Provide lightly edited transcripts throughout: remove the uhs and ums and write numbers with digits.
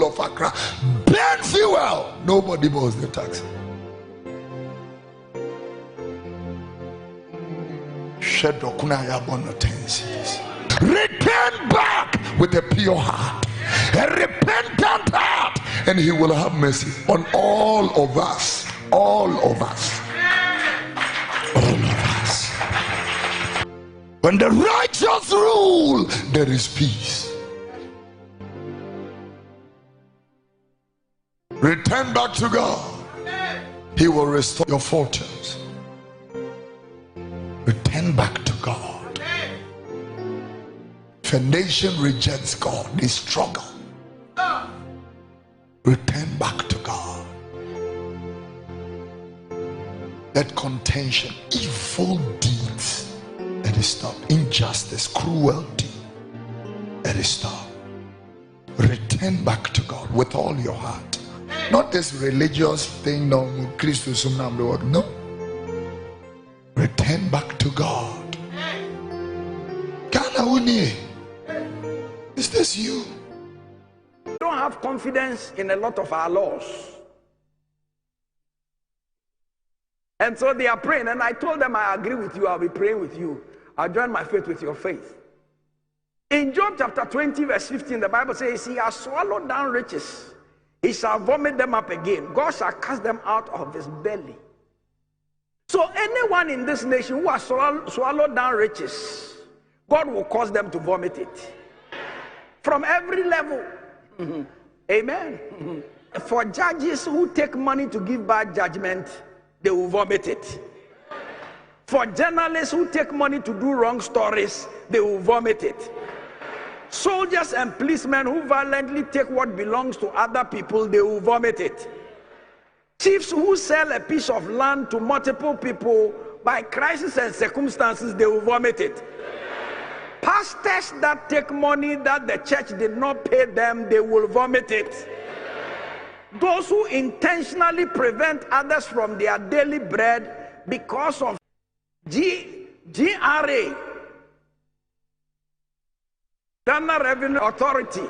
whole of Accra. Burn fuel. Nobody buys the taxi. Return back with a pure heart, a repentant heart, and he will have mercy on all of us. All of us. All of us. When the righteous rule, there is peace. Return back to God. He will restore your fortunes. Return back to God. If a nation rejects God, they struggle. Return back to God. Let contention, evil deeds, let it stop. Injustice, cruelty, let it stop. Return back to God with all your heart. Not this religious thing, no, Christus, no. Return back to God. Is this you? We don't have confidence in a lot of our laws. And so they are praying, and I told them, I agree with you, I'll be praying with you. I'll join my faith with your faith. In Job chapter 20 verse 15, the Bible says, he has swallowed down riches, he shall vomit them up again. God shall cast them out of his belly. So anyone in this nation who has swallowed down riches, God will cause them to vomit it. From every level. Amen. For judges who take money to give bad judgment, they will vomit it. For journalists who take money to do wrong stories, they will vomit it. Soldiers and policemen who violently take what belongs to other people, they will vomit it. Chiefs who sell a piece of land to multiple people by crisis and circumstances, they will vomit it. Pastors that take money that the church did not pay them, they will vomit it. Those who intentionally prevent others from their daily bread because of GRA, Ghana Revenue Authority.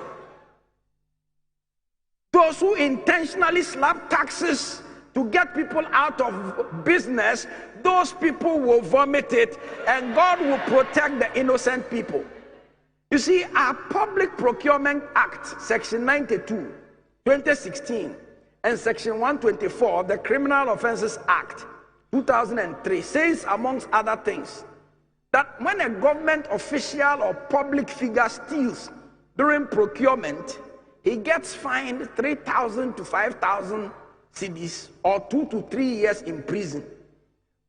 Those who intentionally slap taxes to get people out of business, those people will vomit it, and God will protect the innocent people. You see, our Public Procurement Act, Section 92, 2016, and Section 124, the Criminal Offences Act, 2003, says, amongst other things, that when a government official or public figure steals during procurement, he gets fined 3,000 to 5,000 cedis or 2 to 3 years in prison.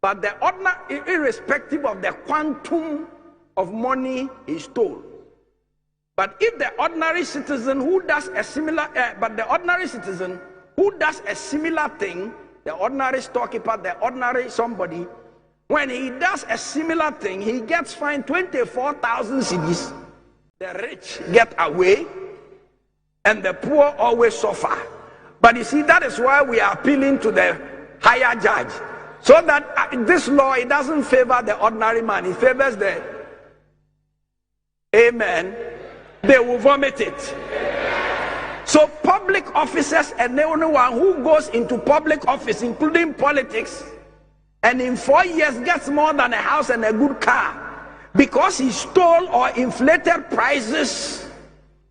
But the ordinary, irrespective of the quantum of money he stole. But if the ordinary citizen who does a similar, thing, the ordinary storekeeper, the ordinary somebody, when he does a similar thing, he gets fined 24,000 cedis. The rich get away, and the poor always suffer. But you see, that is why we are appealing to the higher judge, so that this law, it doesn't favor the ordinary man, it favors the amen. They will vomit it. So public officers and anyone who goes into public office, including politics, and in 4 years gets more than a house and a good car because he stole or inflated prices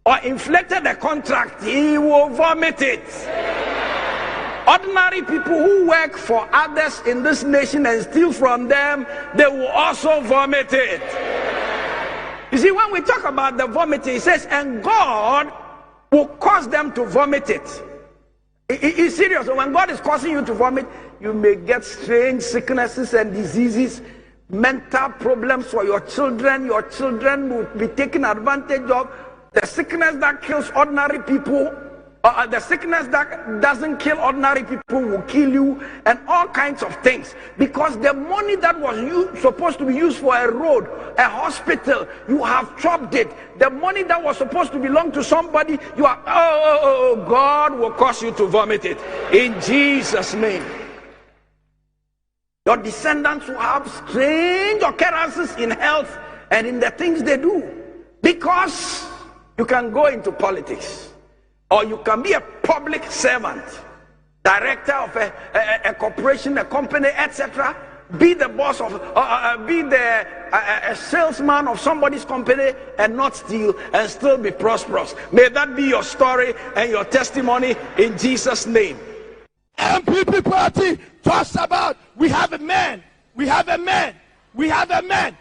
or inflated a contract, he will vomit it. Ordinary people who work for others in this nation and steal from them, they will also vomit it. You see, when we talk about the vomiting, it says, and God will cause them to vomit it. It's serious. When God is causing you to vomit, you may get strange sicknesses and diseases, mental problems for your children. Your children will be taken advantage of. The sickness that kills ordinary people, the sickness that doesn't kill ordinary people will kill you, and all kinds of things. Because the money that was supposed to be used for a road, a hospital, you have chopped it. The money that was supposed to belong to somebody, you are, God will cause you to vomit it. In Jesus' name. Your descendants will have strange occurrences in health and in the things they do. Because you can go into politics. or you can be a public servant, director of a corporation, a company, etc. Be the boss of, be a salesman of somebody's company and not steal and still be prosperous. May that be your story and your testimony in Jesus' name. MPP party talks about we have a man, we have a man, we have a man.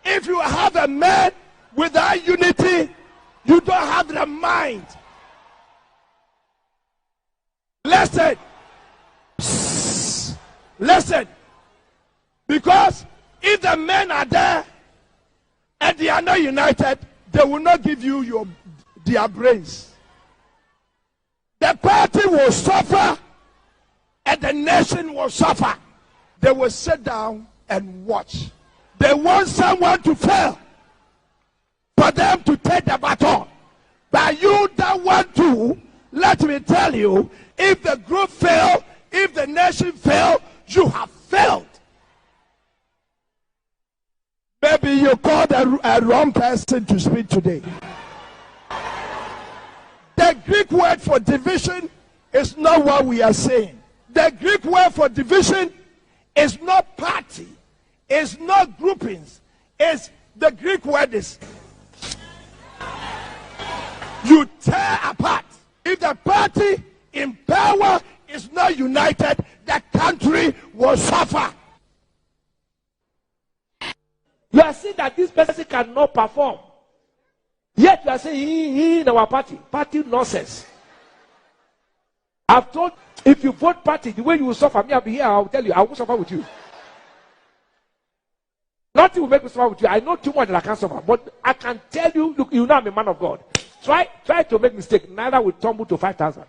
If you have a man without unity, you don't have the mind. Listen. Listen. Because if the men are there and they are not united, they will not give you their brains. The party will suffer and the nation will suffer. They will sit down and watch. They want someone to fail for them to take the baton. But you don't want to. Let me tell you, if the group fail, if the nation fail, you have failed. Maybe you called a wrong person to speak today. The Greek word for division is not what we are saying. The Greek word for division is not party, it's not groupings. It's the Greek word is you tear apart. If the party in power is not united, the country will suffer. You are saying that this person cannot perform. Yet you are saying he in our party. Party nonsense. I've told, if you vote party, the way you will suffer, me, I'll be here, I'll tell you, I will suffer with you. Nothing will make me suffer with you. I know too much that I can't suffer. But I can tell you, look, you know I'm a man of God. Try to make mistake. Neither will tumble to 5,000.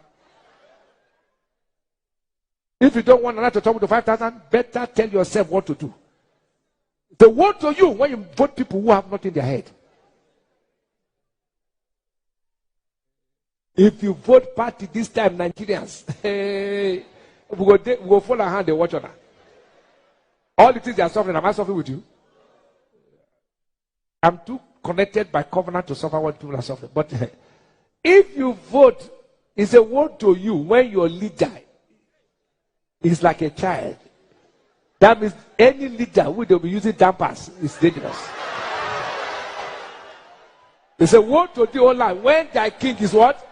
If you don't want another to tumble to 5,000, better tell yourself what to do. The word to you when you vote people who have nothing in their head. If you vote party this time, Nigerians, hey, we will fall our hand and watch on her. All the things they are suffering, am I suffering with you? I'm too connected by covenant to suffer what people are suffering. But if you vote, it's a word to you when your leader is like a child. That means any leader who will be using dampers is dangerous. It's a word to the whole line. When thy king is what?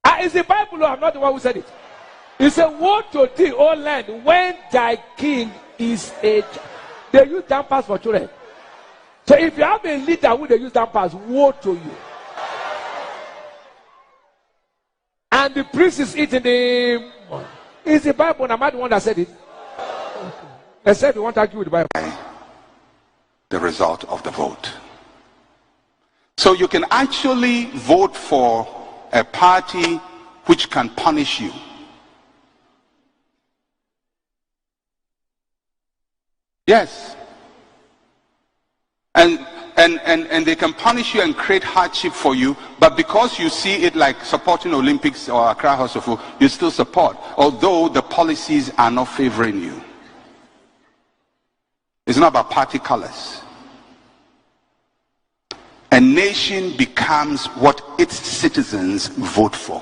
It's the Bible, I'm not the one who said it. It's a word to the whole land. When thy king is a child. They use dampers for children. So if you have a leader who they use dampers, woe to you. And the priest is eating the... It's the Bible, am I the one that said it? Okay. Except you want to argue with the Bible. The result of the vote. So you can actually vote for a party which can punish you. Yes. And they can punish you and create hardship for you, but because you see it like supporting Olympics or Accra House of Food, you still support, although the policies are not favoring you. It's not about party colors. A nation becomes what its citizens vote for.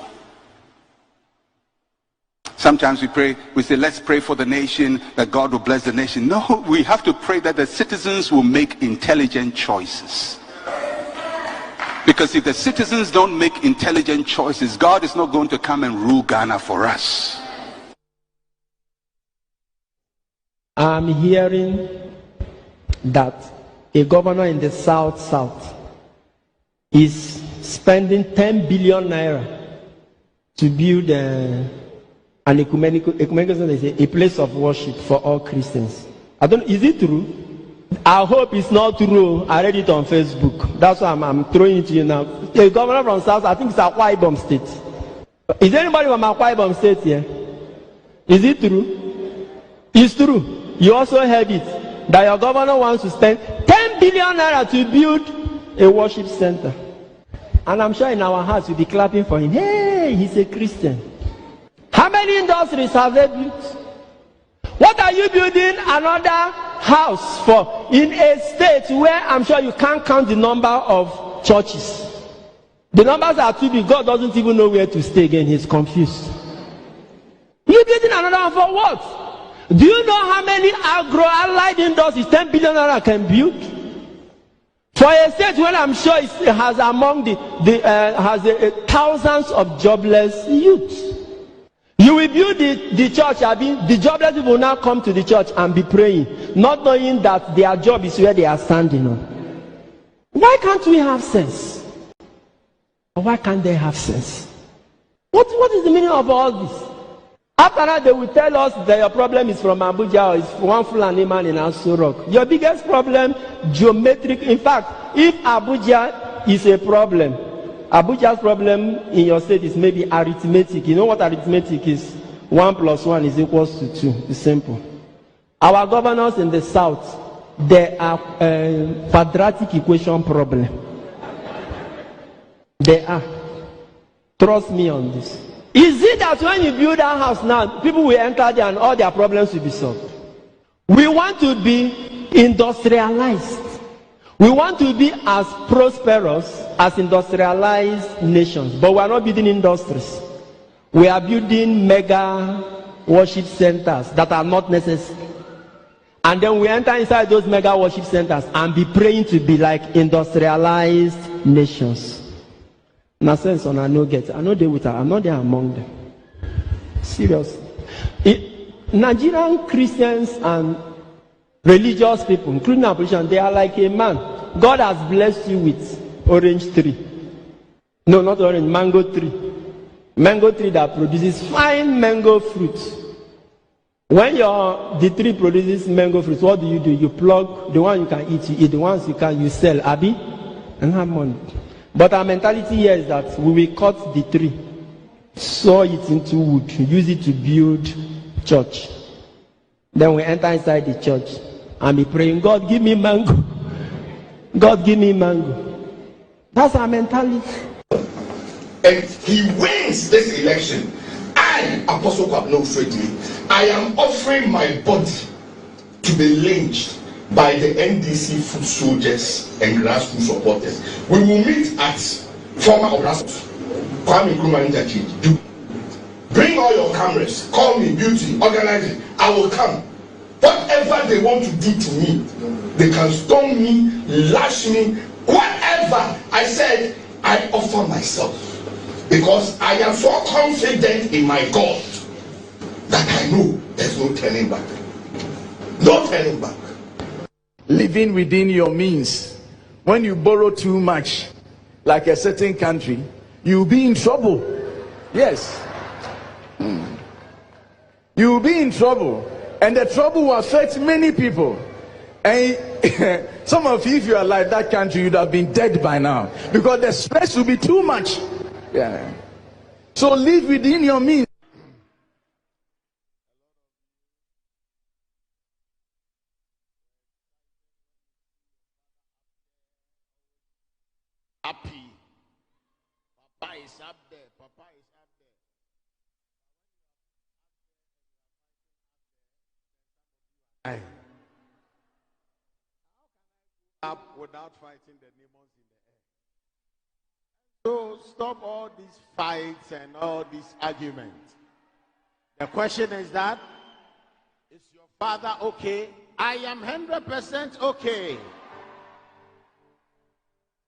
Sometimes we pray, we say, let's pray for the nation, that God will bless the nation. No, we have to pray that the citizens will make intelligent choices. Because if the citizens don't make intelligent choices, God is not going to come and rule Ghana for us. I'm hearing that a governor in the south is spending 10 billion naira to build an ecumenical a place of worship for all Christians. Is it true? I hope it's not true. I read it on Facebook. That's why I'm throwing it to you now. A governor from South, I think it's Akwa Ibom State. Is anybody from Akwa Ibom State here? Is it true? It's true. You also heard it, that your governor wants to spend 10 billion naira to build a worship center. And I'm sure in our hearts we'll be clapping for him. Hey, he's a Christian. How many industries have they built? What are you building? Another house for in a state where I'm sure you can't count the number of churches. The numbers are too big. God doesn't even know where to stay again. He's confused. You're building another one for what? Do you know how many agro-allied industries 10 billion naira can build? For a state where I'm sure it has among thousands of jobless youths. You will build the church, the jobless people will now come to the church and be praying, not knowing that their job is where they are standing on. Why can't we have sense? Or why can't they have sense? What is the meaning of all this? After that, they will tell us that your problem is from Abuja or it's one Fulani man in Aso Rock. Your biggest problem, geometric. In fact, if Abuja is a problem, Abuja's problem in your state is maybe arithmetic. You know what arithmetic is? 1 + 1 is equals to 2. It's simple. Our governors in the south, they are quadratic equation problem. They are. Trust me on this. Is it that when you build that house now, people will enter there and all their problems will be solved? We want to be industrialized. We want to be as prosperous as industrialized nations, but we are not building industries. We are building mega worship centers that are not necessary. And then we enter inside those mega worship centers and be praying to be like industrialized nations. Na sense on I know get. I know they with her. I'm not there among them. Seriously. Nigerian Christians and religious people, including our politicians, they are like a man. God has blessed you with orange tree. No, not orange, mango tree. Mango tree that produces fine mango fruits. When the tree produces mango fruits, what do? You plug the one you can eat, you eat the ones you can, you sell, Abi, and have money. But our mentality here is that we will cut the tree, saw it into wood, use it to build church. Then we enter inside the church and be praying, God give me mango. God give me mango. That's our mentality. And he wins this election. I, Apostle Kwabno Freddy, I am offering my body to be lynched by the NDC foot soldiers and grassroots supporters. We will meet at former Obrassos, Kwame Nkrumah Interchange. Bring all your cameras, call me, beauty, organize it. I will come. Whatever they want to do to me, they can stone me, lash me, whatever. I said, I offer myself. Because I am so confident in my God that I know there's no turning back. No turning back. Living within your means. When you borrow too much, like a certain country, you'll be in trouble. Yes. You'll be in trouble. And the trouble will affect many people. And some of you, if you are like that country, you'd have been dead by now. Because the stress will be too much. Yeah. So live within your means. Happy. Papa is up there. Papa is up there. Up without fighting the demons in the air. So stop all these fights and all these arguments. The question is that, is your father okay? I am 100% okay.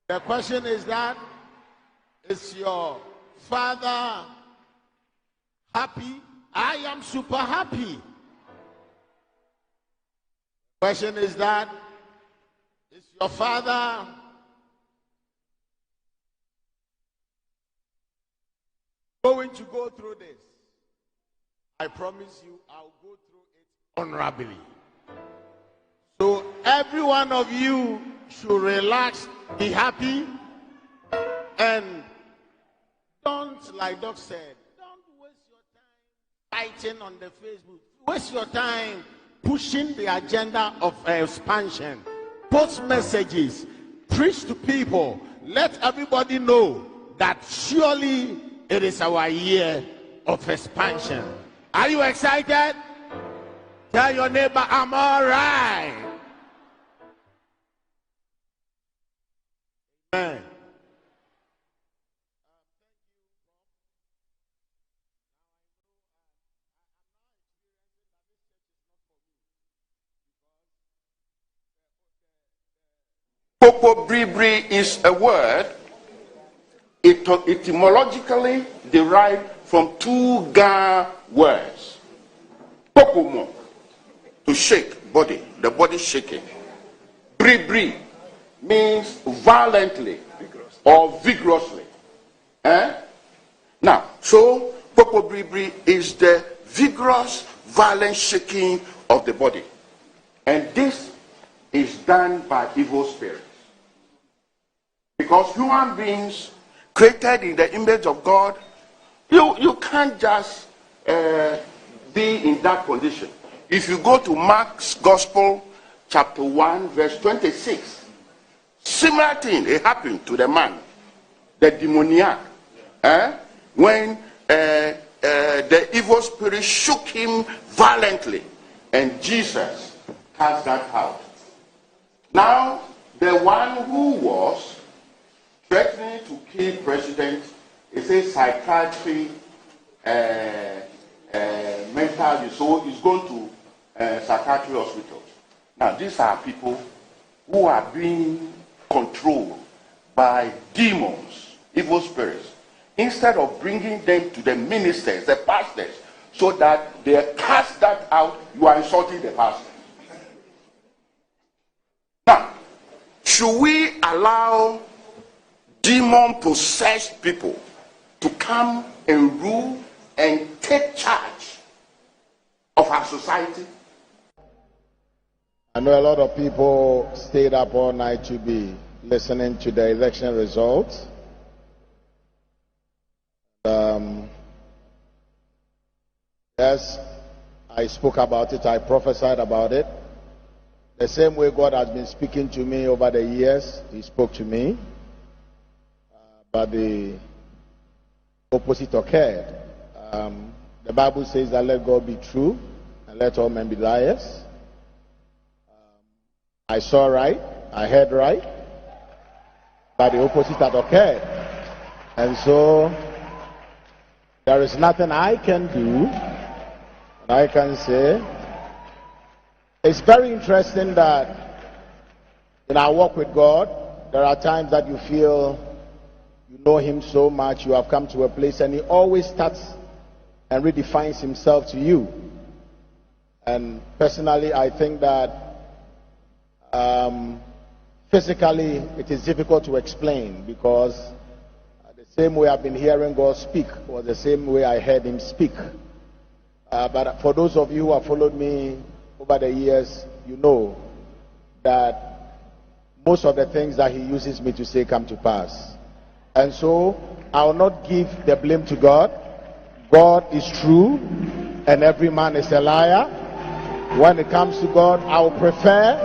The question is that, is your father happy? I am super happy. Question is that, is your father going to go through this? I promise you, I'll go through it honorably. So every one of you should relax, be happy, and don't, like Doc said, don't waste your time fighting on the Facebook. Waste your time pushing the agenda of expansion. Post messages, preach to people, let everybody know that surely it is our year of expansion. Are you excited? Tell your neighbor, I'm all right. Popo Bribri is a word etymologically derived from two Ga words. Popomo, to shake body, the body shaking. Bribri means violently or vigorously. Now, so Popo Bribri is the vigorous, violent shaking of the body. And this is done by evil spirits. Because human beings created in the image of God, you can't just be in that condition. If you go to Mark's Gospel, chapter 1, verse 26, similar thing, it happened to the man, the demoniac, when the evil spirit shook him violently, and Jesus cast that out. Now, the one who was threatening to kill president, it says psychiatry, mental, so he's going to psychiatry hospitals. Now, these are people who are being controlled by demons, evil spirits. Instead of bringing them to the ministers, the pastors, so that they cast that out, you are insulting the pastor. Now, should we allow demon-possessed people to come and rule and take charge of our society? I know a lot of people stayed up all night to be listening to the election results. Yes, I spoke about it, I prophesied about it. The same way God has been speaking to me over the years, He spoke to me. But the opposite occurred. The Bible says that let God be true and let all men be liars. I saw right, I heard right, but the opposite had occurred. And so there is nothing I can do, and I can say. It's very interesting that in our walk with God, there are times that you feel you know Him so much, you have come to a place, and He always starts and redefines Himself to you. And personally, I think that physically it is difficult to explain, because the same way I've been hearing God speak was the same way I heard Him speak. But for those of you who have followed me over the years, you know that most of the things that He uses me to say come to pass. And so I will not give the blame to God. God is true and every man is a liar. When it comes to God, I will prefer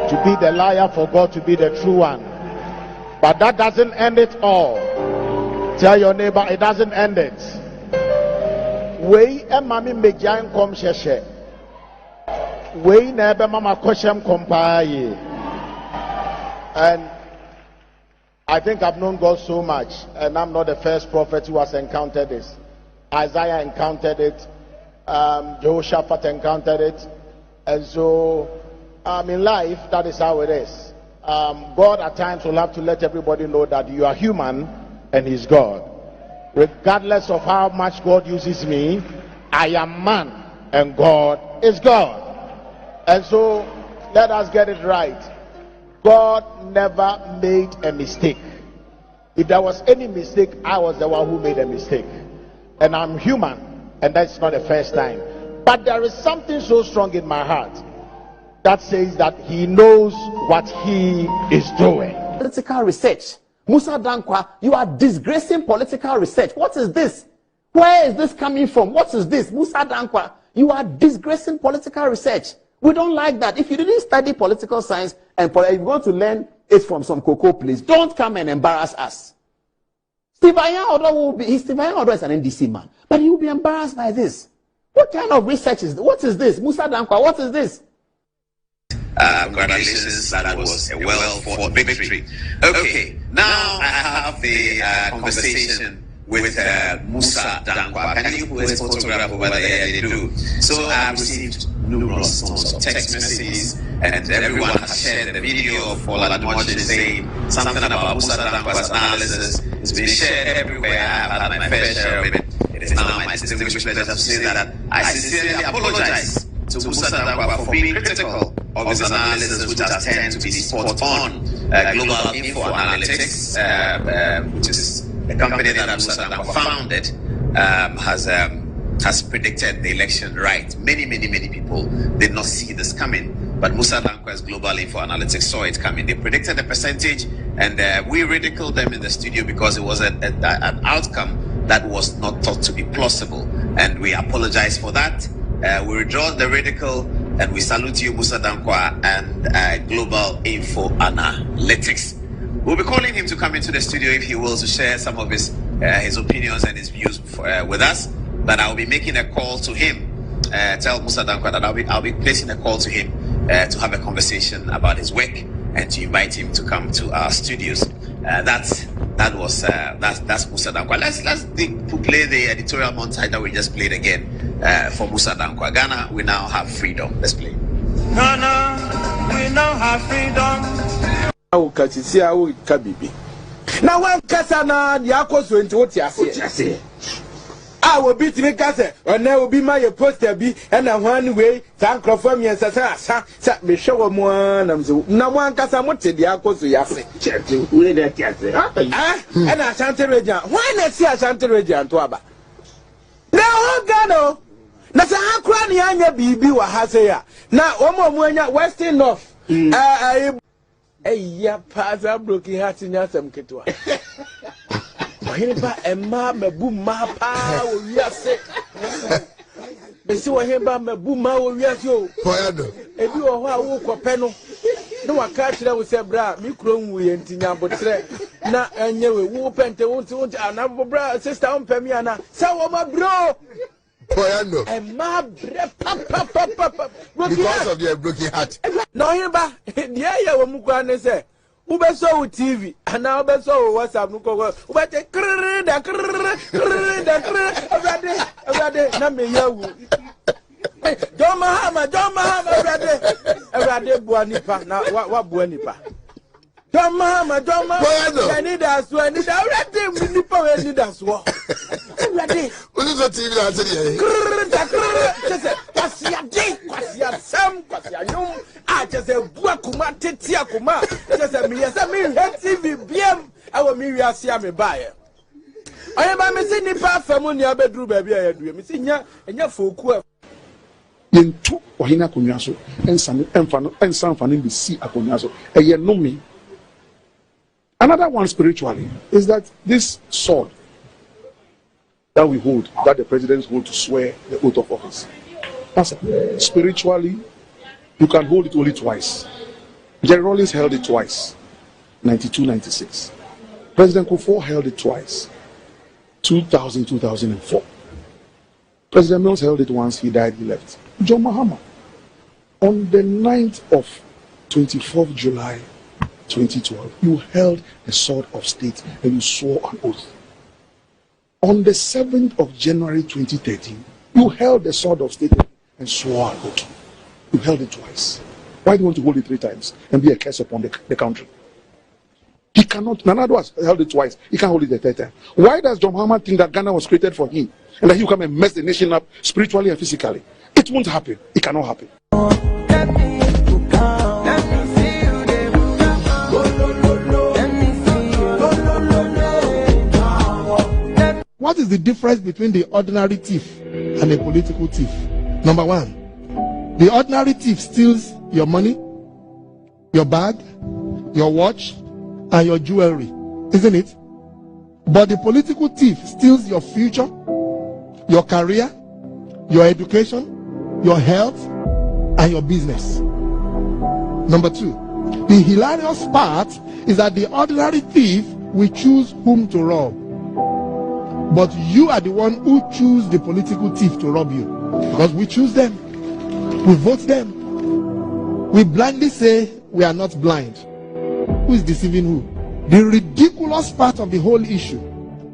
to be the liar for God to be the true one. But that doesn't end it all. Tell your neighbor, it doesn't end it. Wey emami mejain kom sheshe. Wey nebe mama koshem kompaye. And I think I've known God so much, and I'm not the first prophet who has encountered this. Isaiah encountered it, Jehoshaphat encountered it, and so in life, that is how it is. God at times will have to let everybody know that you are human and He's God. Regardless of how much God uses me, I am man and God is God. And so let us get it right. God never made a mistake. If there was any mistake, I was the one who made a mistake. And I'm human, and that's not the first time. But there is something so strong in my heart that says that He knows what He is doing. Political research. Musa Dankwa, you are disgracing political research. What is this? Where is this coming from? What is this? Musa Dankwa, you are disgracing political research. We don't like that. If you didn't study political science and you're going to learn it from some cocoa place, don't come and embarrass us. Steve Ayan will be, Steve Ayan is an NDC man, but he will be embarrassed by this. What kind of research is this? What is this? Musa Dankwa, what is this? Congratulations, that was a well-fought victory. Okay, now I have the conversation with Musa Dankwa. Can you put his photograph over there? They do. So I received numerous tons of text messages, and everyone has shared the video of Olajuwon saying something about Musa Dankwa's analysis. It's been shared everywhere. I have had my fair share of it. It is now my distinguished pleasure to say that I sincerely apologize to Musa Dankwa for being critical of his analysis, which has tended to be spot on. Global Info Analytics, which is a company that Musa Dankwa founded, has predicted the election right. Many people did not see this coming, but Musa Dankwa's Global Info Analytics saw it coming. They predicted the percentage, and we ridiculed them in the studio because it was an outcome that was not thought to be plausible, and we apologize for that. We withdraw the ridicule, and we salute you, Musa Dankwa and Global Info Analytics. We'll be calling him to come into the studio, if he will, to share some of his opinions and his views with us. But I'll be making a call to him. Tell Musa Dankwa that I'll be placing a call to him to have a conversation about his work and to invite him to come to our studios. That's Musa Dankwa. Let's play the editorial montage that we just played again for Musa Dankwa. Ghana, we now have freedom. Let's play. Ghana, we now have freedom. Now one kasana yakos went to what you say. I will beat me case, or now will be my poster be, and I one way, thank from me and sat me show one. No one casamot the aquos to Yassi. And I shan't regent. Why not see a shan't regent to Abba? Now, Gano, that's a cranny anya BB or Hasea. Now, Omo Western North. Yeah, Paza broken heart in Yasam Ketua. Himba Emma Mabuma Pa, yes. They see what Himba Mabuma, yes, you. If you are walk or panel, no one catch that with a bra, me chrome we and Tina, but not and you will whoop and won't another bra, sister on Pemiana. So, my bro. And my papa, because of your broken heart. No, Himba, yeah, Mukane say. Ube so TV and now ube so WhatsApp nuko ube te everyday na me yawu John Mahama everyday buanipa na wa buanipa John Mahama I need us everyday nipa we need us everyday Uzo TV na tell kwasia sam kwasia yum just a buakuma tetia kuma just a me TV biem awo me wi asia me bae oye ba me se nipa famu ni abedru ba bia yadu me se nya foku yentu ohina konwa so ensan fanu be si akonwa so eye no me. Another one spiritually is that this sword that we hold, that the presidents hold to swear the oath of office. That's it. Spiritually, you can hold it only twice. Jerry Rawlings held it twice, 92, 96. President Kufuor held it twice, 2000, 2004. President Mills held it once, he died, he left. John Mahama, on the 9th of 24th July 2012, you held the sword of state and you swore an oath. On the 7th of January 2013, you held the sword of state and swore an oath. You held it twice. Why do you want to hold it 3 times and be a curse upon the country? He cannot. Nana was held it twice. He can't hold it the 3rd time. Why does John Mahama think that Ghana was created for him and that he will come and mess the nation up spiritually and physically? It won't happen. It cannot happen. What is the difference between the ordinary thief and a political thief? Number 1, the ordinary thief steals your money, your bag, your watch, and your jewelry, isn't it? But the political thief steals your future, your career, your education, your health, and your business. Number 2, the hilarious part is that the ordinary thief will choose whom to rob. But you are the one who choose the political thief to rob you. Because we choose them. We vote them. We blindly say we are not blind. Who is deceiving who? The ridiculous part of the whole issue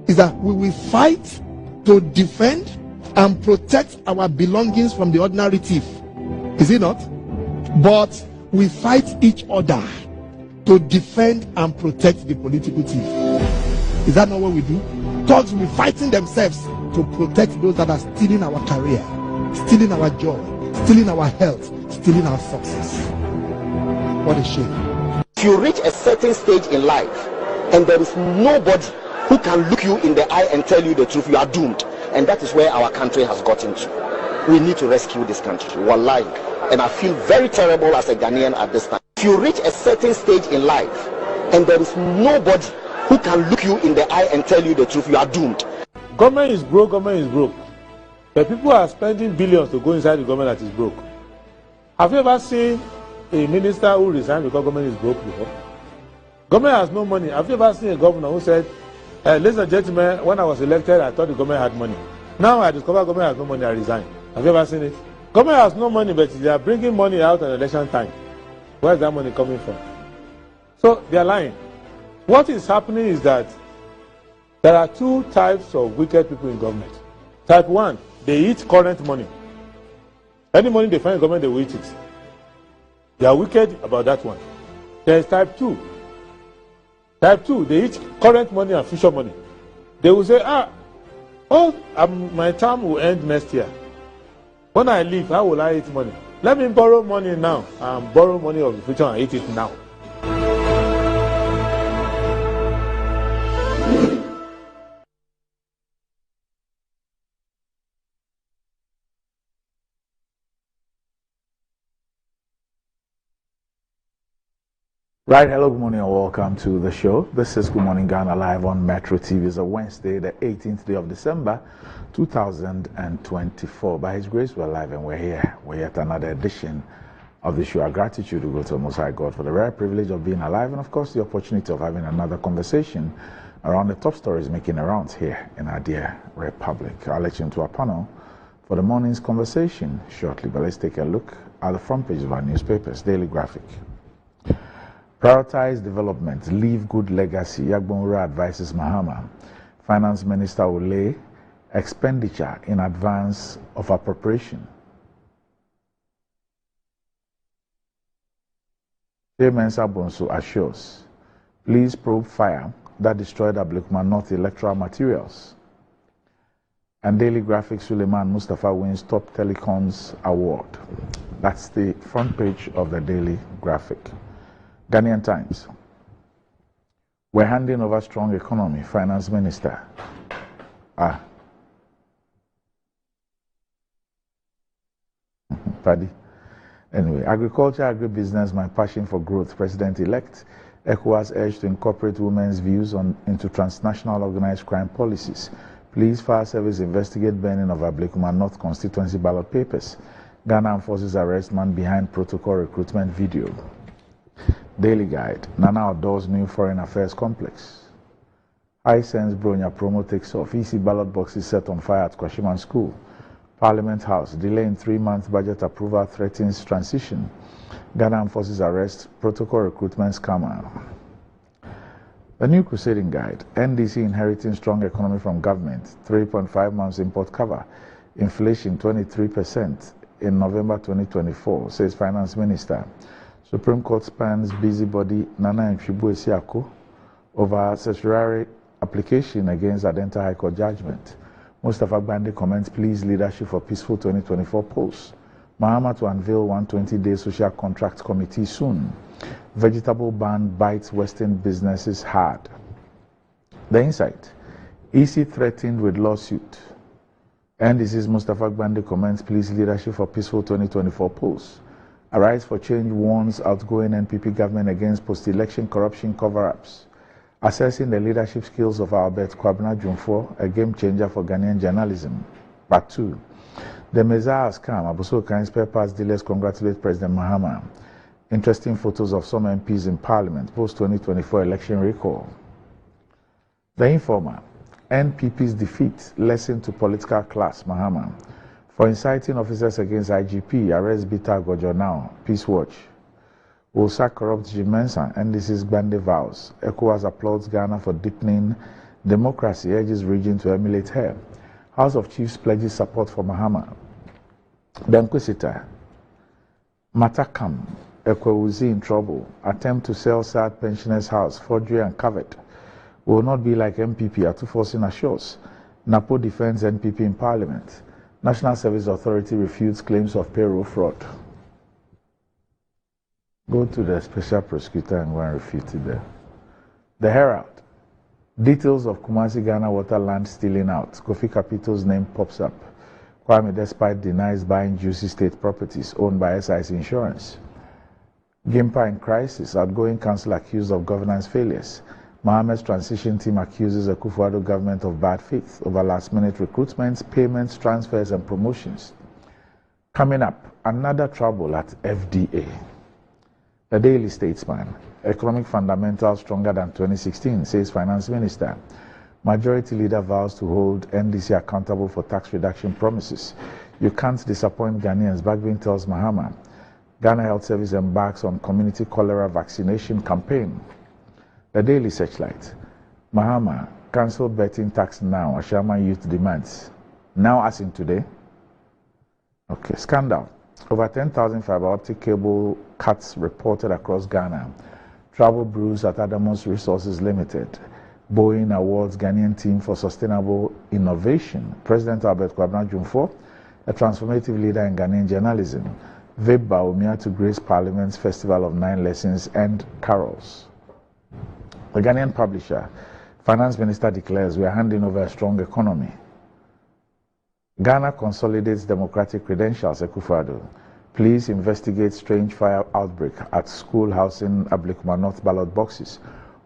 is that we will fight to defend and protect our belongings from the ordinary thief. Is it not? But we fight each other to defend and protect the political thief. Is that not what we do? Thugs will be fighting themselves to protect those that are stealing our career, stealing our joy, stealing our health, stealing our success. What a shame. If you reach a certain stage in life and there is nobody who can look you in the eye and tell you the truth, you are doomed. And that is where our country has gotten to. We need to rescue this country. Wallahi. And I feel very terrible as a Ghanaian at this time. If you reach a certain stage in life and there is nobody who can look you in the eye and tell you the truth, you are doomed. Government is broke, government is broke. But people are spending billions to go inside the government that is broke. Have you ever seen a minister who resigned because government is broke before? Government has no money. Have you ever seen a governor who said, ladies and gentlemen, when I was elected, I thought the government had money. Now I discover government has no money, I resign. Have you ever seen it? Government has no money, but they are bringing money out at election time. Where is that money coming from? So they are lying. What is happening is that there are two types of wicked people in government. Type 1, they eat current money. Any money they find in government, they will eat it. They are wicked about that one. There is type 2. Type 2, they eat current money and future money. They will say, my term will end next year. When I leave, how will I eat money? Let me borrow money now and borrow money of the future and eat it now. Right, hello, good morning and welcome to the show. This is Good Morning Ghana live on Metro TV. It's a Wednesday, the 18th day of December, 2024. By His grace, we're live and we're here. We're yet another edition of the show. Our gratitude to go to the Most High God for the rare privilege of being alive and, of course, the opportunity of having another conversation around the top stories making the rounds here in our dear Republic. I'll let you into our panel for the morning's conversation shortly, but let's take a look at the front page of our newspapers, Daily Graphic. Prioritize development, leave good legacy. Yagbonura advises Mahama. Finance Minister will lay expenditure in advance of appropriation. Mensa Bonsu assures, please probe fire that destroyed Ablekuma North electoral materials. And Daily Graphic, Suleiman Mustafa wins Top Telecoms Award. That's the front page of the Daily Graphic. Ghanaian Times. We're handing over strong economy, Finance Minister. Paddy. Anyway, agriculture, agribusiness, my passion for growth. President-elect ECOWAS urged to incorporate women's views into transnational organized crime policies. Police Fire Service investigate burning of Ablekuma North constituency ballot papers. Ghana Armed Forces arrest man behind protocol recruitment video. Daily Guide, Nana Odo's new foreign affairs complex. Hisense Bronya promo takes off. EC ballot boxes set on fire at Kwashiman School. Parliament House, delay in 3-month budget approval threatens transition. Ghana Armed Forces arrest protocol recruitment scammer. The New Crusading Guide, NDC inheriting strong economy from government. 3.5 months import cover. Inflation 23% in November 2024, says Finance Minister. Supreme Court spans busybody Nana Mfibu Esiako over certiorari application against Adenta High Court judgment. Mustafa Bande comments, please leadership for peaceful 2024 polls. Mahama to unveil 120-day social contract committee soon. Vegetable ban bites Western businesses hard. The Insight, EC threatened with lawsuit. NDC's Mustafa Bande comments, please leadership for peaceful 2024 polls. Arise for Change warns outgoing NPP government against post-election corruption cover-ups. Assessing the leadership skills of Albert Kwabena Jumfo, a game changer for Ghanaian journalism. Part 2. The Messiah has come. Abuso Kain spare parts dealers congratulate President Mahama. Interesting photos of some MPs in Parliament post-2024 election recall. The Informer. NPP's defeat, lesson to political class, Mahama. For inciting officers against IGP, arrest Bita Gojo now. Peace Watch. Will sack corrupt Jim Mensah, NDC's Bande vows. ECOWAS applauds Ghana for deepening democracy, urges region to emulate her. House of Chiefs pledges support for Mahama. The Inquisitor. Matakam, Ekwewuzi in trouble. Attempt to sell sad pensioners' house, forgery and covered. Will not be like MPP at forcing assures. Napo defends NPP in Parliament. National Service Authority refutes claims of payroll fraud. Go to the special prosecutor and go and refute it there. The Herald. Details of Kumasi Ghana water land stealing out. Kofi Kapito's name pops up. Kwame Despite denies buying juicy state properties owned by SI's insurance. Gimpa in crisis. Outgoing council accused of governance failures. Mohammed's transition team accuses the Akufo-Addo government of bad faith over last-minute recruitments, payments, transfers, and promotions. Coming up, another trouble at FDA. The Daily Statesman. Economic fundamentals stronger than 2016, says Finance Minister. Majority Leader vows to hold NDC accountable for tax reduction promises. You can't disappoint Ghanaians, Bagbin tells Mahama. Ghana Health Service embarks on community cholera vaccination campaign. The Daily Searchlight. Mahama, cancel betting tax now, Ashama youth demands. Now as in today? Okay, scandal. Over 10,000 fiber optic cable cuts reported across Ghana. Travel brews at Adamos Resources Limited. Boeing awards Ghanaian team for sustainable innovation. President Albert Kwabena Jumfo, a transformative leader in Ghanaian journalism. Vib Baumia to grace Parliament's Festival of 9 Lessons and Carols. The Ghanaian publisher, Finance Minister declares we are handing over a strong economy. Ghana consolidates democratic credentials, Akufo-Addo. Please investigate strange fire outbreak at school housing Ablikuma North ballot boxes.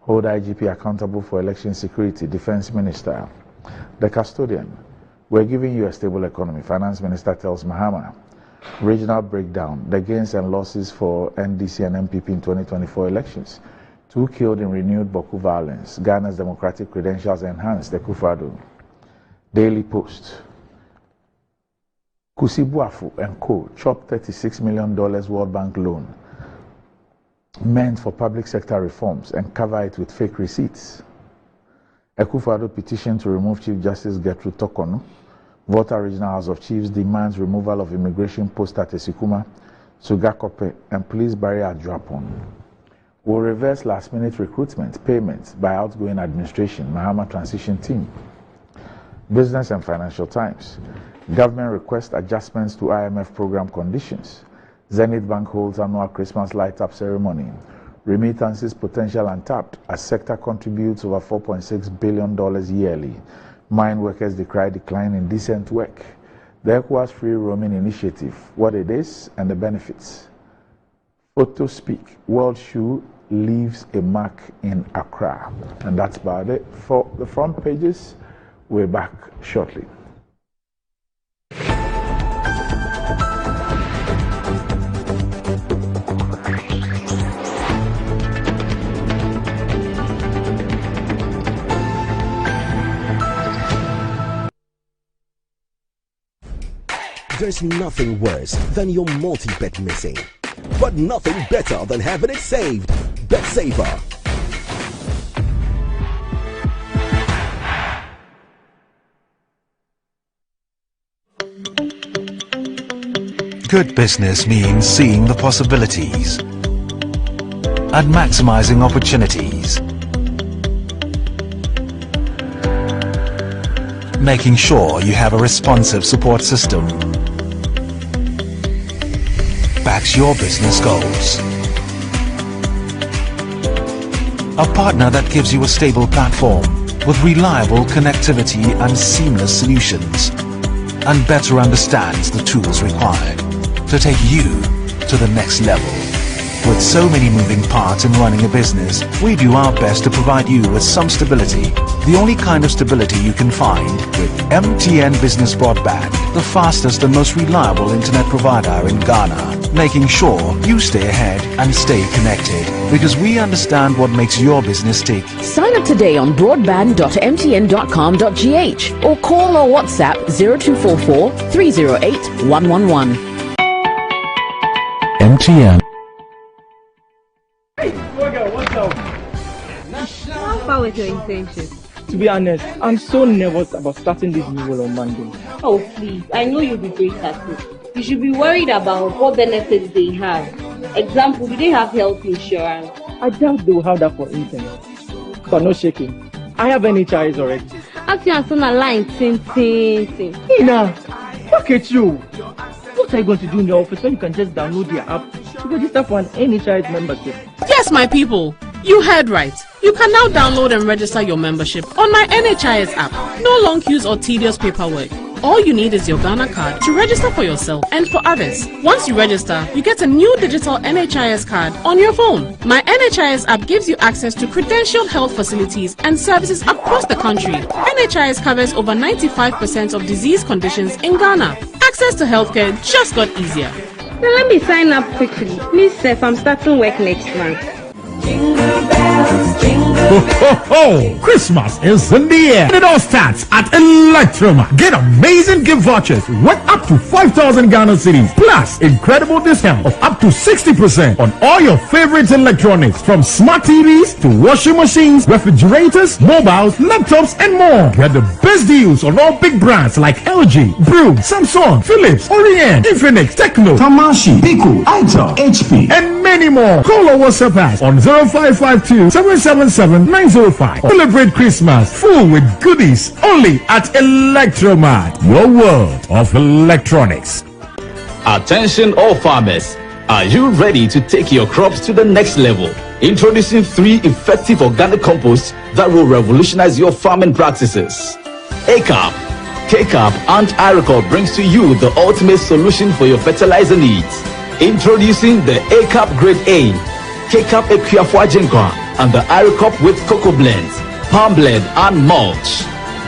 Hold IGP accountable for election security, Defense Minister. The Custodian, we're giving you a stable economy, Finance Minister tells Mahama. Regional breakdown, the gains and losses for NDC and MPP in 2024 elections. 2 killed in renewed Boko violence. Ghana's democratic credentials enhanced, Akufo-Addo. Daily Post. Kusibuafu and Co. chopped $36 million World Bank loan meant for public sector reforms and cover it with fake receipts. Akufo-Addo petition to remove Chief Justice Gertrude Tokono. Volta Regional House of Chiefs demands removal of immigration post at Esikuma, Sugakope, and police barrier at Juapon. Will reverse last-minute recruitment payments by outgoing administration, Mahama transition team. Business and Financial Times. Government requests adjustments to IMF program conditions. Zenith Bank holds annual Christmas light-up ceremony. Remittances potential untapped as sector contributes over $4.6 billion yearly. Mine workers decry decline in decent work. The ECOWAS free roaming initiative, what it is and the benefits. Photo Speak, World Shoe leaves a mark in Accra. And that's about it for the front pages. We're back shortly. There's nothing worse than your multi-bet missing, but nothing better than having it saved. Bet Saver. Good business means seeing the possibilities and maximizing opportunities. Making sure you have a responsive support system backs your business goals. A partner that gives you a stable platform with reliable connectivity and seamless solutions, and better understands the tools required to take you to the next level. With so many moving parts in running a business, we do our best to provide you with some stability. The only kind of stability you can find with MTN Business Broadband, the fastest and most reliable internet provider in Ghana, making sure you stay ahead and stay connected, because we understand what makes your business tick. Sign up today on broadband.mtn.com.gh or call or WhatsApp 0244 308 111. MTN. How far with your internship? To be honest, I'm so nervous about starting this new role on Monday. Oh, please. I know you'll be great at it. You should be worried about what benefits they have. Example, do they have health insurance? I doubt they will have that for internet. But no shaking. I have NHIS already. After you answer a line, ting. Ina, look at you. What are you going to do in the office when you can just download your app to register for an NHIS membership? Yes, my people. You heard right. You can now download and register your membership on my NHIS app. No long queues or tedious paperwork. All you need is your Ghana card to register for yourself and for others. Once you register, you get a new digital NHIS card on your phone. My NHIS app gives you access to credentialed health facilities and services across the country. NHIS covers over 95% of disease conditions in Ghana. Access to healthcare just got easier. Now let me sign up quickly. Please, Seth, I'm starting work next month. Ho, ho, ho! Christmas is in the air. It all starts at Electroma. Get amazing gift vouchers worth up to 5,000 Ghana cedis, plus incredible discount of up to 60% on all your favorite electronics, from smart TVs to washing machines, refrigerators, mobiles, laptops, and more. Get the best deals on all big brands like LG, Broom, Samsung, Philips, Orient, Infinix, Tecno, Tamashi, Pico, Itel, HP, and many more. Call or WhatsApp us on 0552 777 905. Celebrate Christmas full with goodies only at Electromart, your world of electronics. Attention all farmers, are you ready to take your crops to the next level? Introducing 3 effective organic composts that will revolutionize your farming practices. ACAP, KCAP and Iricol brings to you the ultimate solution for your fertilizer needs. Introducing the ACAP Grade A, KCAP Equiafua Jinkwa, and the Iricop with cocoa blends, palm blend and mulch.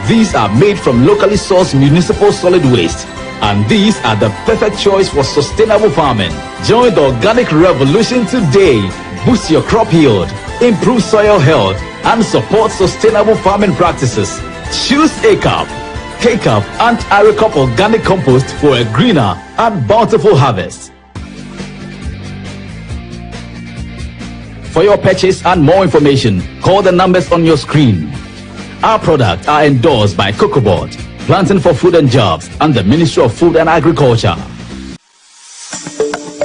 These are made from locally sourced municipal solid waste, and these are the perfect choice for sustainable farming. Join the organic revolution today. Boost your crop yield, improve soil health, and support sustainable farming practices. Choose ACAP, KCAP and Iricop organic compost for a greener and bountiful harvest. For your purchase and more information, call the numbers on your screen. Our products are endorsed by COCOBOD, Planting for Food and Jobs, and the Ministry of Food and Agriculture.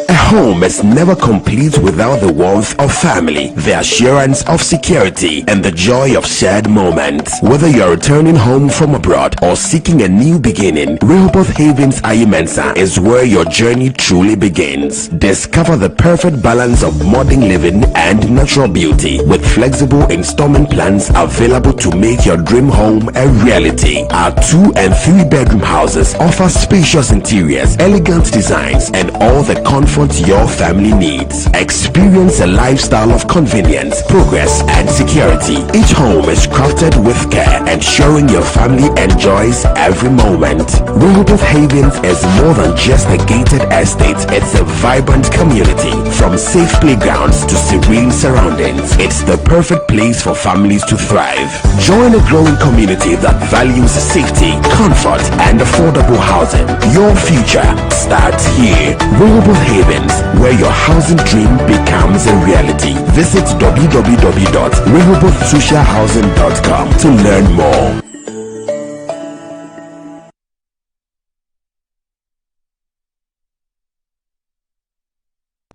A home is never complete without the warmth of family, the assurance of security, and the joy of shared moments. Whether you are returning home from abroad or seeking a new beginning, Rehoboth Havens Ayimensa is where your journey truly begins. Discover the perfect balance of modern living and natural beauty with flexible installment plans available to make your dream home a reality. Our 2 and 3 bedroom houses offer spacious interiors, elegant designs, and all the comfort your family needs. Experience a lifestyle of convenience, progress, and security. Each home is crafted with care, ensuring your family enjoys every moment. Rehoboth Havens is more than just a gated estate. It's a vibrant community. From safe playgrounds to serene surroundings, it's the perfect place for families to thrive. Join a growing community that values safety, comfort, and affordable housing. Your future starts here. Rehoboth Havens, where your housing dream becomes a reality. Visit www.rehobothsocialhousing.com to learn more.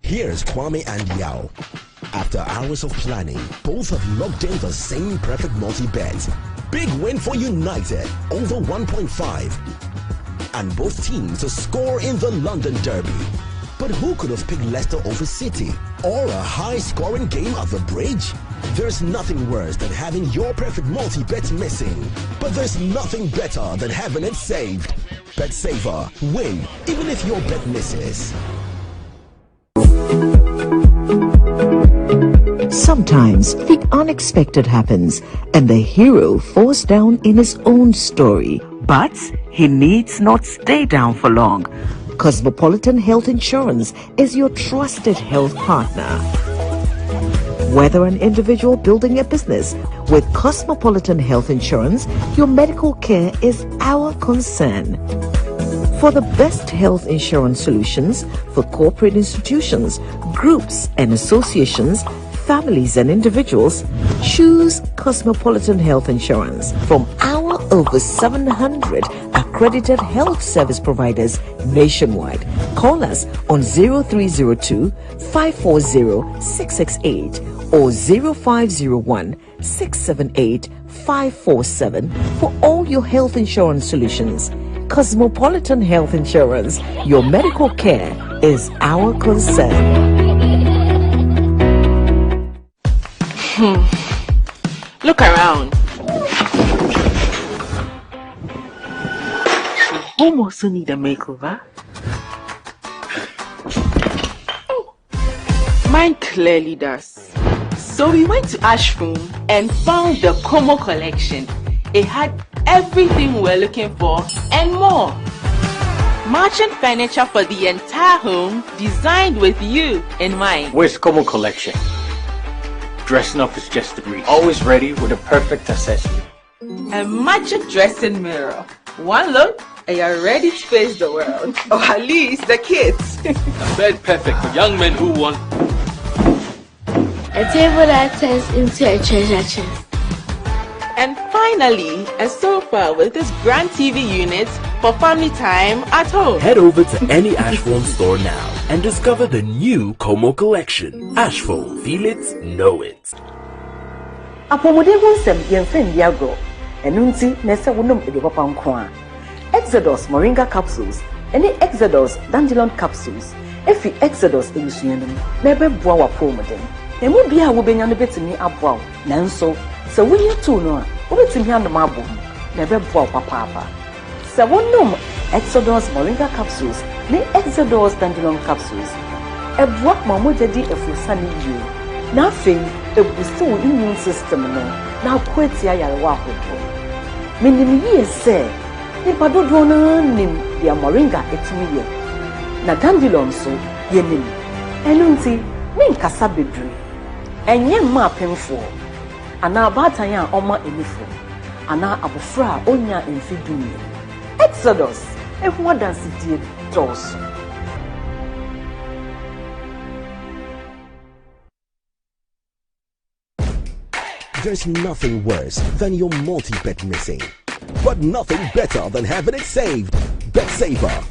Here's Kwame and Yao. After hours of planning, both have locked in the same perfect multi-bet. Big win for United, over 1.5. And both teams to score in the London Derby. But who could have picked Leicester over City? Or a high-scoring game at the Bridge? There's nothing worse than having your perfect multi-bet missing. But there's nothing better than having it saved. Bet Saver. Win, even if your bet misses. Sometimes the unexpected happens and the hero falls down in his own story. But he needs not stay down for long. Cosmopolitan Health Insurance is your trusted health partner. Whether an individual building a business, with Cosmopolitan Health Insurance, your medical care is our concern. For the best health insurance solutions for corporate institutions, groups and associations, families and individuals, choose Cosmopolitan Health Insurance from our over 700 accredited health service providers nationwide. Call us on 0302 540 668 or 0501 678 547 for all your health insurance solutions. Cosmopolitan Health Insurance, your medical care is our concern. Look around. Home also need a makeover. Mine clearly does. So we went to Ashroom and found the Como collection. It had everything we're looking for and more. Matching furniture for the entire home, designed with you in mind. Where's Como collection? Dressing up is just a breeze. Always ready with a perfect accessory. A magic dressing mirror. One look and you're ready to face the world. Or at least the kids. A bed perfect for young men who want a table that turns into a treasure chest. And finally, a sofa with this grand TV unit for family time at home. Head over to any Ashphone store now and discover the new Como collection. Ashphone, feel it, know it. Exodus Moringa capsules, any Exodus Dandelion capsules. Efi Exodus elusuyenum, nebe bua wa pomodem. Emu bia wo benya no betimi aboa nanso se wonya tu no a wo betimi andom abo nebe bua papa. Se wonnom Exodus Moringa capsules, ne Exodus Dandelion capsules. Ebua mamoja di efusani yie. Na afei ebusto wo immune system no na kwetia yarewa ahodo. Minim yie se nipa dodo na nim dia Moringa etimi ye. Na Dandelion so yenim. Enu nti menkasa bedru. Enye ma pemfo. Ana abatan a oma enifo. Ana abofra onya emfidumi. Exodus ehwa dansi die dos. There's nothing worse than your multi-bet missing, but nothing better than having it saved. Bet Saver.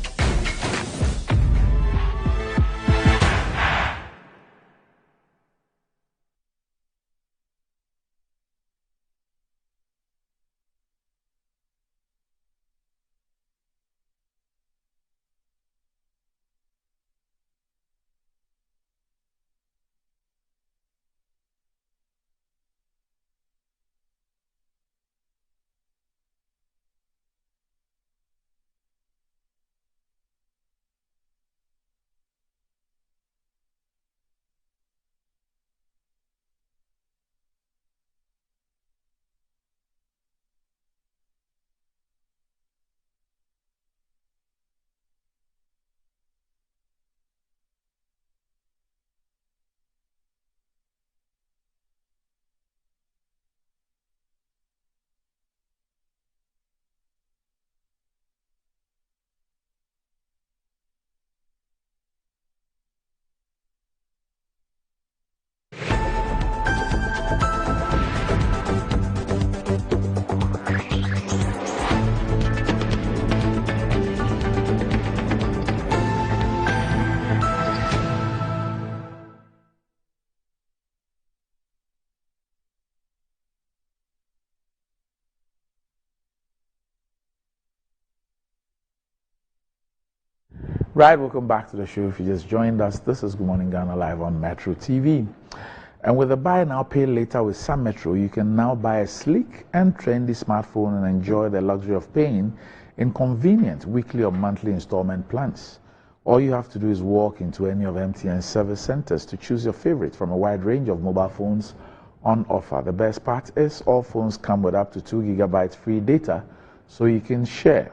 Right, welcome back to the show. If you just joined us, this is Good Morning Ghana live on Metro TV. And with the buy now, pay later with Sun Metro, you can now buy a sleek and trendy smartphone and enjoy the luxury of paying in convenient weekly or monthly installment plans. All you have to do is walk into any of MTN's service centers to choose your favorite from a wide range of mobile phones on offer. The best part is all phones come with up to 2 gigabytes free data, so you can share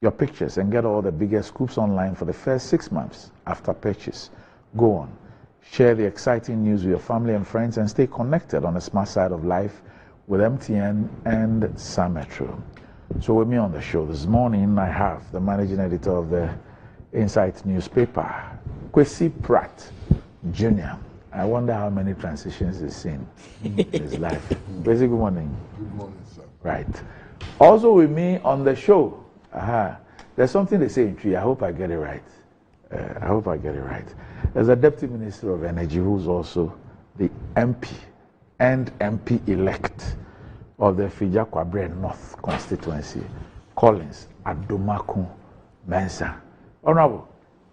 your pictures and get all the biggest scoops online for the first 6 months after purchase. Go on, share the exciting news with your family and friends and stay connected on the smart side of life with MTN and Sun Metro. So with me on the show this morning, I have the managing editor of the Insight newspaper, Kwesi Pratt Jr. I wonder how many transitions he's seen in his life. Basically, good morning. Good morning, sir. Right. Also with me on the show, there's something they say in Tree. I hope I get it right. There's a Deputy Minister of Energy who's also the MP and MP-elect of the Fija Kwabre North constituency, Collins Adomaku Mensah. Honorable,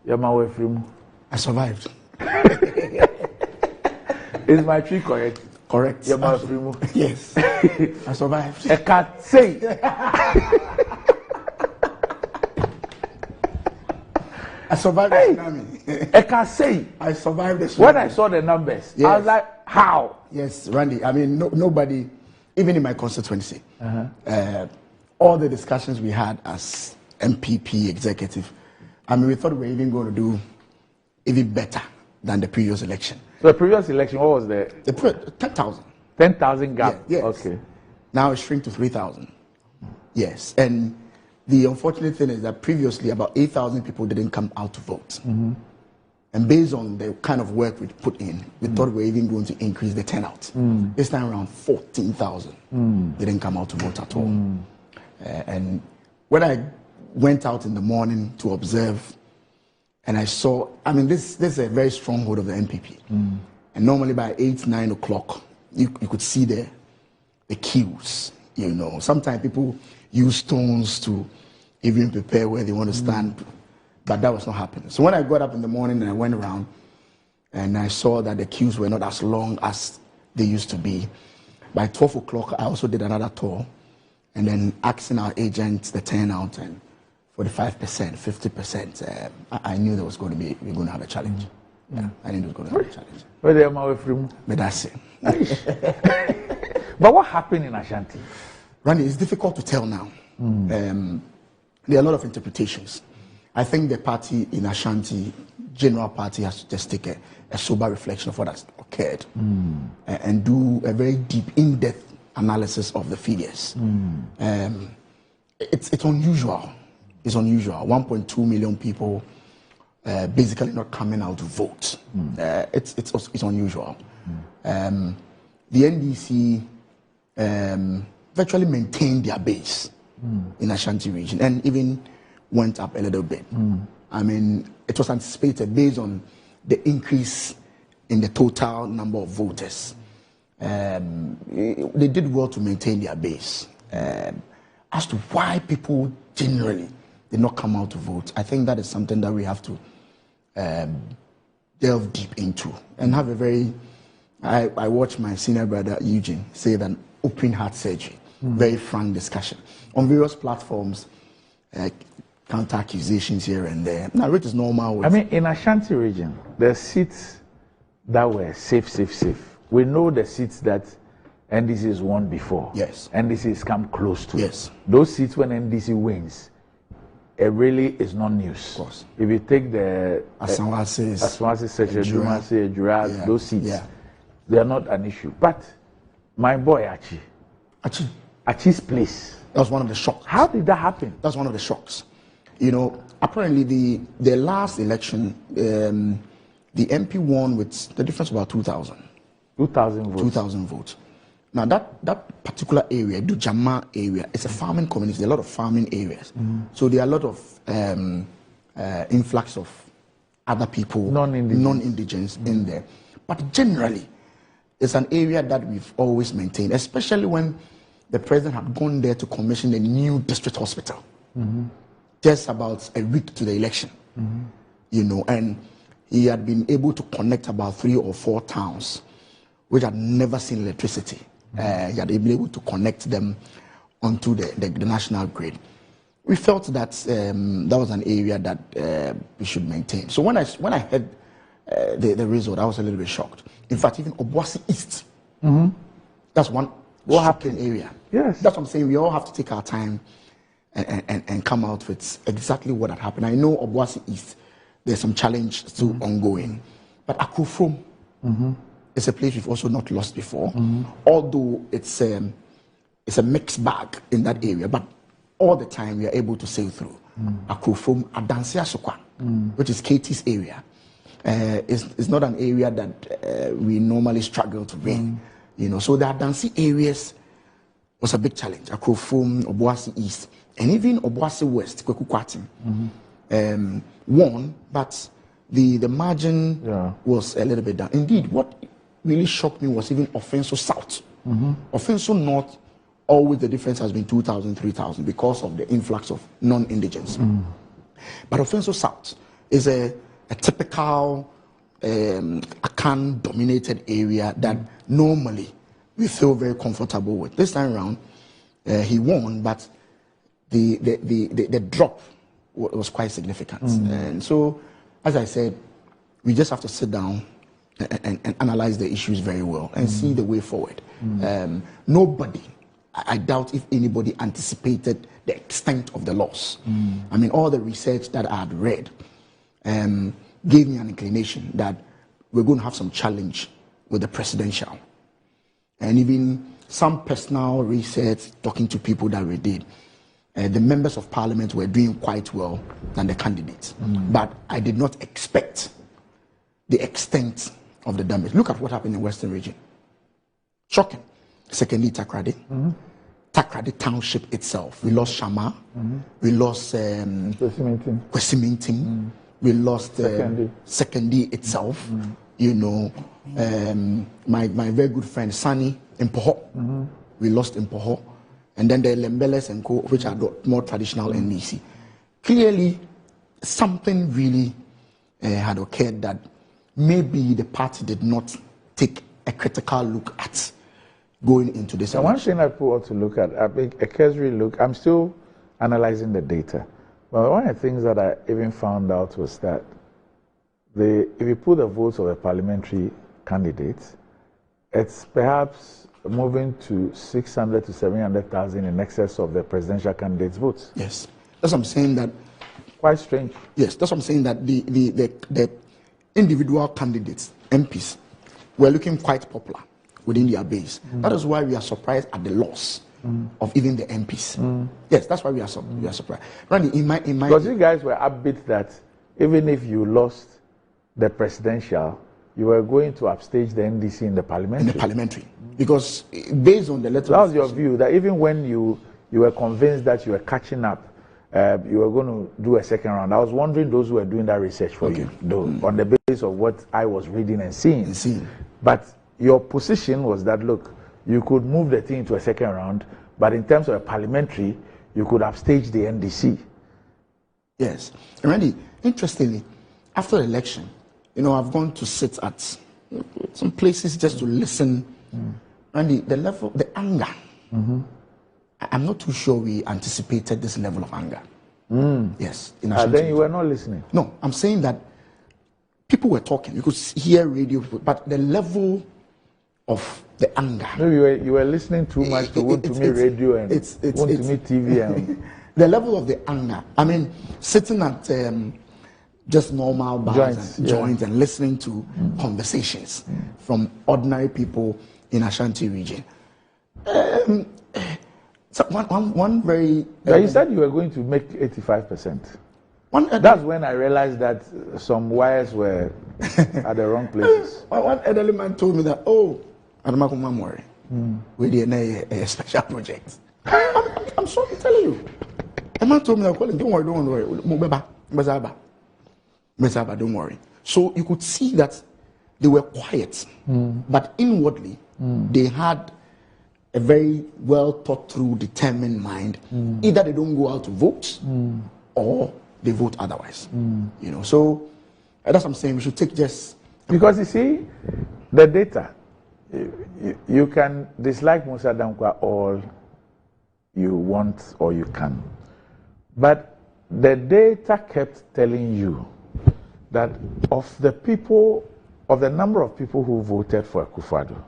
you're my way from. I survived. Is my tree correct? Correct. You're my free. Yes. I survived. I can't say. I survived the tsunami. I can't say. I survived the tsunami. When I saw the numbers, yes. I was like, how? Yes, Randy. I mean, nobody, even in my constituency, all the discussions we had as MPP executive, I mean, we thought we were even going to do even better than the previous election. So the previous election, what was the 10,000. 10,000 gap? Yes. Okay. Now it's shrink to 3,000. Yes. And the unfortunate thing is that previously about 8,000 people didn't come out to vote. Mm-hmm. And based on the kind of work we put in, we thought we were even going to increase the turnout. This time around 14,000 didn't come out to vote at all. And when I went out in the morning to observe, and I saw, I mean, this is a very strong hold of the MPP. And normally by 8, 9 o'clock, you could see the queues. You know, sometimes people use stones to even prepare where they want to stand, but that was not happening. So when I got up in the morning and I went around, and I saw that the queues were not as long as they used to be. By 12 o'clock, I also did another tour, and then asking our agents the turnout, and 45%, 50%, I knew there was going to be, we're going to have a challenge. Yeah, I knew there was going to have a challenge. Where they are my way from? But that's it. But what happened in Ashanti? Randy, it's difficult to tell now. There are a lot of interpretations. I think the party in Ashanti, General Party, has to just take a sober reflection of what has occurred and do a very deep, in-depth analysis of the figures. It's unusual. It's unusual. 1.2 million people basically not coming out to vote. It's unusual. The NDC virtually maintained their base in Ashanti region and even went up a little bit. I mean, it was anticipated based on the increase in the total number of voters. They did well to maintain their base. As to why people generally did not come out to vote, I think that is something that we have to delve deep into and have a very, I watched my senior brother Eugene say that open heart surgery, very frank discussion on various platforms, counter accusations here and there. Now, which is normal. I mean, in Ashanti region, the seats that were safe. We know the seats that NDC has won before. Yes. NDC has come close to. Yes. Those seats when NDC wins, it really is not news. Of course. If you take the Asawasi, Ejura, those seats, they are not an issue. But my boy Achi's place. That was one of the shocks. How did that happen? That's one of the shocks. You know, apparently the last election, the MP won with the difference about 2,000. 2,000 votes. 2,000 votes. Now that particular area, Dujama area, it's a farming community. There are a lot of farming areas. So there are a lot of influx of other people, non-indigenous in there. But generally, it's an area that we've always maintained, especially when the president had gone there to commission a new district hospital. Just about a week to the election, you know, and he had been able to connect about 3 or 4 towns which had never seen electricity. He had been able to connect them onto the national grid. We felt that that was an area that we should maintain. So when I heard the result, I was a little bit shocked. In fact, even Obuasi East, that's one shocking area. Yes, that's what I'm saying. We all have to take our time and come out with exactly what had happened. I know Obuasi East, there's some challenge still ongoing, but Akufrom is a place we've also not lost before, although it's a mixed bag in that area, but all the time we are able to sail through. Akufrom, Adansi Asokwa, which is Katie's area, is not an area that we normally struggle to win. You know, so the Adansi areas was a big challenge. Akrofom, Obuasi East, and even Obuasi West, Kweku Kwatim, won, but the margin was a little bit down. Indeed, what really shocked me was even Offenso South. Offenso North, always the difference has been 2,000, 3,000 because of the influx of non-indigents. But Offenso South is a typical Akan-dominated area that normally we feel very comfortable with. This time around, he won, but the drop was quite significant. And so, as I said, we just have to sit down and analyze the issues very well and see the way forward. Nobody, I doubt if anybody anticipated the extent of the loss. I mean, all the research that I had read gave me an inclination that we're going to have some challenge with the presidential. And even some personal research, talking to people that we did, the members of parliament were doing quite well than the candidates. But I did not expect the extent of the damage. Look at what happened in the Western region. Shocking. Secondly, Takrady. Takrady Township itself. We lost Shama. We lost Kwesimintim. We lost Secondly itself. You know, my very good friend Sani in Poho. We lost in Poho. And then the Lembeles and Co, which are more traditional in Nisi. Clearly, something really had occurred that maybe the party did not take a critical look at going into this. Now, one thing I put to look at, a cursory look, I'm still analyzing the data. But one of the things that I even found out was that if you put the votes of the parliamentary candidates, it's perhaps moving to 600 to 700,000 in excess of the presidential candidates' votes. Yes, that's what I'm saying. That quite strange. Yes, that's what I'm saying. That the individual candidates, MPs, were looking quite popular within their base. That is why we are surprised at the loss of even the MPs. Yes, that's why we are surprised. Randy, in my because you guys were upbeat that even if you lost the presidential, you were going to upstage the NDC in the parliamentary. In the parliamentary. Because based on the letter... That was your view, that even when you were convinced that you were catching up, you were going to do a second round. I was wondering those who were doing that research for you, though, on the basis of what I was reading and seeing. But your position was that, look, you could move the thing into a second round, but in terms of a parliamentary, you could upstage the NDC. Yes. And Randy, interestingly, after the election, you know, I've gone to sit at some places just to listen. Randy, the level, the anger, I'm not too sure we anticipated this level of anger. Yes. Then you were not listening. No, I'm saying that people were talking. You could hear radio, but the level of the anger. No, you were listening too much to Want to Me radio and Want to Me TV. And the level of the anger. I mean, sitting at just normal bars and joints and listening to conversations from ordinary people in Ashanti region. So one very... you said you were going to make 85%. That's when I realized that some wires were at the wrong places. One elderly man told me that, oh, don't worry, we did a special project. I'm sorry to tell you. A man told me that, don't worry. Don't worry. So you could see that they were quiet, but inwardly they had a very well thought through, determined mind. Either they don't go out to vote or they vote otherwise. You know, so that's what I'm saying. We should take just because you see the data. You can dislike Musa Dankwa all you want or you can, but the data kept telling you that of the number of people who voted for Akufo-Addo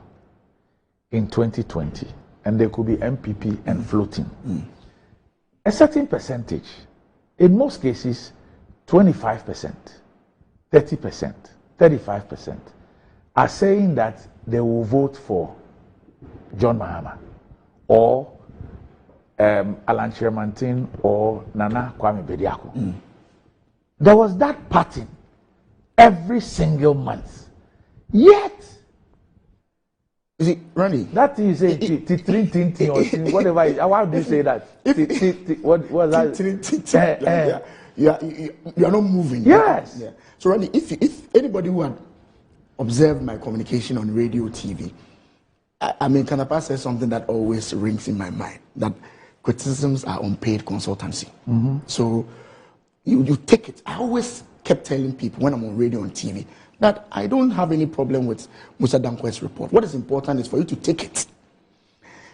in 2020, and they could be MPP and floating, a certain percentage, in most cases, 25%, 30%, 35%, are saying that they will vote for John Mahama or Alan Shermantin or Nana Kwame Bediako. There was that pattern every single month. Yet, you see, Randy, that is a or whatever. How do you say that? What was that? You are not moving. Yes. Yeah. So Randy, if anybody who had observed my communication on radio, TV, I mean, Kanapa says something that always rings in my mind, that criticisms are unpaid consultancy. So you take it. I always kept telling people when I'm on radio and TV that I don't have any problem with Musa Dankwa's report. What is important is for you to take it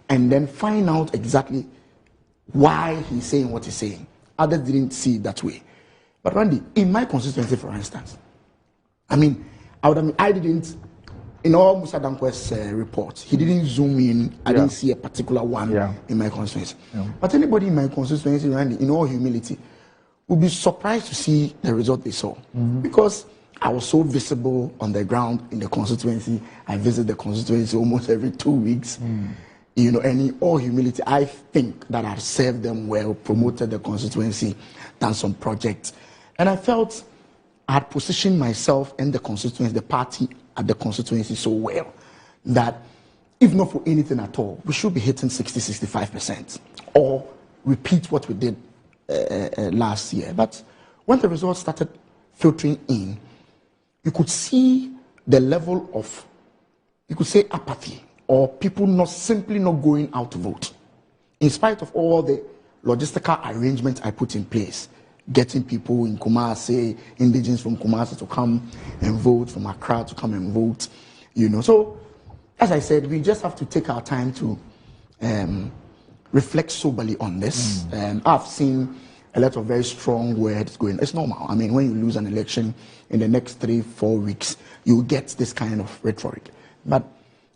and then find out exactly why he's saying what he's saying. Others didn't see it that way. But Randy, in my constituency, for instance, I didn't, in all Musa Dankwa's reports, he didn't zoom in. I didn't see a particular one in my constituency. But anybody in my constituency, Randy, in all humility, would be surprised to see the result they saw. Because I was so visible on the ground in the constituency. I visit the constituency almost every 2 weeks. You know, and in all humility, I think that I've served them well, promoted the constituency, done some projects. And I felt I had positioned myself in the constituency, the party at the constituency so well that if not for anything at all, we should be hitting 60-65% or repeat what we did last year. But when the results started filtering in, you could see the level of, you could say, apathy, or people simply not going out to vote. In spite of all the logistical arrangements I put in place, getting people in Kumasi, indigenous from Kumasi to come and vote, from Accra to come and vote, you know. So, as I said, we just have to take our time to reflect soberly on this. I've seen a lot of very strong words going. It's normal. I mean, when you lose an election in the next 3-4 weeks, you get this kind of rhetoric. But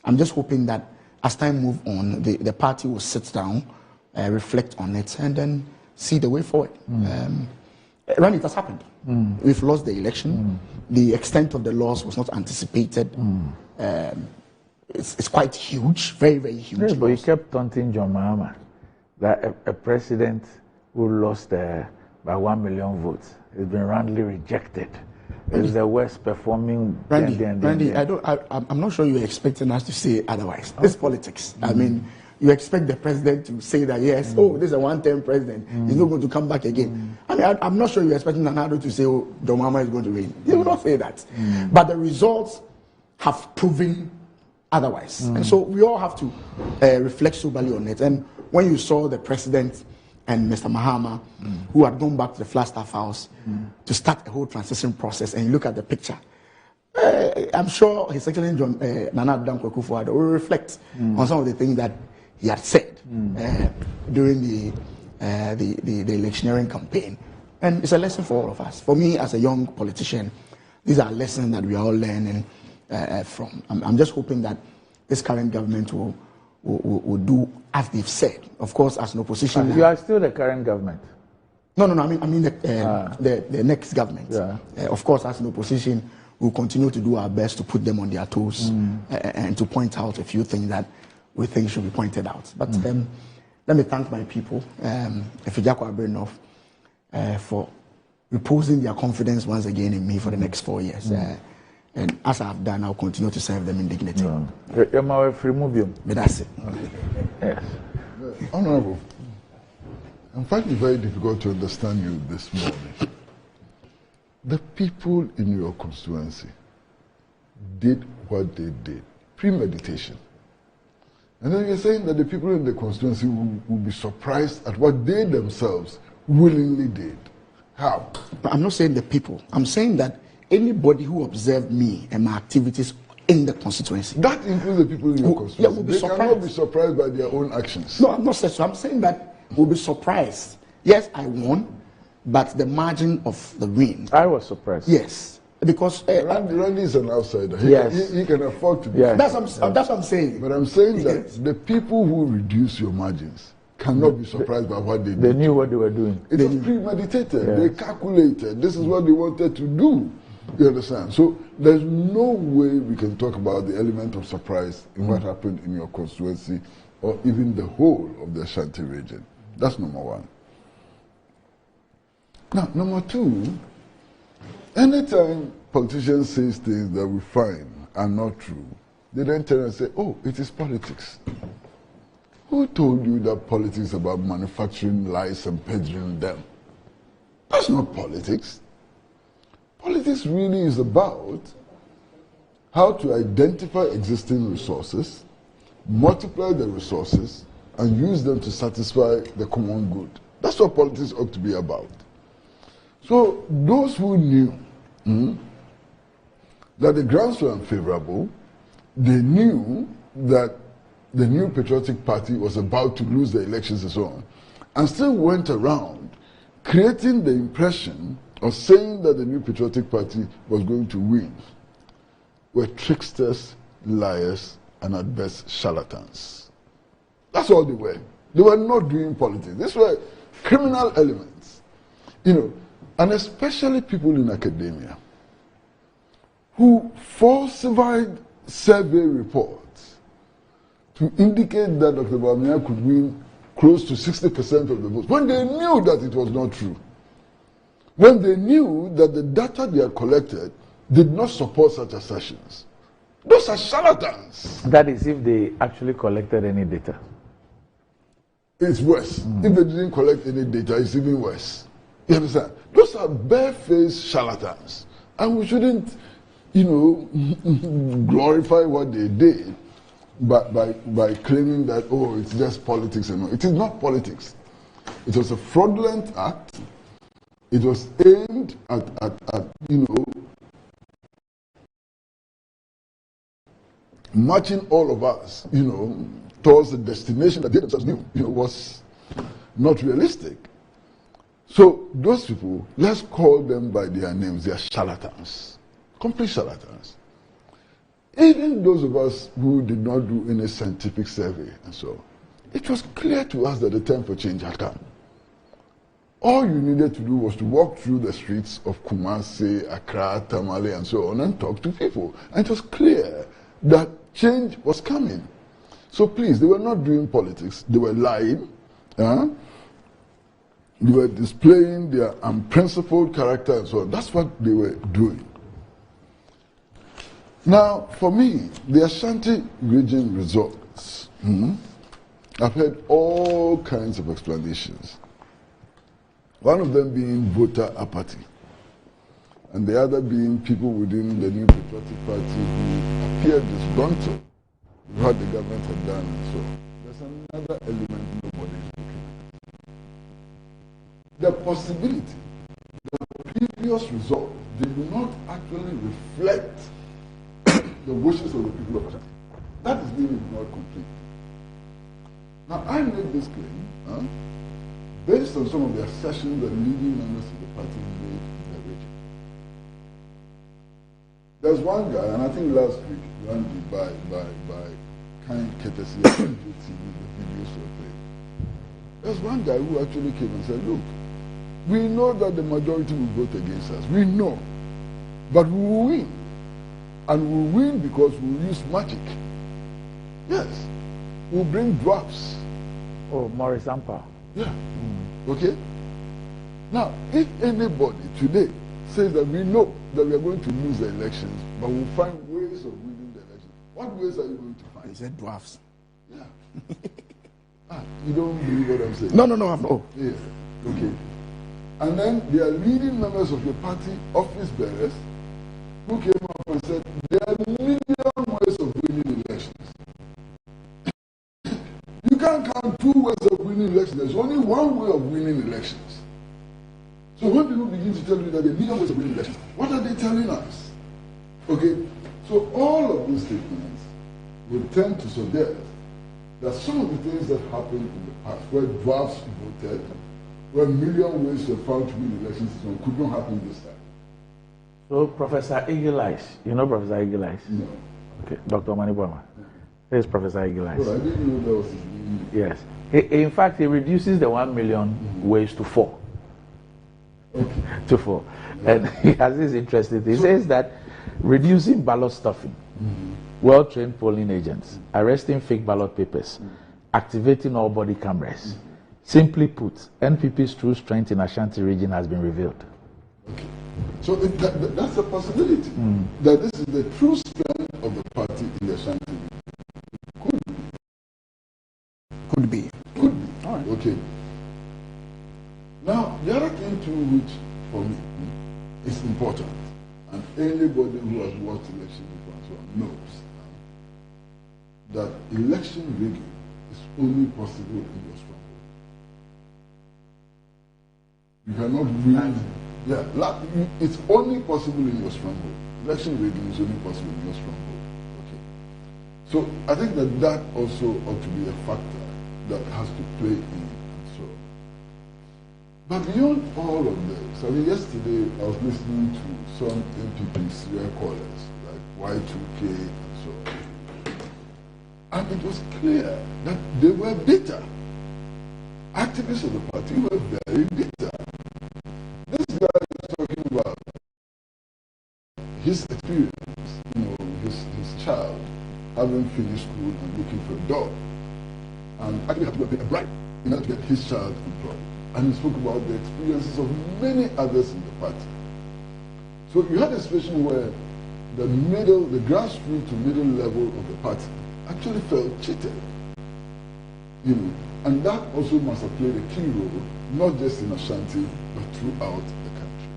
I'm just hoping that as time moves on, the party will sit down, reflect on it, and then see the way forward. Randy, it has happened. We've lost the election. The extent of the loss was not anticipated. It's quite huge, very, very huge. Yes, but you kept taunting John Mahama that a president who lost by 1 million votes has been roundly rejected. It's the worst performing. Randy, I'm not sure you're expecting us to say otherwise. This is politics. I mean, you expect the president to say that, yes, oh, this is a one-term president. He's not going to come back again. I mean, I'm not sure you're expecting Nanado to say, oh, John Mahama is going to win. He will not say that. But the results have proven otherwise. And so we all have to reflect soberly on it. And when you saw the president and Mr. Mahama, who had gone back to the Flagstaff House to start a whole transition process, and you look at the picture, I'm sure His Excellency Nana Addo Dankwa Akufo-Addo will reflect on some of the things that he had said during the electioneering campaign. And it's a lesson for all of us. For me, as a young politician, these are lessons that we are all learning from. I'm just hoping that this current government will do as they've said. Of course, as an opposition. You are still the current government. No. I mean the next government. Of course, as an opposition, we'll continue to do our best to put them on their toes and to point out a few things that we think should be pointed out. But let me thank my people, Efijako Abrenov, for reposing their confidence once again in me for the next 4 years. And as I've done, I'll continue to serve them in dignity. But that's it. Yes. Honorable, I'm finding it very difficult to understand you this morning. The people in your constituency did what they did, premeditation. And then you're saying that the people in the constituency will be surprised at what they themselves willingly did. How? But I'm not saying the people. I'm saying that anybody who observed me and my activities in the constituency. That includes the people in your constituency. Will be they surprised. cannot be surprised by their own actions. No, I'm not saying so. I'm saying that we'll be surprised. Yes, I won, but the margin of the win. I was surprised. Yes. Because Randy is an outsider. He can afford to be. Yes. That's what I'm saying. But I'm saying that the people who reduce your margins cannot be surprised by what they did. They knew what they were doing. It was premeditated. Yes. They calculated. This is what they wanted to do. You understand? So there's no way we can talk about the element of surprise in what happened in your constituency or even the whole of the Ashanti region. That's number one. Now, number two, anytime politicians say things that we find are not true, they then turn and say, oh, it is politics. Who told you that politics is about manufacturing lies and peddling them? That's not politics. Politics really is about how to identify existing resources, multiply the resources, and use them to satisfy the common good. That's what politics ought to be about. So those who knew that the grounds were unfavorable, they knew that the New Patriotic Party was about to lose the elections and so on, and still went around creating the impression of saying that the New Patriotic Party was going to win, were tricksters, liars, and at best charlatans. That's all they were. They were not doing politics. These were criminal elements, and especially people in academia who falsified survey reports to indicate that Dr. Bawumia could win close to 60% of the votes, when they knew that it was not true. When they knew that the data they had collected did not support such assertions. Those are charlatans. That is, if they actually collected any data. It's worse. If they didn't collect any data, it's even worse. You understand? Those are barefaced charlatans. And we shouldn't, glorify what they did by claiming that, oh, it's just politics and all. It is not politics. It was a fraudulent act. It was aimed at marching all of us, towards the destination that they themselves knew, was not realistic. So those people, let's call them by their names. They are charlatans, complete charlatans. Even those of us who did not do any scientific survey and so, it was clear to us that the time for change had come. All you needed to do was to walk through the streets of Kumasi, Accra, Tamale, and so on, and talk to people. And it was clear that change was coming. So please, they were not doing politics. They were lying. They were displaying their unprincipled character and so on. That's what they were doing. Now, for me, the Ashanti region results, I've heard all kinds of explanations. One of them being voter apathy, and the other being people within the New Patriotic Party who appeared disgruntled with what the government had done and so on. There's another element nobody is looking at. The possibility that previous results did not actually reflect the wishes of the people of Ashanti. That is being ignored completely. Now, I made this claim based on some of the assertions that leading members of the party made in the region. There's one guy, and I think last week, Randy, by kind courtesy of TV, the videos were played. There's one guy who actually came and said, look, we know that the majority will vote against us. We know. But we will win. And we'll win because we'll use magic. Yes. We'll bring dwarfs. Oh, Maurice Ampa. Yeah. Okay? Now, if anybody today says that we know that we are going to lose the elections, but we'll find ways of winning the elections, what ways are you going to find? He said dwarfs. Yeah. You don't believe what I'm saying? No, I'm not. Yeah. Okay. And then there are leading members of your party, office bearers, who came up and said, there are a million ways of winning elections. You can't count 2 ways of winning elections. There's only one way of winning elections. So when people begin to tell you that there are a million ways of winning elections, what are they telling us? Okay? So all of these statements will tend to suggest that some of the things that happened in the past, where dwarfs voted, where a million ways were found to win elections, could not happen this time. So Professor Eagle-Eyes, you know Professor Eagle-Eyes? No. Okay, Dr. Manibwama. Here's Professor Eagle-Eyes. Well, I didn't know that was his name. Yes. In fact, he reduces the 1 million ways to 4. Okay. To 4. And he has this interesting thing. He says that reducing ballot stuffing, well-trained polling agents, arresting fake ballot papers, activating all body cameras. Simply put, NPP's true strength in Ashanti region has been revealed. Okay. So that's a possibility. That this is the true strength of the party in the Ashanti region. Could be. All right. Okay. Now, the other thing too, which for me is important, and anybody who has watched election before and so on knows that election rigging is only possible in your stronghold. You cannot win. It's only possible in your stronghold. Election rigging is only possible in your stronghold. Okay. So I think that also ought to be a factor that has to play in and so on. But beyond all of this, I mean, yesterday I was listening to some NPP serial callers like Y2K and so on. And it was clear that they were bitter. Activists of the party were very bitter. This guy is talking about his experience, his child having finished school and looking for a job. And actually had to pay a bribe in order to get his child employed. And he spoke about the experiences of many others in the party. So you had a situation where the grassroots to middle level of the party actually felt cheated. And that also must have played a key role, not just in Ashanti, but throughout the country.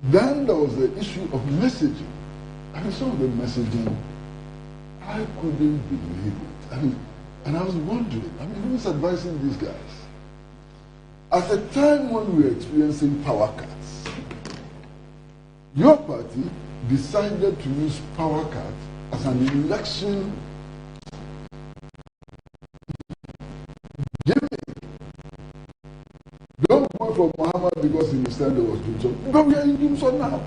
Then there was the issue of messaging. I mean, some of the messaging, I couldn't believe it. And I was wondering, who is advising these guys? At the time when we were experiencing power cuts, your party decided to use power cuts as an election gimmick. Don't vote for Muhammad because in the stand there was Jimson. But we are in Jimson now.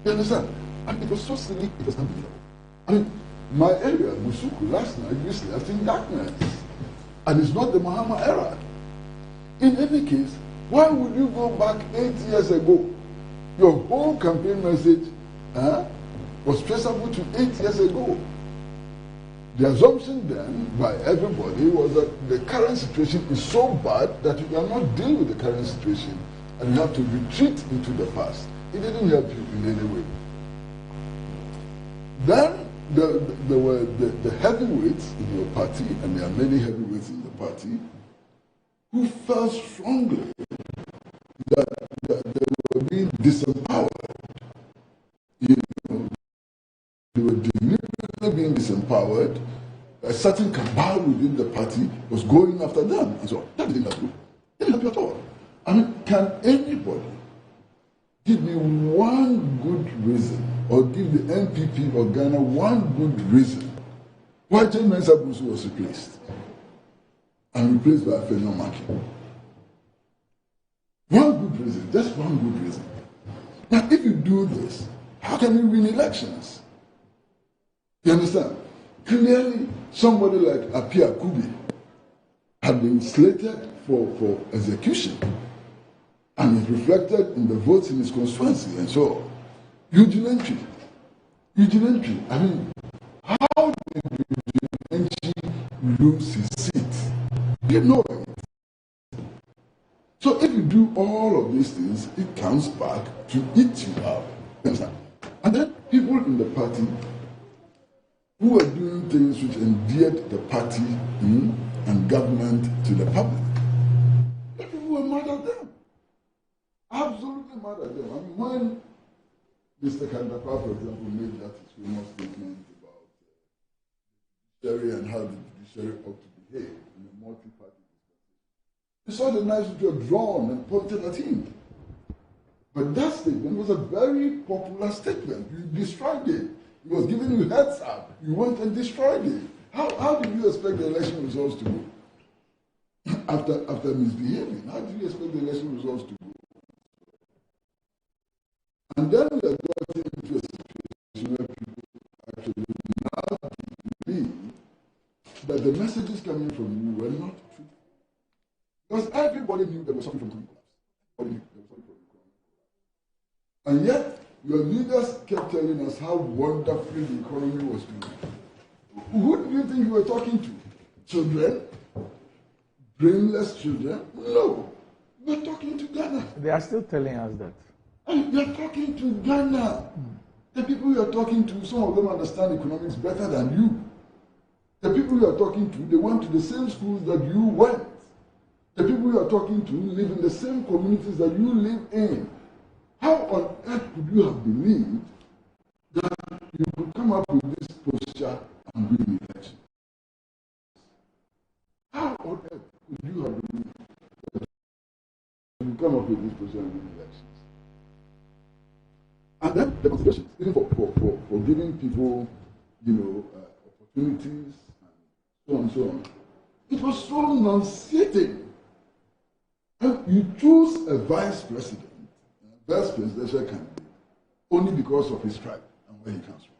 You understand? And it was so silly, it was unbelievable. My area, Musuku, last night, we slept in darkness. And it's not the Muhammad era. In any case, why would you go back 8 years ago? Your whole campaign message was traceable to 8 years ago. The assumption then by everybody was that the current situation is so bad that you cannot deal with the current situation and you have to retreat into the past. It didn't help you in any way. Then there were the heavyweights in your party, and there are many heavyweights in the party, who felt strongly that they were being disempowered. They were deliberately being disempowered. A certain cabal within the party was going after them. And so that didn't help you. It didn't help you at all. Can anybody give me one good reason, or give the NPP or Ghana one good reason why James Mensah Bruce was replaced? And replaced by Fenno Maki. One good reason, just one good reason. Now, if you do this, how can we win elections? You understand? Clearly, somebody like Apia Kubi had been slated for execution, and it reflected in the votes in his constituency, and so Eugene Entry. How did Eugene Entry lose his seat? You know it. So if you do all of these things, it comes back to eat you up. Understand? And then people in the party who are doing things which endeared the party and government to the public, people were mad at them. Absolutely mad at them. When Mr. Kandapa, for example, made that his famous statement about judiciary and how the judiciary ought to behave in a multi-party dispensation, he saw the knives which were drawn and pointed at him. But that statement was a very popular statement. You destroyed it. He was giving you heads up. You went and destroyed it. How did you expect the election results to go? After misbehaving, how did you expect the election results to go? And then we are getting into a situation where people actually now believe that the messages coming from you were not true. Because everybody knew they were suffering from economic collapse. And yet, your leaders kept telling us how wonderfully the economy was doing. Who do you think you were talking to? Children? Brainless children? No. We're talking to Ghana. They are still telling us that. And you're talking to Ghana. The people you're talking to, some of them understand economics better than you. The people you're talking to, they went to the same schools that you went. The people you're talking to live in the same communities that you live in. How on earth could you have believed that you could come up with this posture and win the election? How on earth could you have believed that you could come up with this posture and win the elections? And then the considerations, even for giving people, opportunities and so on and so on. It was so nauseating. And you choose a vice president, a vice presidential candidate, only because of his tribe and where he comes from.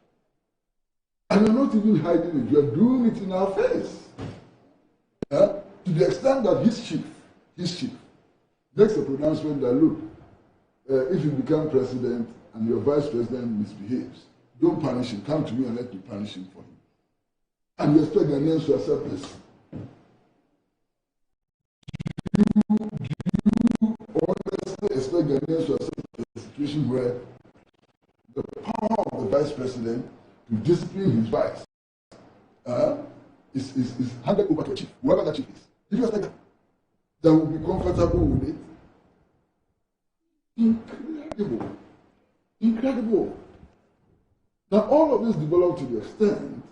And you're not even hiding it, you're doing it in our face. To the extent that his chief makes a pronouncement that, look, if you become president and your vice president misbehaves, don't punish him. Come to me and let me punish him for him. And you expect Ghanaians to accept this. You honestly expect Ghanaians to accept a situation where the power of the vice president to discipline his vice is handed over to a chief, whoever that chief is. If you expect that will be comfortable with it, incredible. Now all of this developed to the extent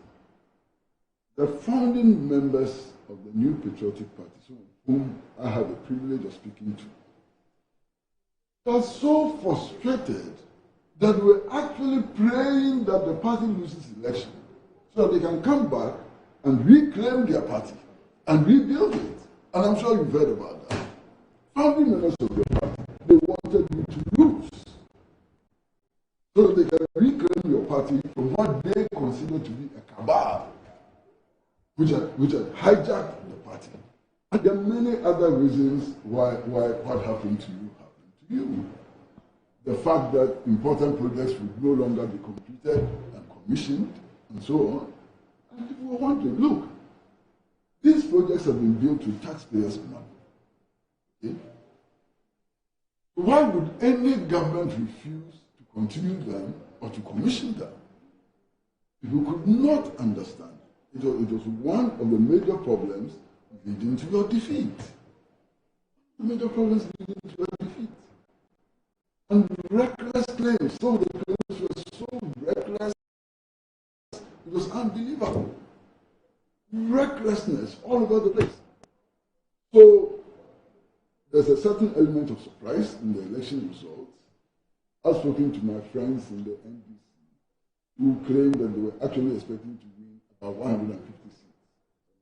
that founding members of the New Patriotic Party, whom I have the privilege of speaking to, are so frustrated that we're actually praying that the party loses election so that they can come back and reclaim their party and rebuild it. And I'm sure you've heard about that. Founding members of the party, they wanted you to lose so that they can reclaim your party from what they consider to be a cabal, which had hijacked the party. And there are many other reasons why what happened to you. The fact that important projects would no longer be completed and commissioned and so on. And people were wondering, look, these projects have been built with taxpayers' money. Okay? Why would any government refuse to continue them or to commission them? People could not understand. It was one of the major problems leading to your defeat. The major problems leading to your defeat. And reckless claims. Some of the claims were so reckless, it was unbelievable. Recklessness all over the place. So there's a certain element of surprise in the election results. I've spoken to my friends in the NDC who claimed that they were actually expecting to win about 150 seats.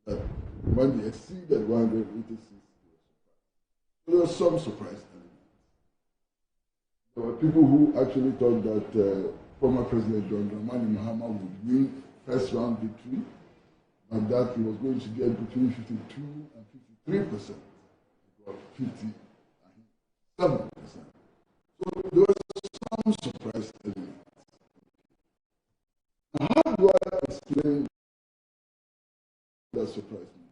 That when they exceeded 180 seats, there was some surprise element. There were people who actually thought that former President John Dramani Mahama would win first round victory, and that he was going to get between 52 and 53%, about 50 and 7%. So there was some surprise element. Now, how do I explain that surprised me?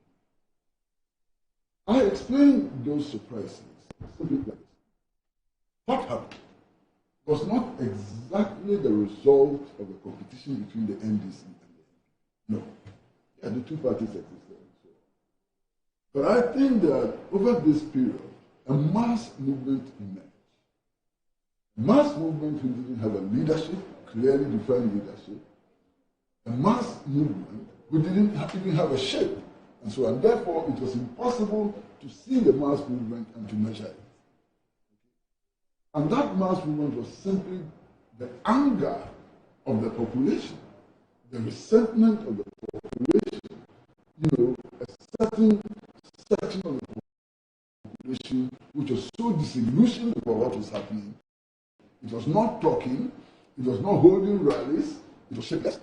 I explain those surprises simply like this. What happened was not exactly the result of the competition between the NDC and the NPP. No. Yeah, the two parties existed. But I think that over this period, a mass movement emerged. Mass movement who didn't have a leadership, clearly defined leadership. A mass movement who didn't even have a shape. And so, and therefore, it was impossible to see the mass movement and to measure it. And that mass movement was simply the anger of the population, the resentment of the population. A certain section of the population which was so disillusioned about what was happening. It was not talking, it was not holding rallies, it was shapeless.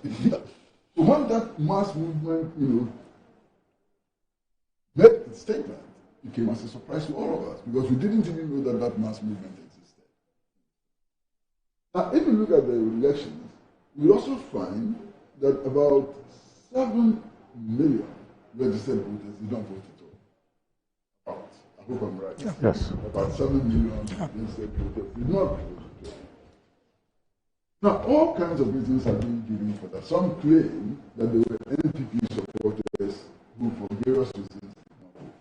So when that mass movement, made its statement, it came as a surprise to all of us because we didn't even know that that mass movement existed. Now, if you look at the elections, we also find that about 7 million registered voters did not vote at all. hope I'm right. Yeah. Yes. About 7 million did not vote. Now, all kinds of reasons have been given for that. Some claim that they were NPP supporters who, for various reasons, did not vote.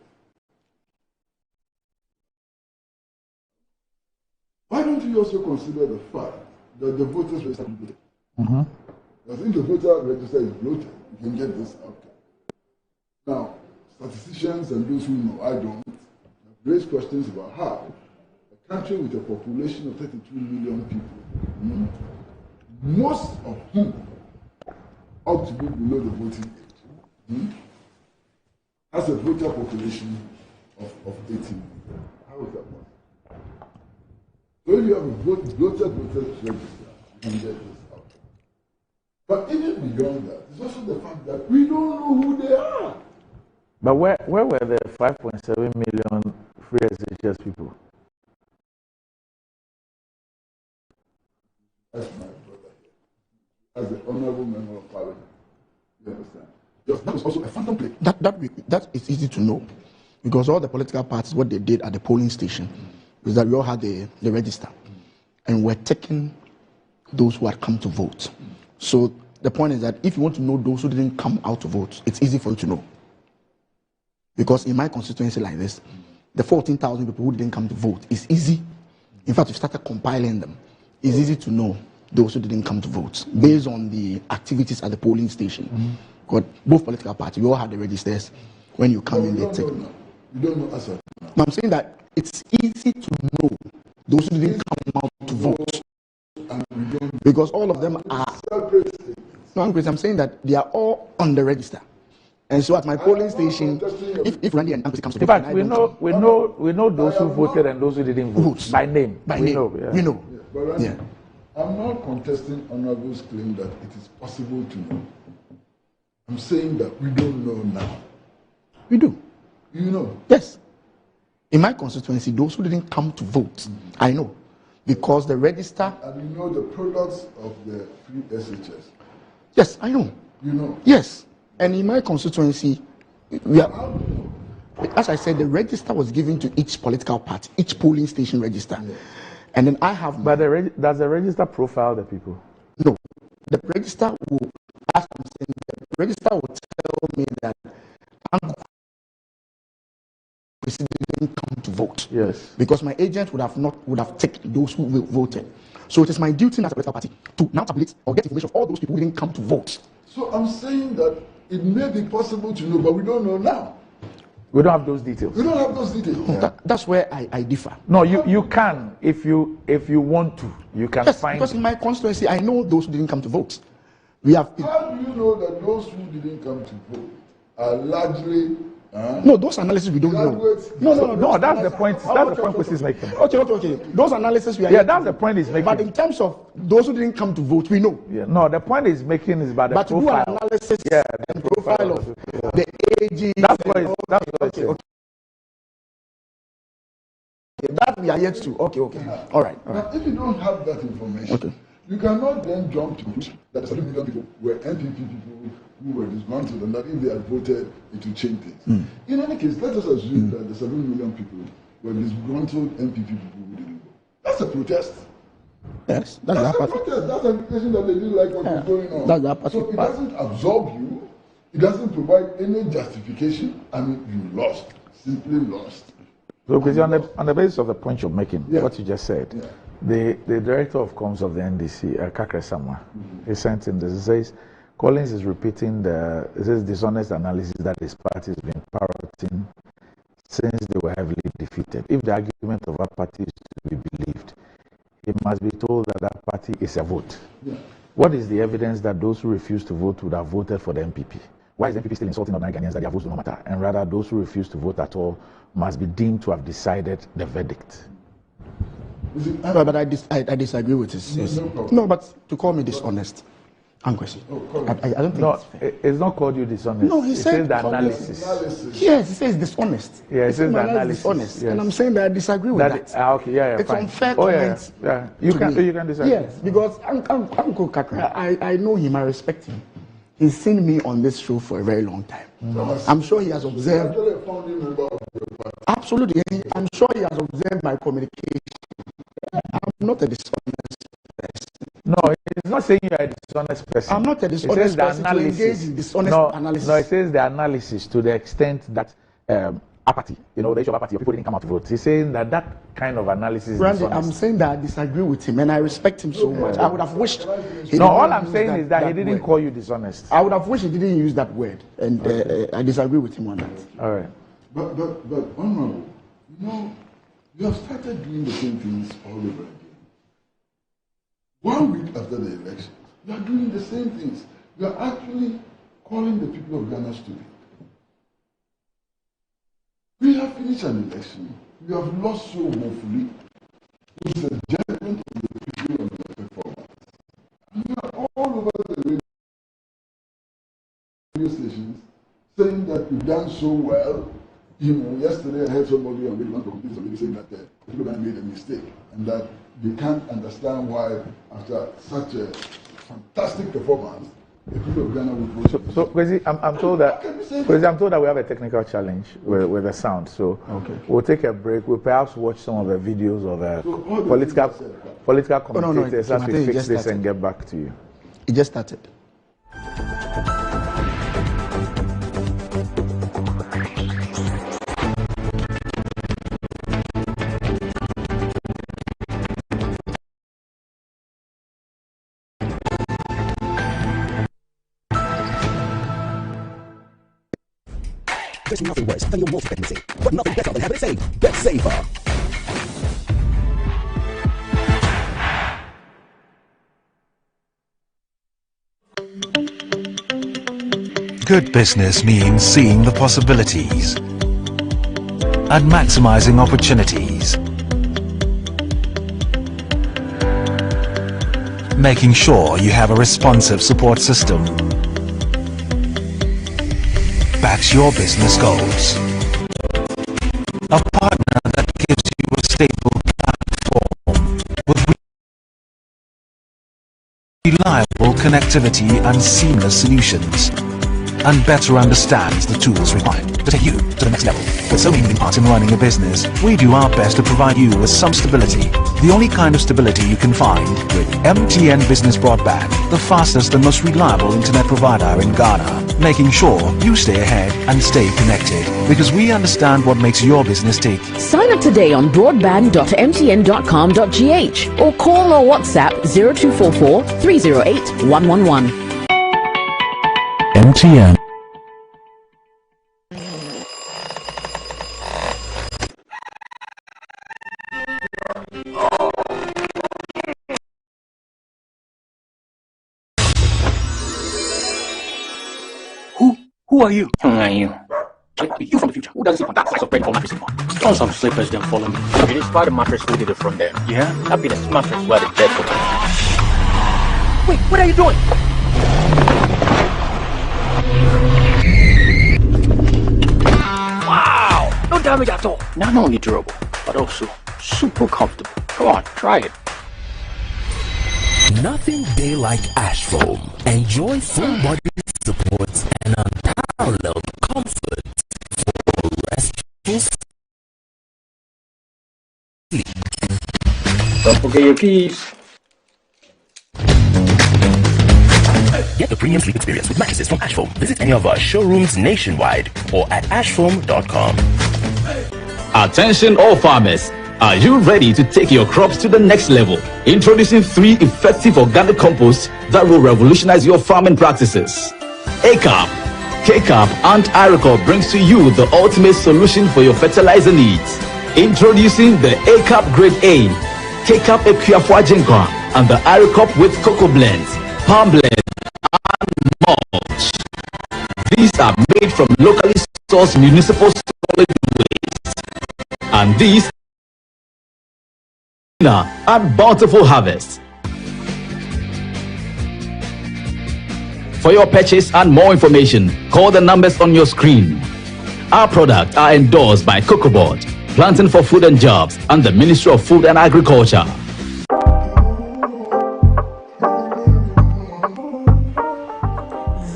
Why don't you also consider the fact that the voters register is bloated? I think the voter register is bloated. You can get this outcome. Now, statisticians and those who know, I don't, raise questions about how a country with a population of 32 million people, most of whom ought to be below the voting age, has a voter population of 18 million. How is that possible? So if you have a bloated voter register, you can get this outcome. But even beyond that, it's also the fact that we don't know who they are. But where were the 5.7 million free SHS people? That's my brother here. As the honorable member of Parliament. You understand? That is also a phantom play. That is easy to know. Because all the political parties, what they did at the polling station is that we all had the register. And we're taking those who had come to vote. So the point is that if you want to know those who didn't come out to vote, it's easy for you to know. Because in my constituency like this, the 14,000 people who didn't come to vote, it's easy. In fact, we started compiling them. It's easy to know those who didn't come to vote based on the activities at the polling station. Because both political parties, we all had the registers. When you come in, they take. You don't know us. No, I'm saying that it's easy to know those who didn't come out to vote. Because all of them are. No, I'm saying that they are all on the register. And so at my polling station, if Randy and Angus comes to vote, in fact, we know those who voted and those who didn't vote by name. We know. But Randy, I'm not contesting Honorable's claim that it is possible to know. I'm saying that we don't know now. We do. You know? Yes. In my constituency, those who didn't come to vote, I know. Because the register. And you know the products of the free SHS. Yes, I know. You know? Yes. And in my constituency, we are, as I said, the register was given to each political party, each polling station register. Yes. And then I have. But does the register profile the people? No. The register will, as I'm saying, the register will tell me that didn't come to vote. Yes. Because my agent would have taken those who voted. So it is my duty as a political party to now tabulate or get information of all those people who didn't come to vote. So I'm saying that it may be possible to know, but we don't know now. We don't have those details. We don't have those details. Yeah. That's where I differ. No, you can if you want to. You can find. Because in my constituency, I know those who didn't come to vote. We have. How do you know that those who didn't come to vote are largely? No, those analysis we don't know. No, that's the point. That's the point Chris is making. Okay. Those analysis we are. Yeah, that's the point he's making. But in terms of those who didn't come to vote, we know. Yeah, no, the point he's making is about the profile. But to do analysis, and profile of the age. That's what okay. That we are yet to. Okay. All right. Now, if you don't have that information, you cannot then jump to conclusion that the 7 million people were NPP people who were disgruntled and that if they had voted, it would change things. In any case, let us assume that the 7 million people were disgruntled NPP people who didn't vote. That's a protest. Yes, that's a protest. That's an indication that they didn't like what was going on. So it doesn't absolve you. It doesn't provide any justification. I mean, you lost. Simply lost. So, because on the basis of the point you're making, what you just said, the director of comms of the NDC, Kakre Samwa, he sent in this. He says, Collins is repeating this dishonest analysis that his party has been parroting since they were heavily defeated. If the argument of our party is to be believed, it must be told that that party is a vote. What is the evidence that those who refuse to vote would have voted for the MPP? Why is the MPP still insulting ordinary Ghanaians that their votes do not matter? And rather, those who refuse to vote at all must be deemed to have decided the verdict. But I disagree with this. No, but to call me dishonest, Ankwesi. I don't think no, it's not called you dishonest. No, he said the analysis. Yes, he says dishonest. Yeah, he says the analysis. Dishonest. Yes. And I'm saying that I disagree with that. Okay, yeah, it's fine. Unfair comment. Yeah. You can disagree. Yes, because Uncle Kakra, I know him, I respect him. He's seen me on this show for a very long time. I'm sure he has observed. Absolutely. I'm sure he has observed my communication. I'm not a dishonest person. No, it's not saying you are a dishonest person. I'm not a dishonest person to engage in dishonest analysis. No, it says the analysis to the extent that apathy, the issue of apathy, people didn't come out to vote. He's saying that kind of analysis is Randy, dishonest. I'm saying that I disagree with him and I respect him so much. I would have wished he No, all I'm saying is that he didn't call you dishonest. I would have wished he didn't use that word, and I disagree with him on that. All right. But Honorable, you have started doing the same things all over again. 1 week after the election, you are doing the same things. You are actually calling the people of Ghana stupid. We have finished an election. We have lost so woefully. It's a judgment of the people on the performance. And we are all over the radio stations saying that we've done so well. Yesterday I heard somebody on Radio Computer saying that people have made a mistake and that they can't understand why, after such a fantastic performance, the people of Ghana would vote. So Kwesi, I'm told that we have a technical challenge with the sound. So we'll take a break. We'll perhaps watch some of the videos of political commentators as we fix this and get back to you. It just started. There's nothing worse than your multi-bet missing, but nothing better than having it saved. Bet safer. Good business means seeing the possibilities and maximizing opportunities. Making sure you have a responsive support system backs your business goals. A partner that gives you a stable platform with reliable connectivity and seamless solutions, and better understands the tools required to take you to the next level. With so many moving parts in running a business, we do our best to provide you with some stability. The only kind of stability you can find with MTN Business Broadband, the fastest and most reliable internet provider in Ghana, making sure you stay ahead and stay connected, because we understand what makes your business tick. Sign up today on broadband.mtn.com.gh or call or WhatsApp 0244 308 111. MTN. Who are you? Who are you? You from the future. Who doesn't sleep on that slice of bread for mattress anymore? On some slippers, then follow me. If it is part of the mattress, who did it from there? Yeah? I've been a mattress where the bed for me. Wait, what are you doing? Wow! No damage at all. Not only durable, but also super comfortable. Come on, try it. Nothing day like ash foam. Enjoy full body support and unparalleled comfort for restful sleep. Don't forget your keys. Get the premium sleep experience with mattresses from Ashfoam. Visit any of our showrooms nationwide or at ashfoam.com. Attention all farmers. Are you ready to take your crops to the next level? Introducing 3 effective organic composts that will revolutionize your farming practices. ACAP, KCAP and Iricop brings to you the ultimate solution for your fertilizer needs. Introducing the ACAP Grade A, KCAP Equiafua Jinkwa, and the Iricop with cocoa blends, palm blend, and mulch. These are made from locally sourced municipal solid waste. And these and bountiful harvest. For your purchase and more information, call the numbers on your screen. Our products are endorsed by COCOBOD, Planting for Food and Jobs, and the Ministry of Food and Agriculture.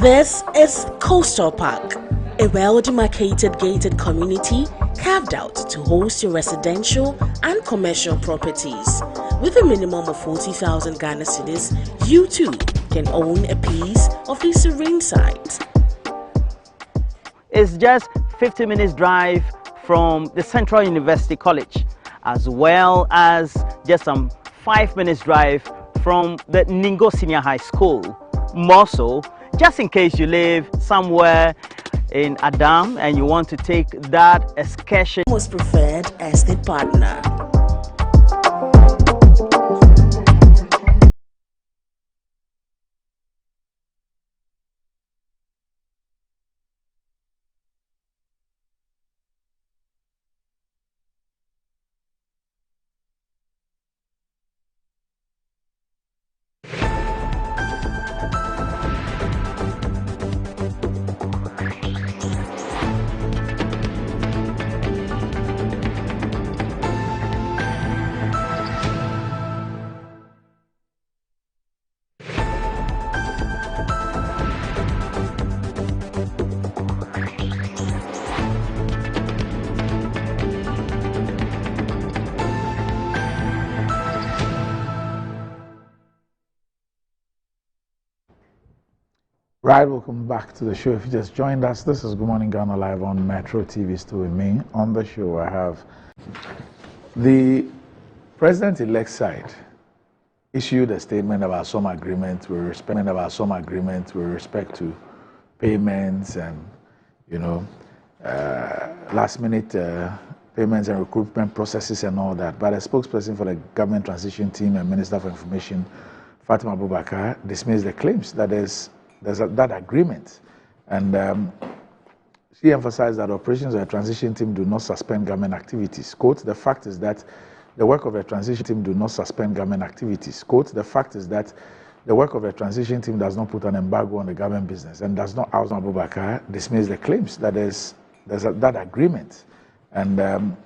This is Coastal Park, a well-demarcated gated community carved out to host your residential and commercial properties. With a minimum of 40,000 Ghana cedis, you too can own a piece of the serene site. It's just 50 minutes drive from the Central University College, as well as just some 5 minutes drive from the Ningo Senior High School. More so, just in case you live somewhere in Adam and you want to take that excursion. Most preferred estate partner. Right, welcome back to the show. If you just joined us, this is Good Morning Ghana Live on Metro TV. Still with me. On the show, I have the President-elect side issued a statement about some agreement with respect to payments and, you know, last-minute payments and recruitment processes and all that. But a spokesperson for the government transition team and Minister for Information, Fatima Abubakar, dismissed the claims that there's that agreement, and she emphasized that operations of the transition team do not suspend government activities. Quote, the fact is that the work of the transition team do not suspend government activities. Quote, the fact is that the work of the transition team does not put an embargo on the government business and does not oust Abubakar dismiss the claims that there's that agreement, and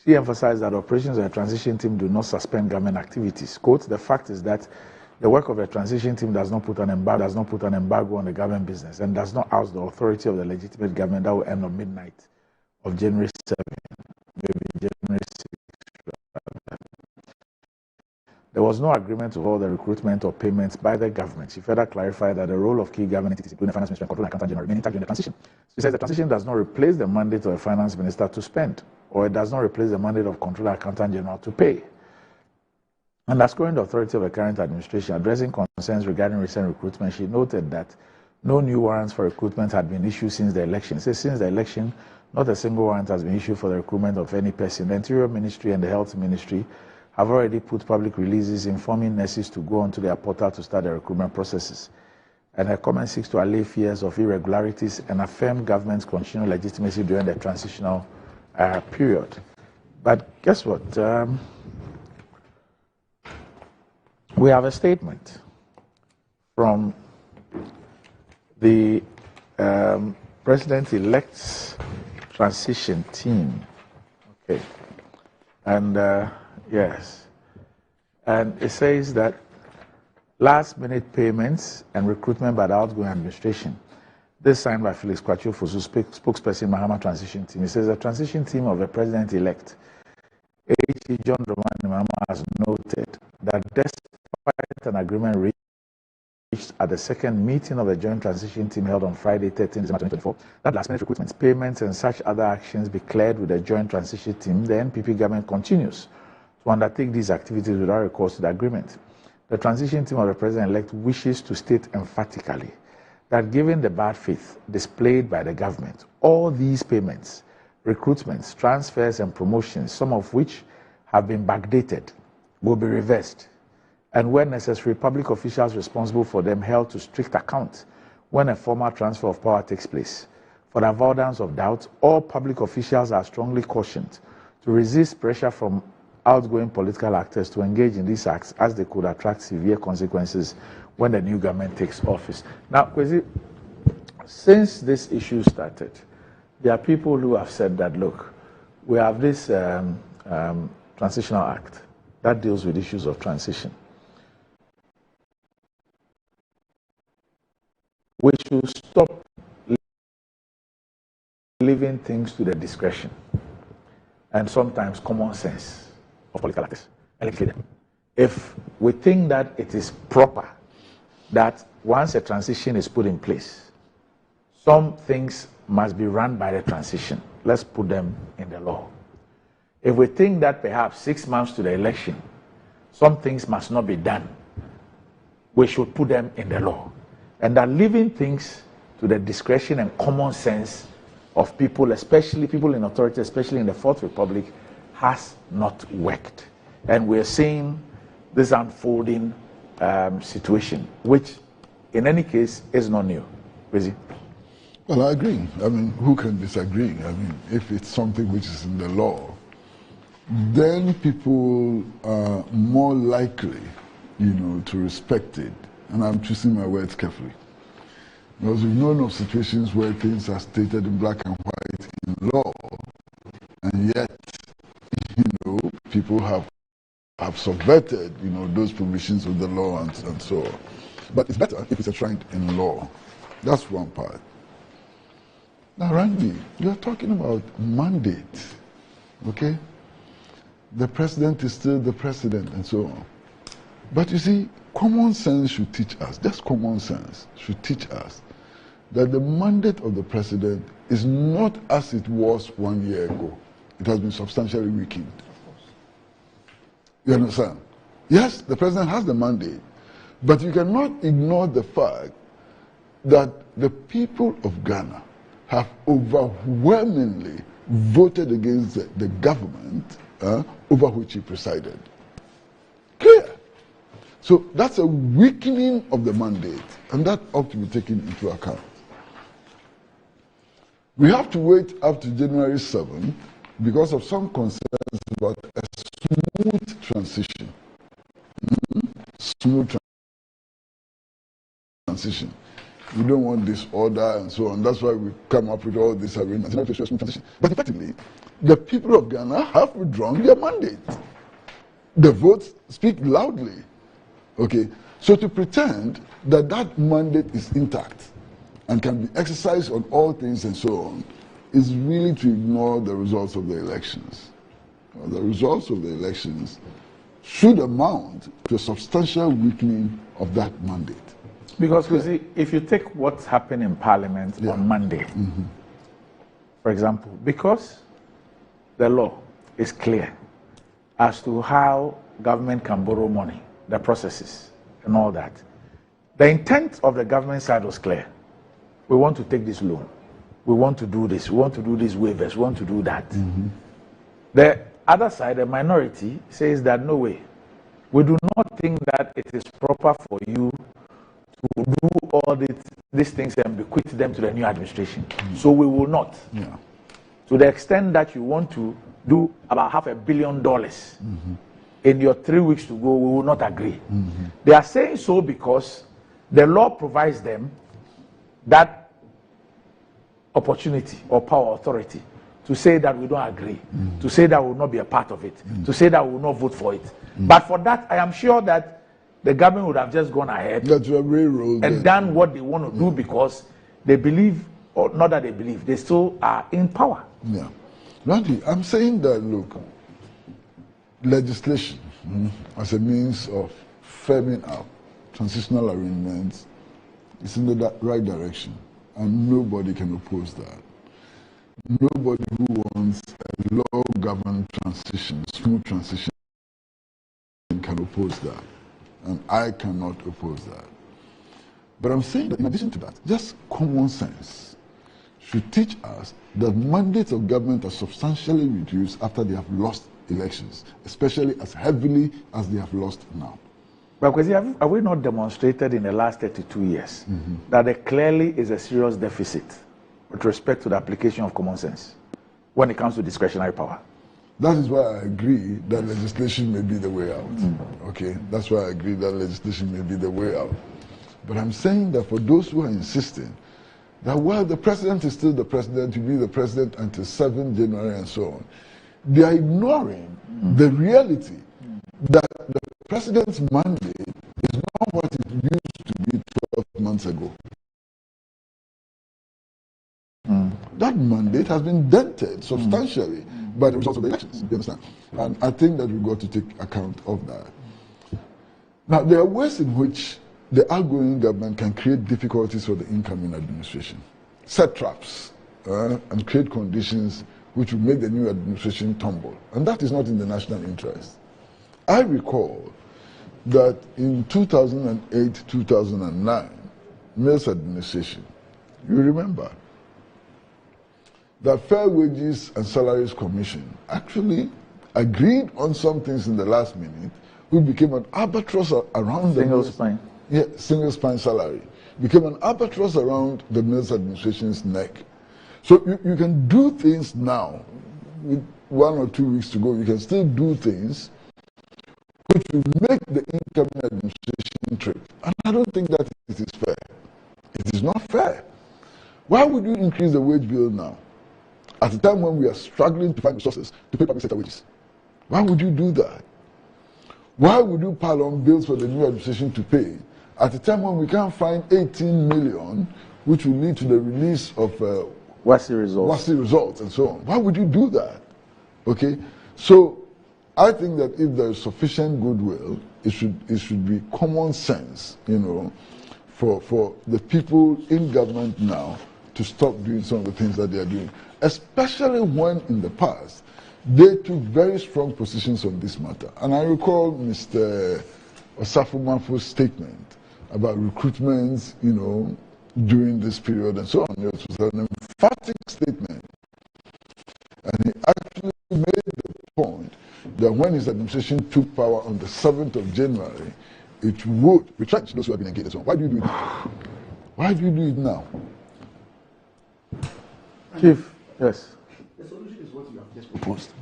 she emphasized that operations of the transition team do not suspend government activities. Quote, the fact is that the work of the transition team does not put an embargo on the government business and does not oust the authority of the legitimate government that will end on midnight of January 7, maybe January 6. There was no agreement to hold the recruitment or payments by the government. She further clarified that the role of key government entities, including the finance minister and control accountant general, remain intact during the transition. She says the transition does not replace the mandate of the finance minister to spend, or it does not replace the mandate of controller accountant general to pay. Underscoring the authority of the current administration, addressing concerns regarding recent recruitment, she noted that no new warrants for recruitment had been issued since the election. She says since the election, not a single warrant has been issued for the recruitment of any person. The Interior Ministry and the Health Ministry have already put public releases informing nurses to go onto their portal to start the recruitment processes. And her comment seeks to allay fears of irregularities and affirm government's continued legitimacy during the transitional period. But guess what? We have a statement from the President-elect's transition team. Okay. And yes. And it says that last-minute payments and recruitment by the outgoing administration. This signed by Felix Kwachu Fosu, spokesperson, Mahama Transition Team. It says the transition team of the President-elect, H.E. John Dramani Mahama, has noted that despite an agreement reached at the second meeting of the Joint Transition Team held on Friday, 13 December 2024, that last-minute recruitments, payments, and such other actions be cleared with the Joint Transition Team, the NPP government continues to undertake these activities without recourse to the agreement. The transition team of the President-elect wishes to state emphatically that given the bad faith displayed by the government, all these payments, recruitments, transfers, and promotions, some of which have been backdated, will be reversed, and when necessary, public officials responsible for them held to strict account when a formal transfer of power takes place. For the avoidance of doubt, all public officials are strongly cautioned to resist pressure from outgoing political actors to engage in these acts, as they could attract severe consequences when the new government takes office. Now, Kwesi, since this issue started, there are people who have said that, look, we have this transitional act that deals with issues of transition. We should stop leaving things to the discretion. and sometimes common sense of political actors and legislators. If we think that it is proper that once a transition is put in place, some things must be run by the transition, let's put them in the law. If we think that perhaps 6 months to the election, some things must not be done, we should put them in the law. And that leaving things to the discretion and common sense of people, especially people in authority, especially in the Fourth Republic, has not worked. And we're seeing this unfolding situation, which in any case is not new. Busy? Well, I agree. I mean, who can disagree? I mean, if it's something which is in the law, then people are more likely, to respect it. And I'm choosing my words carefully. Because we've known of situations where things are stated in black and white in law, and yet, people have subverted, those provisions of the law and so on. But it's better if it's enshrined in law. That's one part. Now, Randy, you're talking about mandate, okay? The president is still the president and so on. But you see, common sense should teach us, just common sense should teach us that the mandate of the president is not as it was 1 year ago. It has been substantially weakened. You understand? Yes, the president has the mandate, but you cannot ignore the fact that the people of Ghana have overwhelmingly voted against the government over which he presided. Clear. So that's a weakening of the mandate, and that ought to be taken into account. We have to wait up to January 7th because of some concerns about a smooth transition. Smooth transition. We don't want disorder and so on. That's why we come up with all these arrangements. But effectively, the people of Ghana have withdrawn their mandate. The votes speak loudly. Okay, so to pretend that that mandate is intact and can be exercised on all things and so on is really to ignore the results of the elections. The results of the elections should amount to a substantial weakening of that mandate. Because you see, if you take what's happened in Parliament on Monday, for example, because the law is clear as to how government can borrow money, the processes and all that, the intent of the government side was clear. We want to take this loan. We want to do this. We want to do these waivers. We want to do that. The other side, the minority, says that no way. We do not think that it is proper for you to do all these things and bequeath them to the new administration. So we will not. To the extent that you want to do about $500 million in your 3 weeks to go, we will not agree. They are saying so because the law provides them that opportunity or power authority to say that we don't agree, to say that we will not be a part of it, to say that we will not vote for it. But for that, I am sure that the government would have just gone ahead and done what they want to do because they believe, or not that they believe, they still are in power. Yeah. Randy, I'm saying that, look, legislation as a means of firming up transitional arrangements is in the right direction, and nobody can oppose that. Nobody who wants a law-governed transition, smooth transition, can oppose that. And I cannot oppose that. But I'm saying that in addition to that, just common sense should teach us that mandates of government are substantially reduced after they have lost elections, especially as heavily as they have lost now. But have we not demonstrated in the last 32 years that there clearly is a serious deficit with respect to the application of common sense when it comes to discretionary power? That is why I agree that legislation may be the way out. Okay, that's why I agree that legislation may be the way out. But I'm saying that for those who are insisting that while the president is still the president, to be the president until 7th January and so on, they are ignoring the reality that the president's mandate is not what it used to be 12 months ago. That mandate has been dented substantially. by the results of the elections. You understand? And I think that we've got to take account of that. Now, there are ways in which the outgoing government can create difficulties for the incoming administration, set traps, and create conditions which will make the new administration tumble. And that is not in the national interest. I recall that in 2008, 2009, Mills administration, you remember, that Fair Wages and Salaries Commission actually agreed on some things in the last minute, which became an albatross around the single spine. Yeah, single spine salary. Became an albatross around the Mills administration's neck. So you can do things now, with 1 or 2 weeks to go, you can still do things which will make the incoming administration trip. And I don't think that it is fair. It is not fair. Why would you increase the wage bill now, at a time when we are struggling to find resources to pay public sector wages? Why would you do that? Why would you pile on bills for the new administration to pay at a time when we can't find 18 million, which will lead to the release of WASI results and so on? Why would you do that? Okay, so I think that if there is sufficient goodwill, it should be common sense, for the people in government now to stop doing some of the things that they are doing, especially when in the past they took very strong positions on this matter. And I recall Mr. Osafo Mafo's statement about recruitments, during this period and so on. It was an emphatic statement. And he actually made the point that when his administration took power on the 7th of January, it would retrench those who have been engaged. Why do you do it now? Why do you do it now? Chief, yes. The solution is what you have just proposed.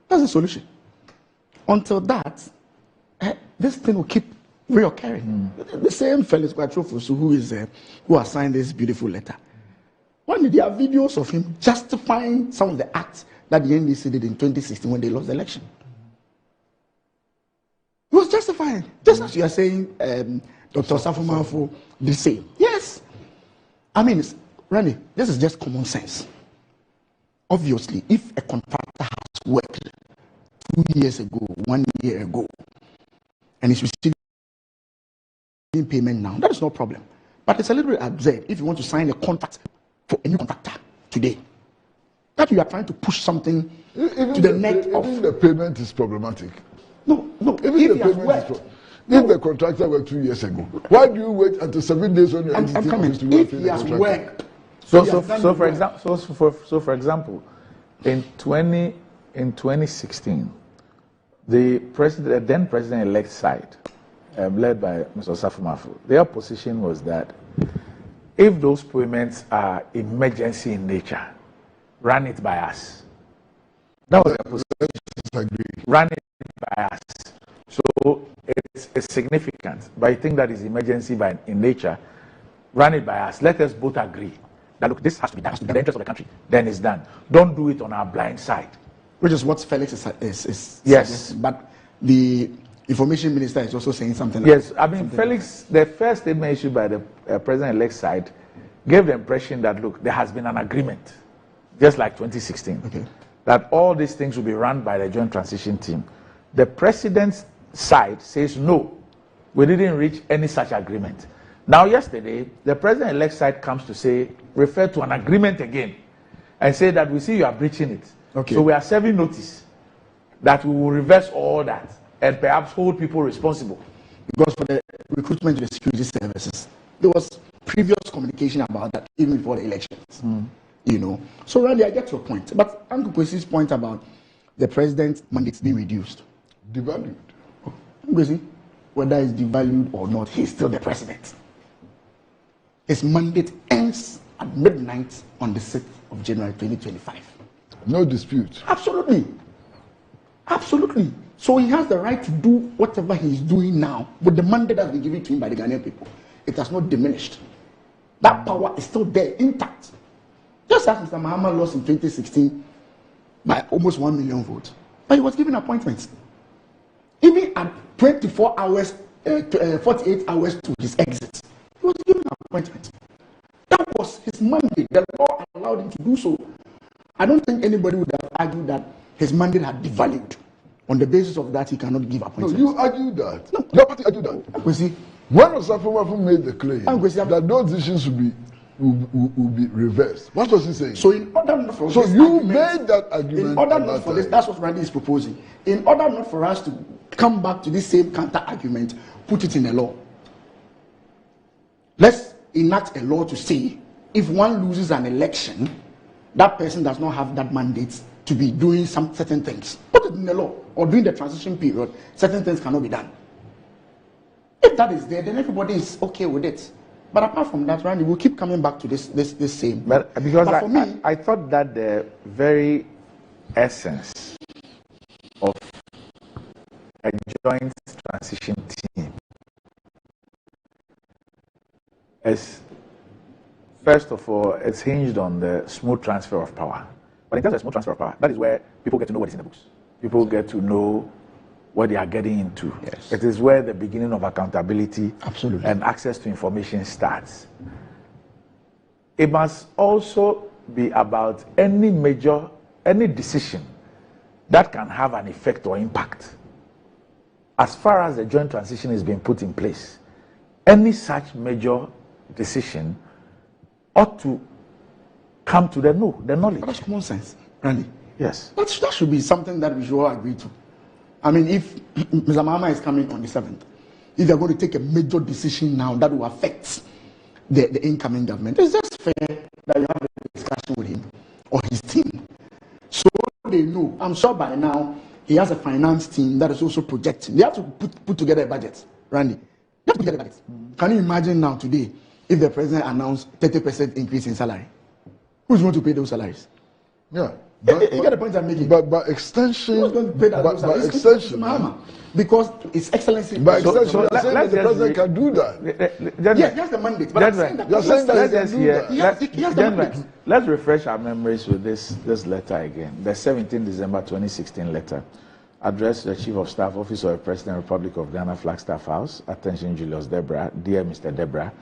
That's the solution. Until that, this thing will keep reoccurring. The same Felix Quattrofosu who assigned this beautiful letter. When there are videos of him justifying some of the acts that the NDC did in 2016 when they lost the election. He was justifying, just as you are saying, Dr. Osafo Mafoe, the same. Yes. I mean, Randy, this is just common sense. Obviously, if a contractor has worked 2 years ago, 1 year ago, and is receiving payment now, that is no problem. But it's a little bit absurd if you want to sign a contract for a new contractor today, that you are trying to push something to the neck of. Even the payment is problematic. No. Even the payment is if the contractor worked 2 years ago, why do you wait until 7 days when you're if he has worked? So for example, in 2016, the then president-elect side, led by Mr. Osafo Mafoe, their position was that if those payments are emergency in nature, run it by us. That was their position. Run it by us. So it's significant, but I think that is emergency in nature. Run it by us. Let us both agree that, look, this has to be done in the interest of the country. Then it's done. Don't do it on our blind side. Which is what Felix is yes. But the information minister is also saying something. Yes, I mean, Felix, the first statement issued by the president-elect side gave the impression that, look, there has been an agreement, just like 2016, that all these things will be run by the joint transition team. The president's side says, no, we didn't reach any such agreement. Now, yesterday, the president-elect side comes to say, refer to an agreement again, and say that we see you are breaching it. So we are serving notice that we will reverse all that and perhaps hold people responsible. Because for the recruitment to the security services, there was previous communication about that even before the elections. So really, I get your point. But Uncle Kwesi's point about the president's mandates being reduced. Devalued. Kwesi, whether it's devalued or not, he's still the president. His mandate ends at midnight on the 6th of January 2025. No dispute. Absolutely. So he has the right to do whatever he's doing now with the mandate that's been given to him by the Ghanaian people. It has not diminished. That power is still there, intact. Just as Mr. Mahama lost in 2016 by almost 1 million votes. But he was given appointments. Even at 24 hours, 48 hours to his exit, he was given an appointment. That was his mandate. The law allowed him to do so. I don't think anybody would have argued that his mandate had devalued. On the basis of that, he cannot give appointments. No, you argued that. No, your party argued that. When Osafo made the claim that those decisions will be reversed, what was he saying? So in order not for so this you argument, made that argument. In order not for this, that's what Randy is proposing. In order not for us to come back to this same counter argument, put it in a law. Let's enact a law to say if one loses an election, that person does not have that mandate to be doing some certain things. Put it in the law. Or during the transition period, certain things cannot be done. If that is there, then everybody is okay with it. But apart from that, Randy, we'll keep coming back to this same. But for me, I thought that the very essence of a joint transition team is, first of all, it's hinged on the smooth transfer of power. But in terms of smooth transfer of power, that is where people get to know what is in the books. People get to know what they are getting into. Yes. It is where the beginning of accountability and access to information starts. It must also be about any decision that can have an effect or impact. As far as the joint transition is being put in place, any such major decision ought to come to the knowledge. That's common sense, Randy. Yes. That should be something that we should all agree to. I mean, if Mr. Mahama is coming on the 7th, if they're going to take a major decision now that will affect the incoming government, it's just fair that you have a discussion with him or his team. So they know. I'm sure by now he has a finance team that is also projecting. They have to put together a budget, Randy. They have to put together a budget. Can you imagine now today if the president announced 30% increase in salary? Who's going to pay those salaries? Yeah. You get the point I'm making. But by extension, who's going to pay that? by extension, because it's excellency. By extension, so you're saying that the president can do that. Yes, that's the mandate. But you're saying that he can do that. Let's refresh our memories with this letter again. The 17 December 2016 letter addressed to the Chief of Staff, Office of the President, Republic of Ghana, Flagstaff House. Attention, Julius Debra. Dear Mr. Debra,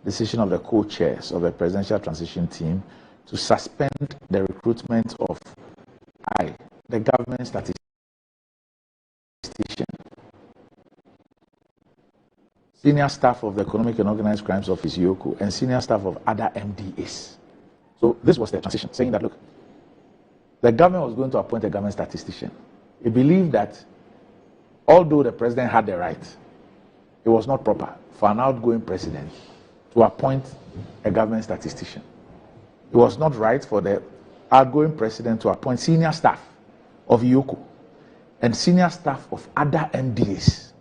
decision of the co-chairs of the Presidential Transition Team to suspend the recruitment of the government statistician, senior staff of the Economic and Organized Crimes Office, YOCO, and senior staff of other MDAs. So this was the transition, saying that, look, the government was going to appoint a government statistician. He believed that although the president had the right, it was not proper for an outgoing president to appoint a government statistician. It was not right for the outgoing president to appoint senior staff of YOCO and senior staff of other MDAs.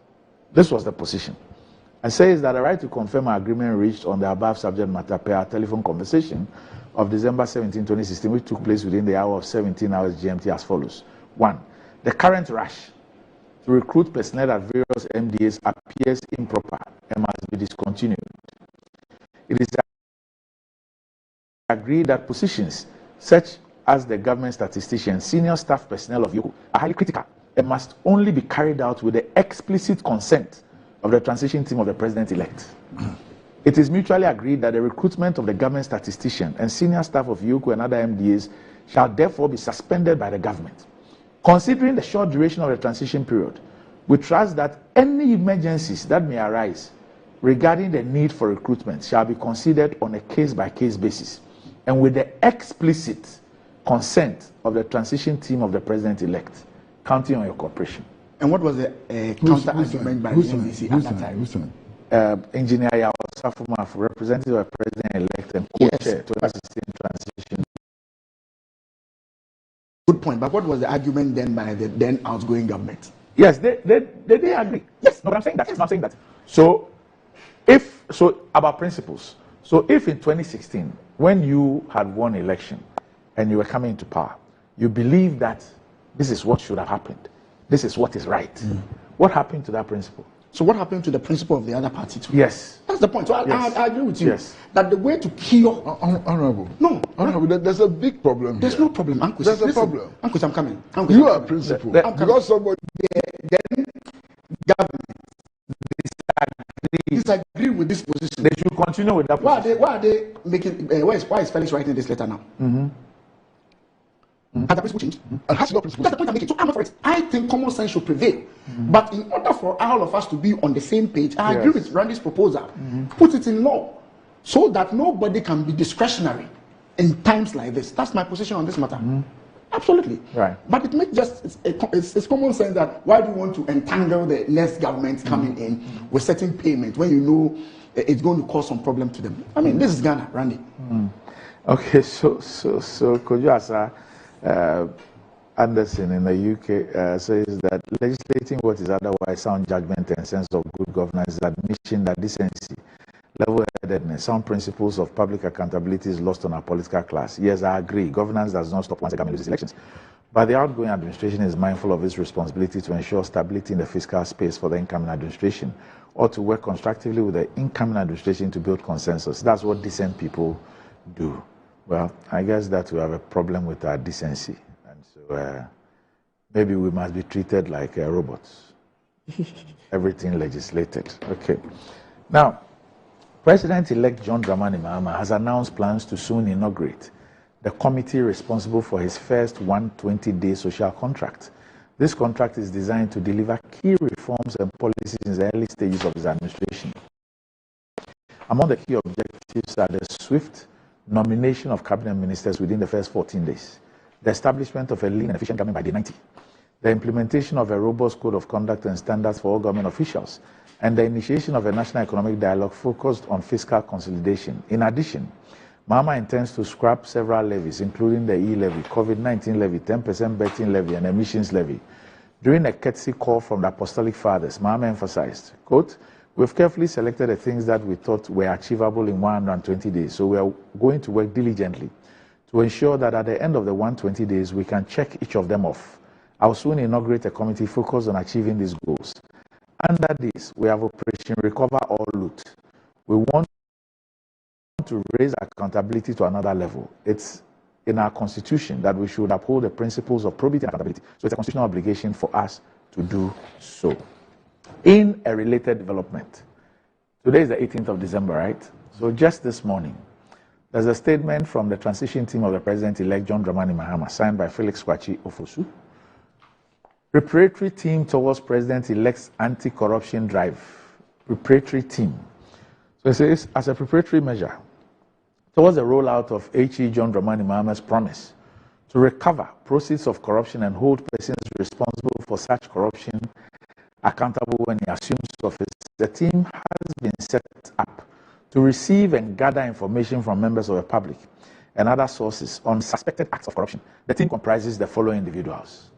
This was the position. And says that the right to confirm an agreement reached on the above subject matter per our telephone conversation of December 17, 2016, which took place within the hour of 17 hours GMT as follows. 1. The current rush to recruit personnel at various MDAs appears improper and must be discontinued. It is agreed that positions such as the government statistician, senior staff personnel of YOCO are highly critical and must only be carried out with the explicit consent of the transition team of the president-elect. It is mutually agreed that the recruitment of the government statistician and senior staff of YOCO and other MDAs shall therefore be suspended by the government. Considering the short duration of the transition period, we trust that any emergencies that may arise regarding the need for recruitment shall be considered on a case-by-case basis and with the explicit consent of the transition team of the president-elect, counting on your cooperation. And what was the counter-argument by the NDC at that time? Engineer Yao Safuma, representative of the president-elect and co-chair to the transition. Good point, but what was the argument then by the then outgoing government? Yes, they agree. Yes, no, but I'm saying that. I'm saying that. So, about principles. So, if in 2016, when you had won election and you were coming into power, you believe that this is what should have happened, this is what is right. What happened to that principle? So what happened to the principle of the other party too? Yes. That's the point. So I agree with you. Yes. That the way to cure... Honorable. No. Honorable, there's a big problem. There's no problem, Uncle. There's a problem. Uncle, I'm coming. You are principal. Because somebody... Then government disagree with this position. They should continue with that position. Why are they making... why is Felix writing this letter now? Has the principle changed? And has law principle? That's the point I'm making. So I'm not for it. I think common sense should prevail. But in order for all of us to be on the same page, I agree with Randy's proposal. Put it in law so that nobody can be discretionary in times like this. That's my position on this matter. Absolutely. Right. But it makes just, it's common sense that why do you want to entangle the next government coming in with certain payment when you know it's going to cause some problem to them? I mean, this is Ghana, Randy. Okay, so Kojo Anderson in the UK says that legislating what is otherwise sound judgment and sense of good governance is admission that decency, level-headedness, sound principles of public accountability is lost on our political class. Yes, I agree. Governance does not stop once a government loses elections. But the outgoing administration is mindful of its responsibility to ensure stability in the fiscal space for the incoming administration, or to work constructively with the incoming administration to build consensus. That's what decent people do. Well, I guess that we have a problem with our decency. And so maybe we must be treated like robots. Everything legislated. Okay. Now, President-elect John Dramani Mahama has announced plans to soon inaugurate the committee responsible for his first 120-day social contract. This contract is designed to deliver key reforms and policies in the early stages of his administration. Among the key objectives are the swift nomination of cabinet ministers within the first 14 days, the establishment of a lean and efficient government by day 90, the implementation of a robust code of conduct and standards for all government officials, and the initiation of a national economic dialogue focused on fiscal consolidation. In addition, Mahama intends to scrap several levies, including the E-levy, COVID-19 levy, 10% betting levy, and emissions levy. During a courtesy call from the Apostolic Fathers, Mahama emphasized, quote, "We've carefully selected the things that we thought were achievable in 120 days, so we are going to work diligently to ensure that at the end of the 120 days, we can check each of them off. I will soon inaugurate a committee focused on achieving these goals. Under this, we have Operation Recover or Loot. We want to raise accountability to another level. It's in our constitution that we should uphold the principles of probity and accountability. So it's a constitutional obligation for us to do so." In a related development, today is the 18th of December, right? So just this morning, there's a statement from the transition team of the President-elect John Dramani Mahama, signed by Felix Kwachi Ofosu, preparatory team towards President-elect's anti-corruption drive. Preparatory team. So it says, as a preparatory measure towards the rollout of H.E. John Dramani Mahama's promise to recover proceeds of corruption and hold persons responsible for such corruption accountable when he assumes office, the team has been set up to receive and gather information from members of the public and other sources on suspected acts of corruption. The team comprises the following individuals: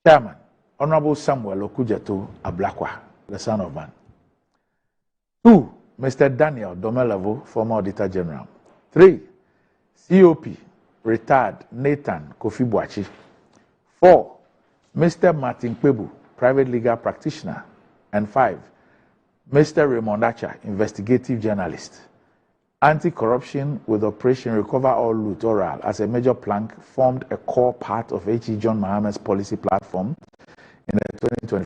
Chairman, Honorable Samuel Okujeto Ablakwa, the son of man. 2, Mr. Daniel Domelevo, former Auditor General. 3, COP, retired Nathan Kofi Boachi. 4, Mr. Martin Kwebu, private legal practitioner. And 5, Mr. Raymond Acha, investigative journalist. Anti-corruption with Operation Recover or Loot Oral as a major plank formed a core part of H.E. John Mahama's policy platform in the 2024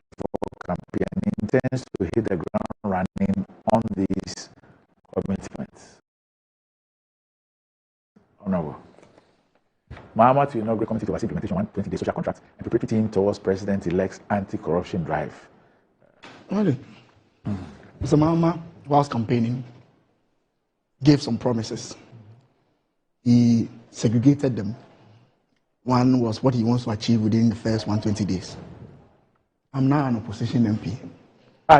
campaign and intends to hit the ground running on these commitments. Honorable. Mahama to inaugurate committee to oversee implementation of 120-day social contract and preparatory team towards President-elect's anti-corruption drive. Really? So Mahama, whilst campaigning, gave some promises. He segregated them. One was what he wants to achieve within the first 120 days. I'm now an opposition MP.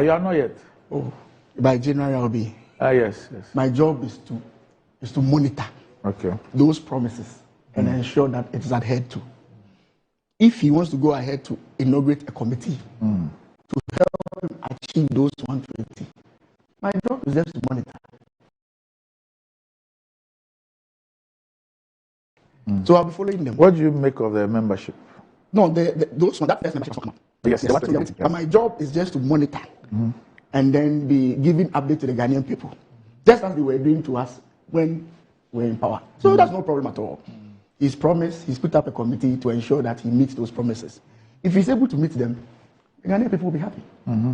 You are not yet? Oh, by January I'll be. Yes. My job is to monitor those promises and ensure that it is adhered to. If he wants to go ahead to inaugurate a committee to help him achieve those 120, my job is just to monitor. So I'll be following them. What do you make of the membership? No, those one, that first membership will come up. Yes. But my job is just to monitor and then be giving update to the Ghanaian people, just as they were doing to us when we were in power. So that's no problem at all. He's promised, he's put up a committee to ensure that he meets those promises. If he's able to meet them, the Ghanaian people will be happy.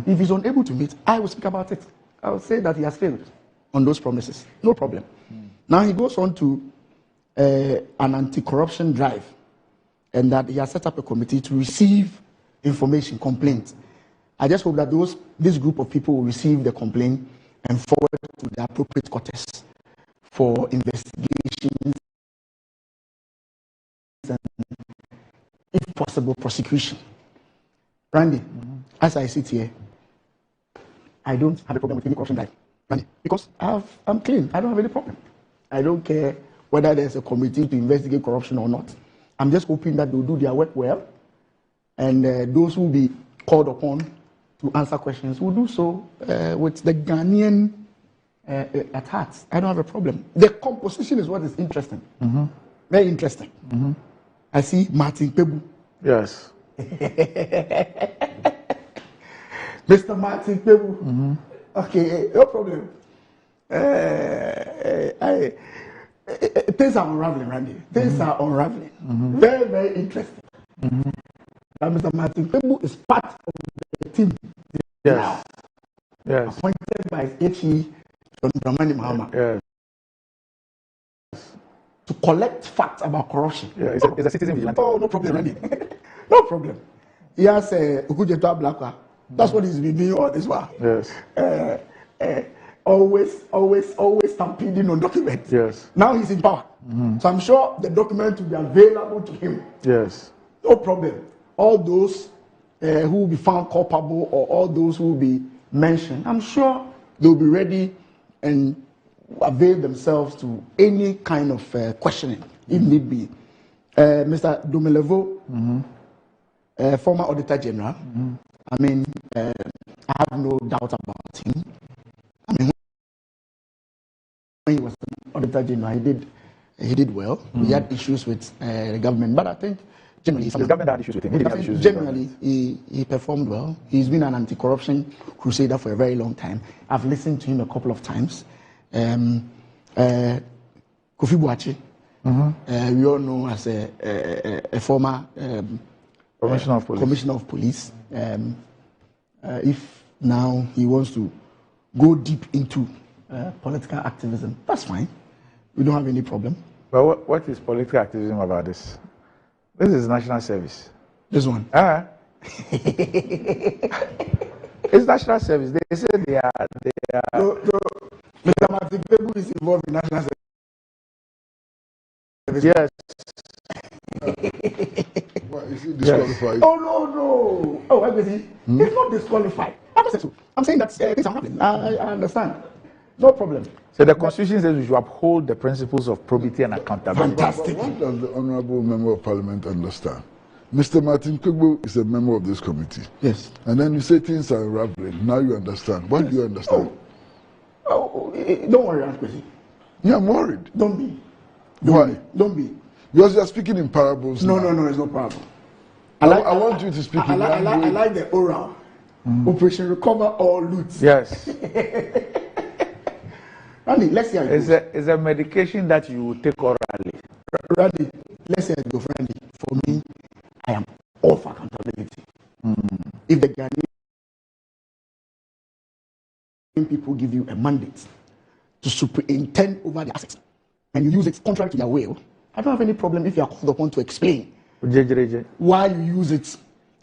If he's unable to meet, I will speak about it. I will say that he has failed on those promises. No problem. Now he goes on to an anti-corruption drive, and that he has set up a committee to receive information, complaints. I just hope that this group of people will receive the complaint and forward to the appropriate quarters for investigations and, if possible, prosecution. Randy, as I sit here, I don't have a problem with any corruption drive, Randy, because I'm clean. I don't have any problem. I don't care whether there's a committee to investigate corruption or not. I'm just hoping that they'll do their work well, and those who will be called upon to answer questions will do so with the Ghanaian at heart. I don't have a problem. The composition is what is interesting. Very interesting. I see Martin Pebu. Yes. Mr. Martin Pebu. Okay, no problem. Things are unraveling, Randy. Things are unraveling. Very, very interesting. Mr. Martin Pebu is part of the team now. Yes. Appointed by HE John Dramani Mahama. Yes. To collect facts about corruption. Yeah, it's a citizen vigilante. Oh, no problem, Randy. No problem. He has Okujetua Blakwa. That's what he's been doing all this while. Yes. Always stampeding on documents. Yes. Now he's in power. So I'm sure the document will be available to him. Yes. No problem. All those who will be found culpable or all those who will be mentioned, I'm sure they'll be ready and avail themselves to any kind of questioning, if need be. Mr. Domelevo, former Auditor General, I mean, I have no doubt about him. I mean, when he was Auditor General, he did well. He had issues with the government, but I think generally, the government had issues with him. Generally, he performed well. He's been an anti-corruption crusader for a very long time. I've listened to him a couple of times. Kofi Boachi, we all know as a former Commissioner of Police. If now he wants to go deep into political activism, that's fine. We don't have any problem. But what is political activism about this? This is national service. This one? It's national service. They say they are. Mr. Martin Pebu is involved in national service. Yes. Why is he disqualified? Oh no. Oh, everything. He's not disqualified. I'm saying that things are happening. I understand. No problem. So the Constitution says we should uphold the principles of probity and accountability. Fantastic. What does the Honourable Member of Parliament understand? Mr. Martin Pebu is a member of this committee. Yes. And then you say things are unraveling. Now you understand. What do you understand? Don't worry, Aunt Kwesi. Yeah, I'm worried. Don't be. Why? Don't be. Because you are speaking in parables. No, now. no, it's no parable. I want you to speak in I like the oral. Operation Recover All Loot. Yes. Randy, let's hear it. It's a medication that you will take orally. Randy, let's hear it go, Randy. For me, I am all for accountability. If the Ghanaian people give you a mandate to superintend over the assets and you use it contrary to their will, I don't have any problem if you are called upon to explain why you use it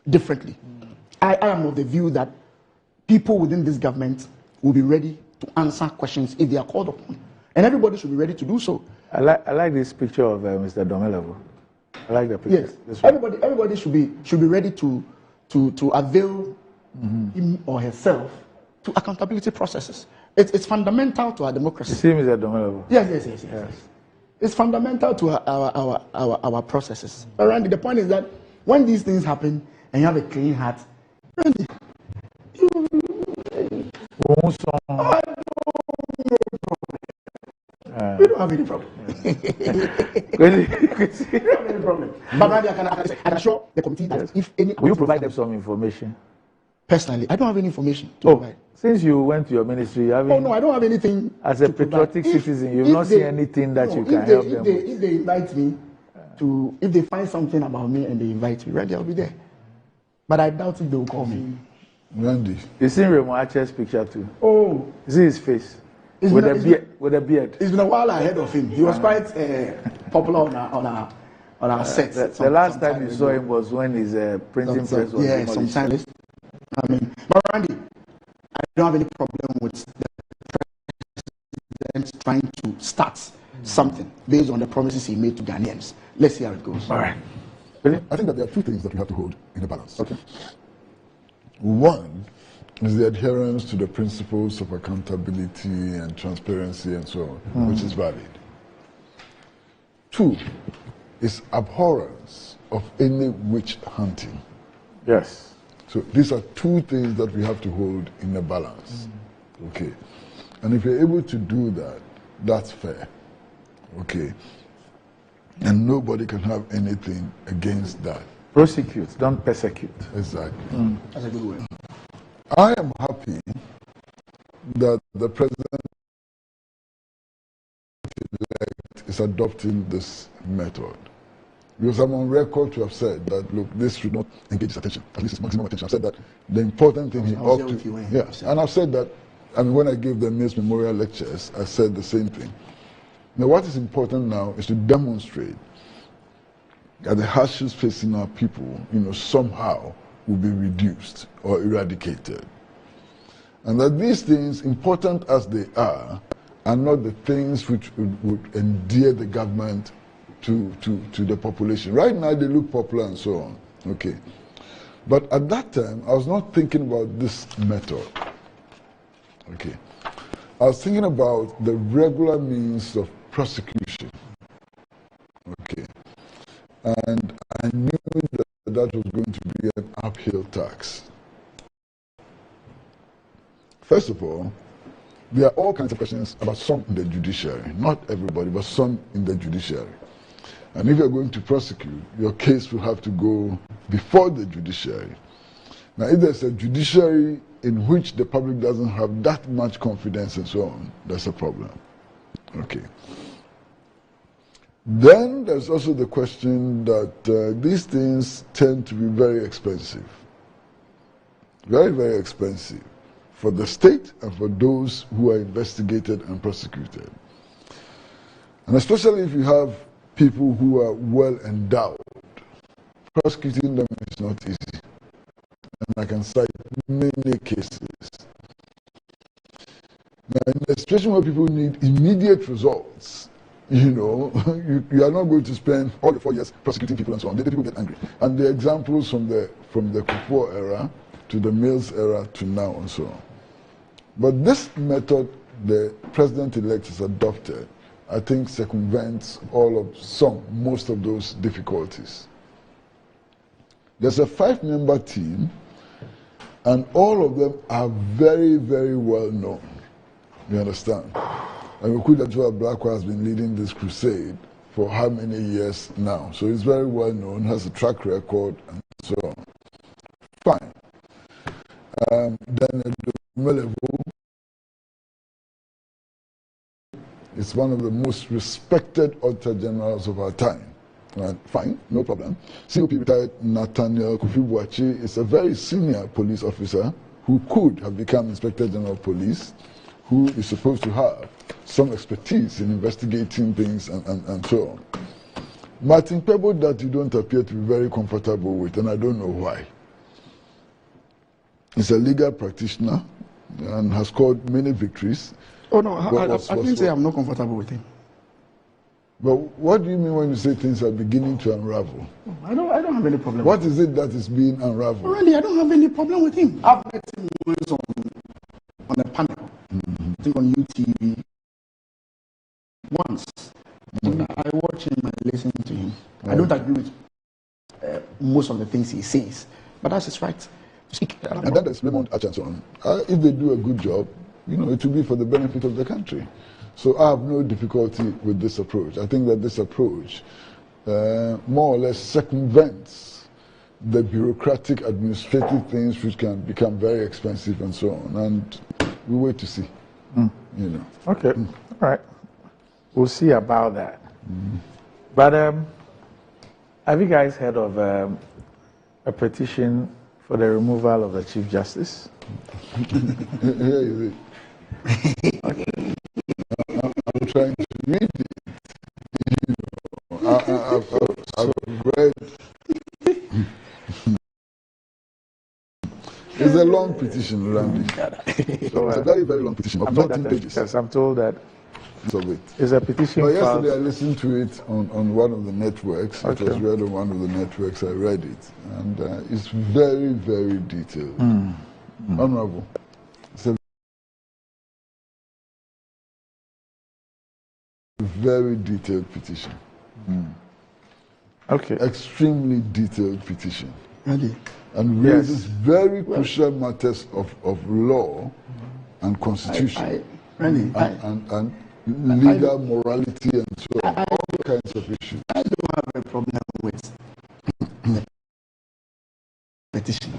differently. I am of the view that people within this government will be ready to answer questions if they are called upon, and everybody should be ready to do so. I like this picture of Mr. Domelevo. I like the picture. Yes, everybody should be ready to avail him or herself to accountability processes. It's fundamental to our democracy. You see, Mr. Domelevo? Yes. It's fundamental to our processes. But Randy, the point is that when these things happen and you have a clean heart, Randy, we don't have any problem. We don't have any problem. But Randy, I can assure the committee that if any... Will you provide them some information? Personally, I don't have any information to provide. Since you went to your ministry, you haven't... Oh, no, I don't have anything. As a patriotic citizen, you've not seen anything that you can help them with. If they invite me to... If they find something about me and they invite me, Randy, I'll be there. But I doubt if they will call me. Randy. You seen Remo Ache's picture too? Oh. You see his face? With a beard. It's been a while ahead of him. He was quite popular on our set. The last time you saw him was when his printing press was demolished. sometimes. I mean, but Randy, I don't have any problem with the president trying to start something based on the promises he made to Ghanaians. Let's see how it goes. All right. I think that there are two things that we have to hold in a balance. Okay. One is the adherence to the principles of accountability and transparency and so on, which is valid. Two is abhorrence of any witch hunting. Yes. So these are two things that we have to hold in a balance. Okay. And if you're able to do that, that's fair. Okay. And nobody can have anything against that. Prosecute, don't persecute. Exactly. That's a good word. I am happy that the president is adopting this method. Because I'm on record to have said that, look, this should not engage his attention, at least his maximum attention. I've said that the important thing he ought to... Yes, and I've said that, I mean, when I gave the Mills Memorial lectures, I said the same thing. Now, what is important now is to demonstrate that the hardships facing our people, somehow will be reduced or eradicated. And that these things, important as they are not the things which would endear the government to the population. Right now, they look popular and so on. Okay. But at that time, I was not thinking about this method. Okay. I was thinking about the regular means of prosecution. Okay. And I knew that was going to be an uphill task. First of all, there are all kinds of questions about some in the judiciary. Not everybody, but some in the judiciary. And if you're going to prosecute, your case will have to go before the judiciary. Now, if there's a judiciary in which the public doesn't have that much confidence and so on, that's a problem. Okay. Then there's also the question that these things tend to be very expensive. Very, very expensive for the state and for those who are investigated and prosecuted. And especially if you have people who are well endowed, prosecuting them is not easy. And I can cite many cases. Now, in a situation where people need immediate results, you are not going to spend all the 4 years prosecuting people and so on. The people get angry. And the examples from the Kufuor era to the Mills era to now and so on. But this method the president-elect has adopted, I think, circumvents most of those difficulties. There's a 5-member team, and all of them are very, very well known. You understand? And Okudajua Blackwell has been leading this crusade for how many years now? So he's very well known, has a track record, and so on. Fine. Then Melevo is one of the most respected auditor generals of our time. Fine, no problem. COP retired Nathaniel Kofi-Boakye is a very senior police officer who could have become Inspector General of Police, who is supposed to have some expertise in investigating things and so on. Martin Pebo, that you don't appear to be very comfortable with, and I don't know why. He's a legal practitioner and has scored many victories. Oh no, I didn't say I'm not comfortable with him. But what do you mean when you say things are beginning to unravel? I don't have any problem. What is it that is being unraveled? Really, I don't have any problem with him. I've met him once on a panel, I think on UTV. Once. I watch him and listen to him. I don't agree with most of the things he says, but that's his right to speak. And that is Raymond Achanson. If they do a good job, it will be for the benefit of the country. So I have no difficulty with this approach. I think that this approach more or less circumvents the bureaucratic administrative things which can become very expensive and so on. And we wait to see. Okay, all right. We'll see about that. But have you guys heard of a petition for the removal of the Chief Justice? Here is it. trying to read it. You know, I've read. It's a long petition, Randy. So it's a very, very long petition of 14 pages. Yes, I'm told that. Of it. It's a petition. But yesterday I listened to it on one of the networks. Okay. It was read on one of the networks. I read it, and it's very, very detailed. Honorable, it's a very detailed petition. Okay. Extremely detailed petition. Ready? And raises very crucial matters of law and constitution. And legal morality and so on, all kinds of issues. I don't have a problem with the petition.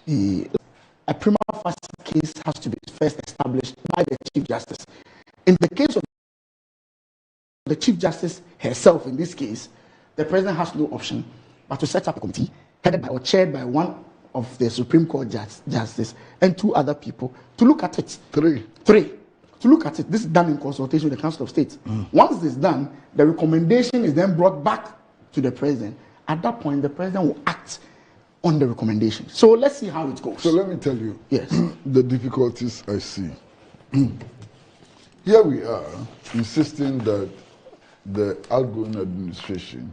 A prima facie case has to be first established by the Chief Justice. In the case of the Chief Justice herself, in this case, the President has no option but to set up a committee headed by or chaired by one of the Supreme Court Justice and two other people to look at it. Three. To look at it. This is done in consultation with the Council of State. Once this is done, the recommendation is then brought back to the President. At that point, the President will act on the recommendation. So let's see how it goes. So let me tell you, yes, the difficulties I see. Here we are insisting that the outgoing administration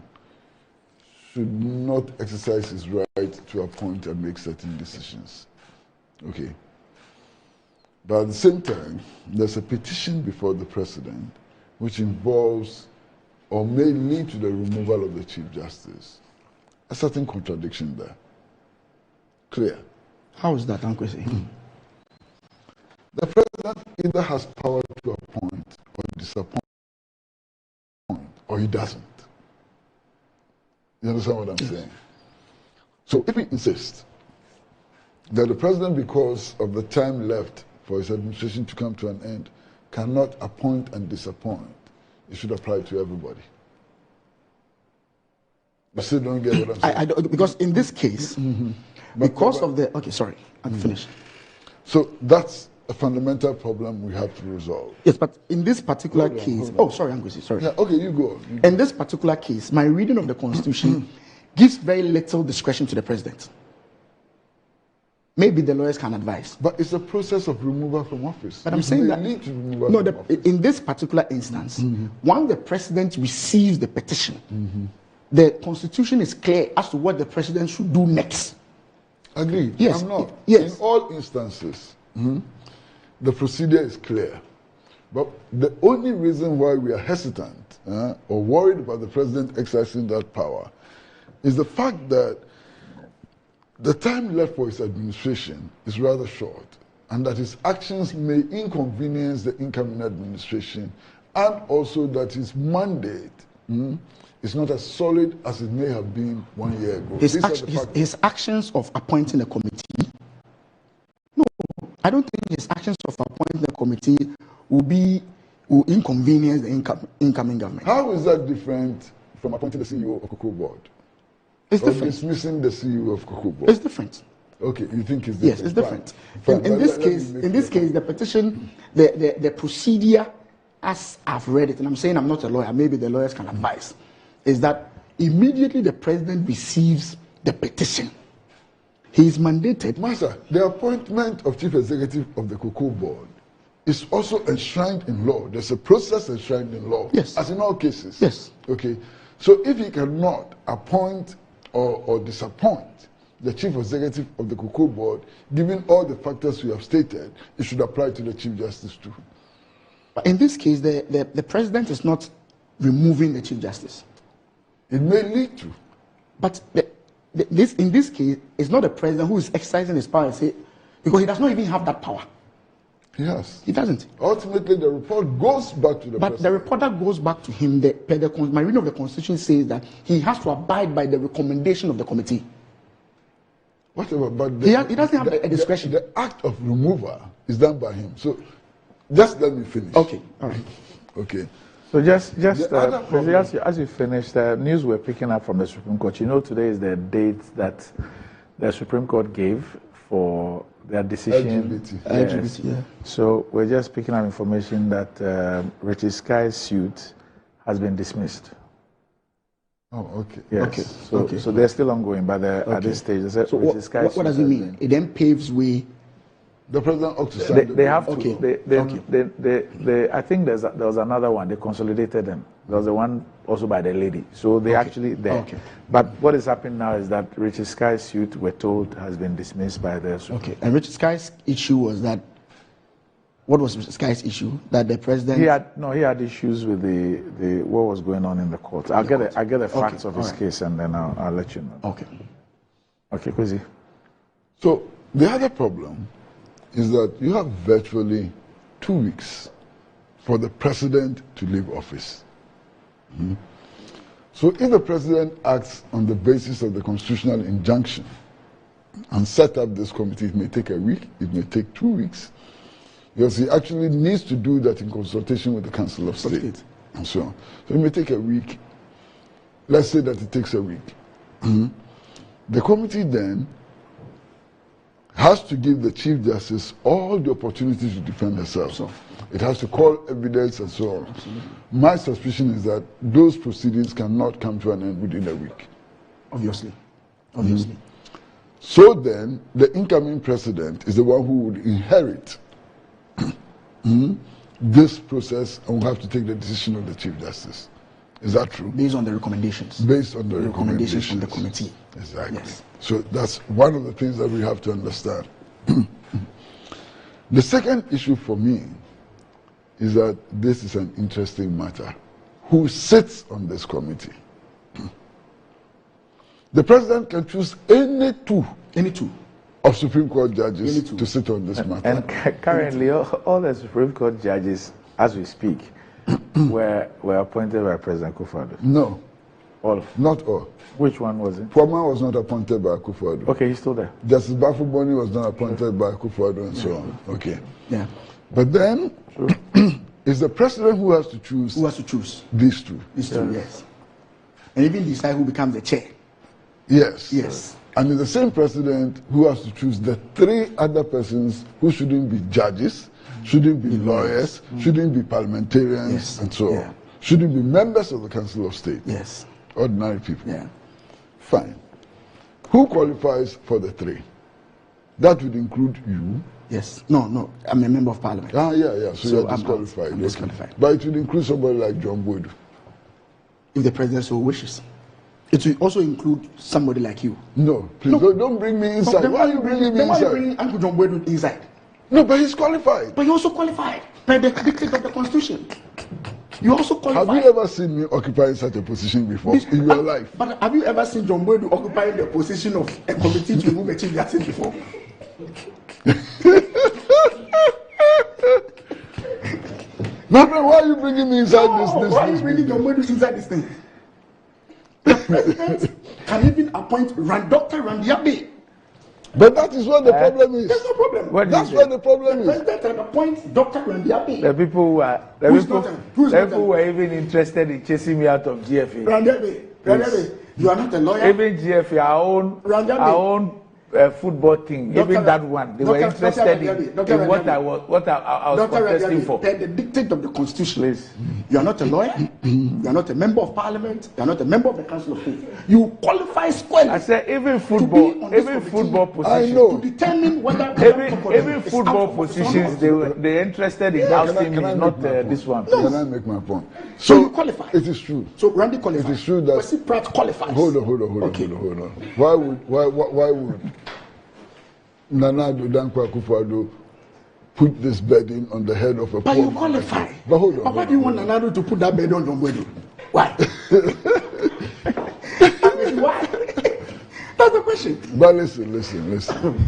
should not exercise its right to appoint and make certain decisions. Okay. But at the same time, there's a petition before the President which involves or may lead to the removal of the Chief Justice. A certain contradiction there. Clear. How is that, Ankwesi? The President either has power to appoint or disappoint, or he doesn't. You understand what I'm saying? So if we insist that the President, because of the time left for his administration to come to an end, cannot appoint and disappoint, it should apply to everybody. You still don't get what I'm saying? I don't, because in this case, because of the... Okay, sorry, I'm finished. So that's a fundamental problem we have to resolve. Yes, but in this particular case... Oh, sorry, Ankwesi, sorry. Yeah, okay, you go. In this particular case, my reading of the Constitution gives very little discretion to the President. maybe the lawyers can advise. But it's a process of removal from office. But I'm saying that need to remove in this particular instance, once the president receives the petition, the constitution is clear as to what the president should do next. Agreed. Yes. I'm not. Yes. In all instances, the procedure is clear. But the only reason why we are hesitant or worried about the president exercising that power is the fact that the time left for his administration is rather short, and that his actions may inconvenience the incoming administration, and also that his mandate is not as solid as it may have been 1 year ago. His actions of appointing a committee, no, I don't think his actions of appointing a committee will inconvenience the incoming government. How is that different from appointing the CEO of Cocoa Board? It's different. Dismissing the CEO of Cocoa Board. It's different. Okay, you think it's different? Yes, it's different. Fine. In this case, the petition, the procedure, as I've read it, and I'm saying I'm not a lawyer, maybe the lawyers can advise, is that immediately the president receives the petition, he is mandated. Master, the appointment of chief executive of the Cocoa Board is also enshrined in law. There's a process enshrined in law. Yes. As in all cases. Yes. Okay. So if he cannot appoint or disappoint the chief executive of the Cocoa Board, given all the factors we have stated, it should apply to the chief justice too. But in this case, the president is not removing the chief justice. It may lead to. But in this case, it's not the president who is exercising his power, because he does not even have that power. Yes. He doesn't. Ultimately, the report goes back to the But president. the report that goes back to him, my reading of the Constitution says that he has to abide by the recommendation of the committee. Whatever, but he doesn't have a discretion. The act of removal is done by him. So just let me finish. Okay, all right. Okay. So as you finish, the news we're picking up from the Supreme Court, today is the date that the Supreme Court gave for their decision. LGBT. Yeah. So we're just picking up information that Richard Sky's suit has been dismissed. Oh, okay. Yes. Okay. So they're still ongoing, but at this stage, so what does it mean? It then paves way. The president ought to sign. They have to. I think there was another one. They consolidated them. There was the one also by the lady. So they actually there. Okay. But what is happening now is that Richard Sky's suit, we're told, has been dismissed by the Supreme. Okay. And Richard Sky's issue was that. What was Richard Sky's issue? That the president. He had issues with the what was going on in the court. I'll get the facts of his case and then I'll let you know. Okay. Okay, Kwesi. So the other problem is that you have virtually 2 weeks for the president to leave office. So if the president acts on the basis of the constitutional injunction and set up this committee, it may take a week, it may take 2 weeks, because he actually needs to do that in consultation with the Council of State and so on. So it may take a week. Let's say that it takes a week. The committee then has to give the Chief Justice all the opportunities to defend herself. It has to call evidence and so on. Absolutely. My suspicion is that those proceedings cannot come to an end within a week. Obviously. So then, the incoming president is the one who would inherit this process and will have to take the decision of the Chief Justice. Is that true? Based on the recommendations. Based on the recommendations from the committee. Exactly. Yes. So that's one of the things that we have to understand. The second issue for me is that this is an interesting matter. Who sits on this committee? The president can choose any two of Supreme Court judges to sit on this matter. And currently, all the Supreme Court judges, as we speak, were appointed by President Akufo-Addo. No. All? Not all. Which one was it? Puama was not appointed by Akufo-Addo. Okay, he's still there. Justice Bafuboni was not appointed by Akufo-Addo and so on. Okay. Yeah. But then, it's the president who has to choose. Who has to choose? These two. These two, yes. And even decide who becomes the chair. Yes. Yes. And it's the same president who has to choose the three other persons who shouldn't be judges, shouldn't be lawyers, shouldn't be parliamentarians, and so on. Shouldn't be members of the Council of State. Yes. Ordinary people. Yeah. Fine. Who qualifies for the three? That would include you. Yes. No. I'm a member of Parliament. Ah, yeah. So you're I'm disqualified. I'm disqualified. But it would include somebody like John Boyd. If the president so wishes. It will also include somebody like you. No, please don't bring me inside. Why are you bringing me inside? Why are you bringing Uncle John Boyd inside? No, but he's qualified. But he also qualified by the dictate of the Constitution. You also qualified. Have you ever seen me occupying such a position before in your life? But have you ever seen John Boyd occupying the position of a committee to remove a chief justice before? My friend, why are you bringing me inside this? Why are you bringing John Boyd inside this thing? The president can even appoint Dr. Randiabe. But that is what the problem is. There's no problem. That's what the problem is. The president can appoint Dr. Randiabe. The people who were even interested in chasing me out of GFA. Randiabe, you are not a lawyer. Even GFA, our own football team, even that one, they were interested in what I was protesting for. The dictate of the Constitution. Please. You are not a lawyer. You are not a member of Parliament. You are not a member of the Council of State. You qualify squarely. I said even football positions. I know. To determine whether even football positions, they're interested in ousting me, not this one. No. Can I make my point? So you qualify. It is true. So Randy qualifies. It is true that Percy Pratt qualifies. Hold on. Why would Nana Dankwa Akufo-Addo put this burden on the head of a But poor you qualify. Man? But hold on. But why do you want Nana to put that burden on John Boyd? Why? Why? That's the question. But listen.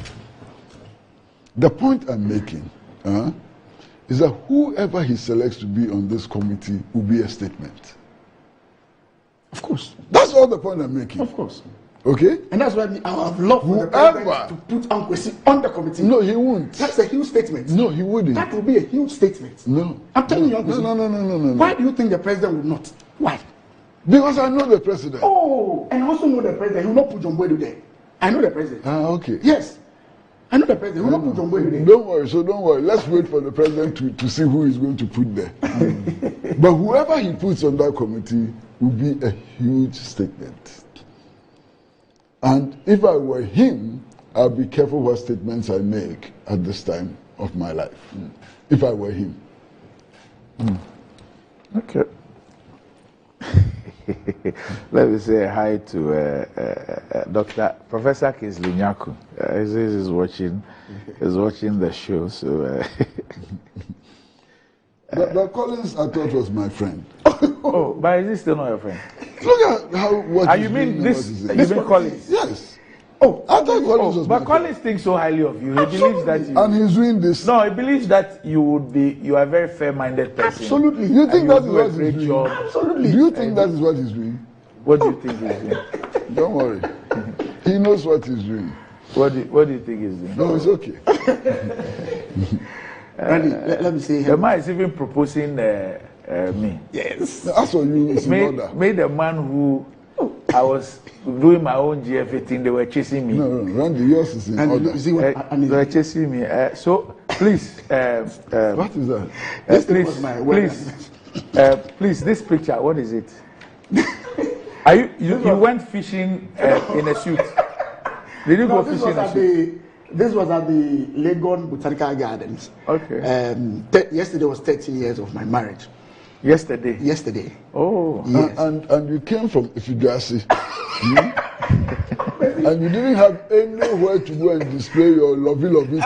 The point I'm making is that whoever he selects to be on this committee will be a statement. Of course. That's all the point I'm making. Of course. Okay? And that's why I have loved for the president to put Ankwesi on the committee. No, he won't. That's a huge statement. No, he wouldn't. That will be a huge statement. No. I'm telling you, Ankwesi. No. Why do you think the president will not? Why? Because I know the president. Oh, and I also know the president. He will not put John Boyd there. I know the president. Okay. Yes. I know the president. He will not put John Boyd there. Don't worry. Let's wait for the president to see who he's going to put there. But whoever he puts on that committee will be a huge statement. And if I were him, I'll be careful what statements I make at this time of my life. If I were him. Okay. Let me say hi to Dr. Professor Kingsley Nyaku. He's watching the show. So. But Collins, I thought was my friend. Oh, but is he still not your friend? Look at what you mean this? You mean Collins? Yes. Oh, I thought Collins was my friend. But Collins thinks so highly of you. He believes that you. And he's doing this. No, he believes that you are a very fair-minded person. Absolutely. You think that is what he's doing? Job. Absolutely. Do you think that is what he's doing? What do you think he's doing? Don't worry. He knows what he's doing. What do you think he's doing? No, it's okay. Randy, let me say the man is even proposing me. Yes. As for you, it's in order. Made the man who I was doing my own GFA thing, they were chasing me. No, Randy, yours is in order. You see what, they were chasing me. So please, what is that? Please, this picture, what is it? Are you went fishing in a suit? Did you go fishing in a suit? This was at the Legon Botanical Gardens. Okay. Yesterday was 13 years of my marriage. Yesterday. Oh. Yes. And you came from Ifigasi. And you didn't have anywhere to go and display your lovely things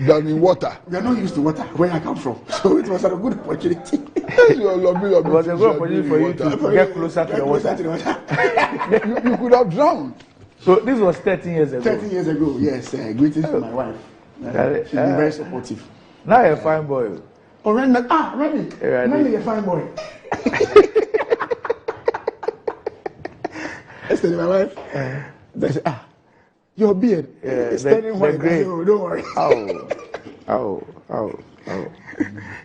than in water. We are not used to water where I come from, so it was a good opportunity. Your lovely it was a good opportunity for you to get closer to the water. You could have drowned. So this was 13 years ago. 13 years ago, yes. Greetings to my wife. She's been very supportive. Now you're a fine boy. Oh, Randy, you're a fine boy. Yesterday, my wife, they said, your beard is turning white. Don't worry. Oh.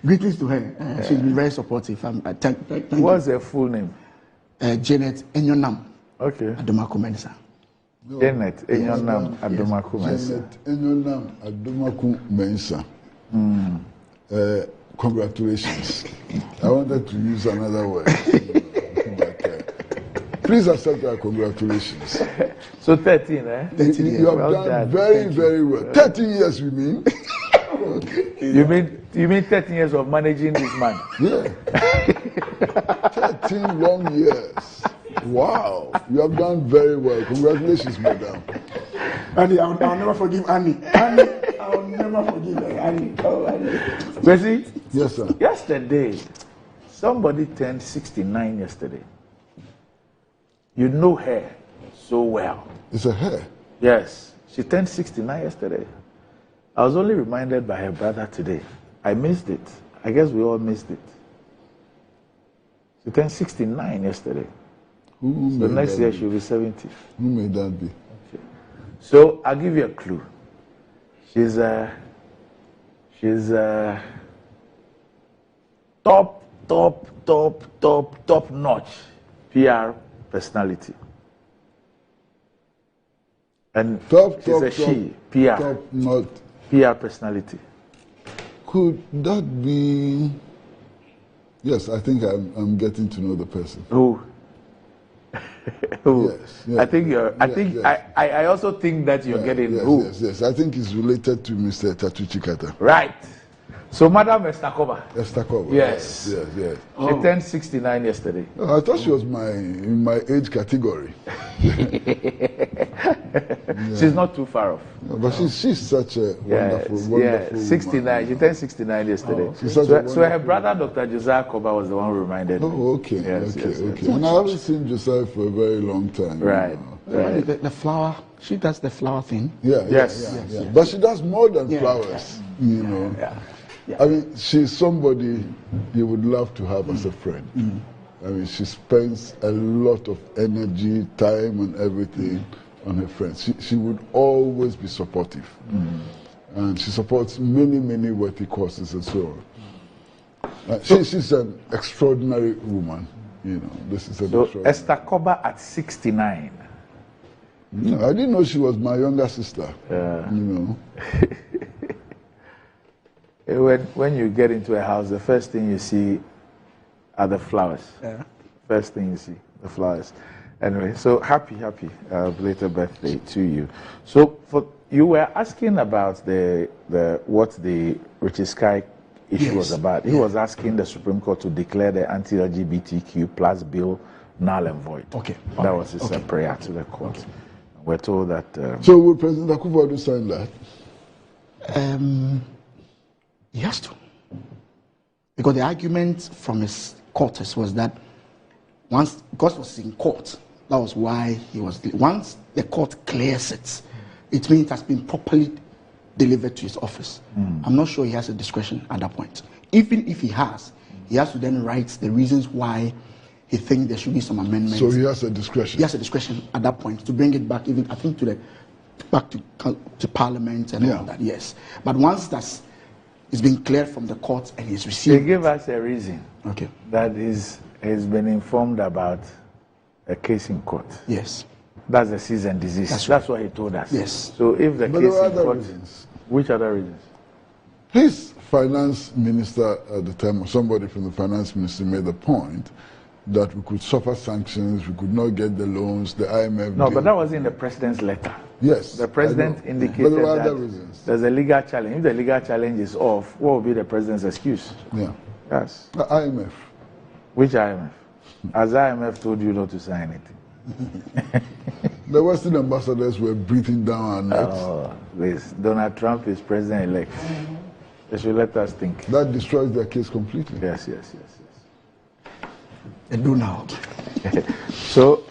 Greetings to her. She's been very supportive. Thank What's her full name? Janet Enyonam. Okay. Adomaku Mensa. Janet Enyonam Adomaku Mensa. Janet Enyonam Adomaku Mensa. Congratulations. I wanted to use another word. Please accept our congratulations. So 13, eh? 13 years. You have well done very, very well. 13 years, we mean? You mean 13 years of managing this man? Yeah. 13 long years. Wow. You have done very well. Congratulations, madam. Annie, I'll never forgive Annie. I'll never forgive her. Annie. Oh, Annie. Bessie? Yes, sir. Yesterday, somebody turned 69 yesterday. You know her so well. It's a her? Yes. She turned 69 yesterday. I was only reminded by her brother today. I missed it. I guess we all missed it. She turned 69 yesterday. So next year she'll be 70. Who may that be? Okay. So I'll give you a clue. She's top notch PR personality. And she's a she, PR. Top notch PR personality. Could that be? Yes, I think I'm getting to know the person. Who? Who? Yes. I think you're. I also think that you're getting who? Yes. I think it's related to Mr. Tatuchikata. Right. So, Madam Estakova. Estakova. Yes. Yes. She turned 69 yesterday. No, I thought she was in my age category. She's not too far off. No, but she's such a wonderful 69. woman. She turned 69 yesterday. So her brother, Dr. Josiah Koba, was the one who reminded me. Oh, okay. Okay. And I haven't seen Josiah for a very long time. Right. The flower, she does the flower thing. Yes. But she does more than flowers, you know. I mean, she's somebody you would love to have as a friend. I mean, she spends a lot of energy, time, and everything on her friends. She would always be supportive. And she supports many worthy causes and so on. She's an extraordinary woman. You know, this is So Esther Koba at 69. No, I didn't know she was my younger sister. You know. When you get into a house, the first thing you see are the flowers. First thing you see, the flowers. Anyway, so happy belated birthday to you. So you were asking about what the Richard Sky issue was about. He was asking the Supreme Court to declare the anti-LGBTQ plus bill null and void. That was his prayer to the court. We're told that. So will President Akufo-Addo sign that? He has to. Because the argument from his quarters was that because it was in court, that was why he was. Once the court clears it, it means it has been properly delivered to his office. I'm not sure he has a discretion at that point. Even if he has to then write the reasons why he thinks there should be some amendments. So he has a discretion. He has a discretion at that point to bring it back, even I think to Parliament and all that. Yes, but once it's been cleared from the court and he's received. They give us a reason. That he's been informed about a case in court. Yes. That's a season disease. That's what he told us. Yes. So if the But case there are in other court, reasons. which other reasons? His finance minister at the time, or somebody from the finance ministry, made the point that we could suffer sanctions, we could not get the loans, the IMF. No, but that was in the president's letter. Yes. The president indicated but there were other that reasons. there's a legal challenge. If the legal challenge is off, what will be the president's excuse? Yes. The IMF. Which IMF? As IMF told you not to sign anything. The Western ambassadors were breathing down our necks. Please. Donald Trump is president-elect. They should let us think. That destroys their case completely. Yes. They do now. So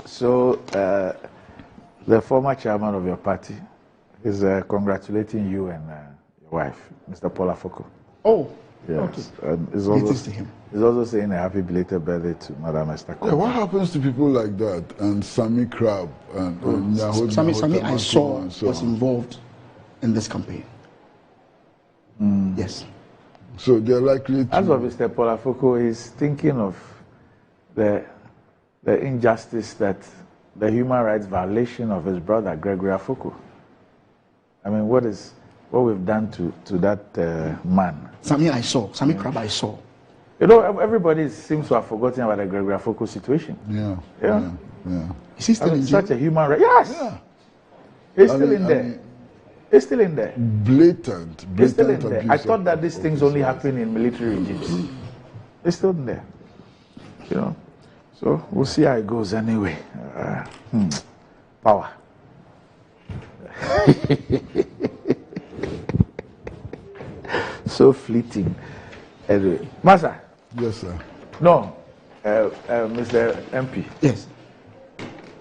the former chairman of your party is congratulating you and your wife, Mr. Paul Afoko. Oh, yes. okay. He's also saying a happy belated birthday to Madam Esther. Yeah, what happens to people like that? And Sammy Crab and Sammy I saw was involved in this campaign. Yes. So they're likely to... As for Mr. Paul Afoko, he's thinking of the injustice that the human rights violation of his brother, Gregory Afoko. I mean, what we've done to that man? Sammy Crab I saw. You know, everybody seems to have forgotten about the Gregory Afoko situation. Yeah. Is he still in jail? Such a human right? Yes. Yeah. It's still in there. It's still in there. Blatant It's still in abuse there. I thought that these things only happen in military regimes. It's still in there. You know. So we'll see how it goes anyway. Power. So fleeting. Anyway, Master. Yes, sir. No, Mr. MP. Yes.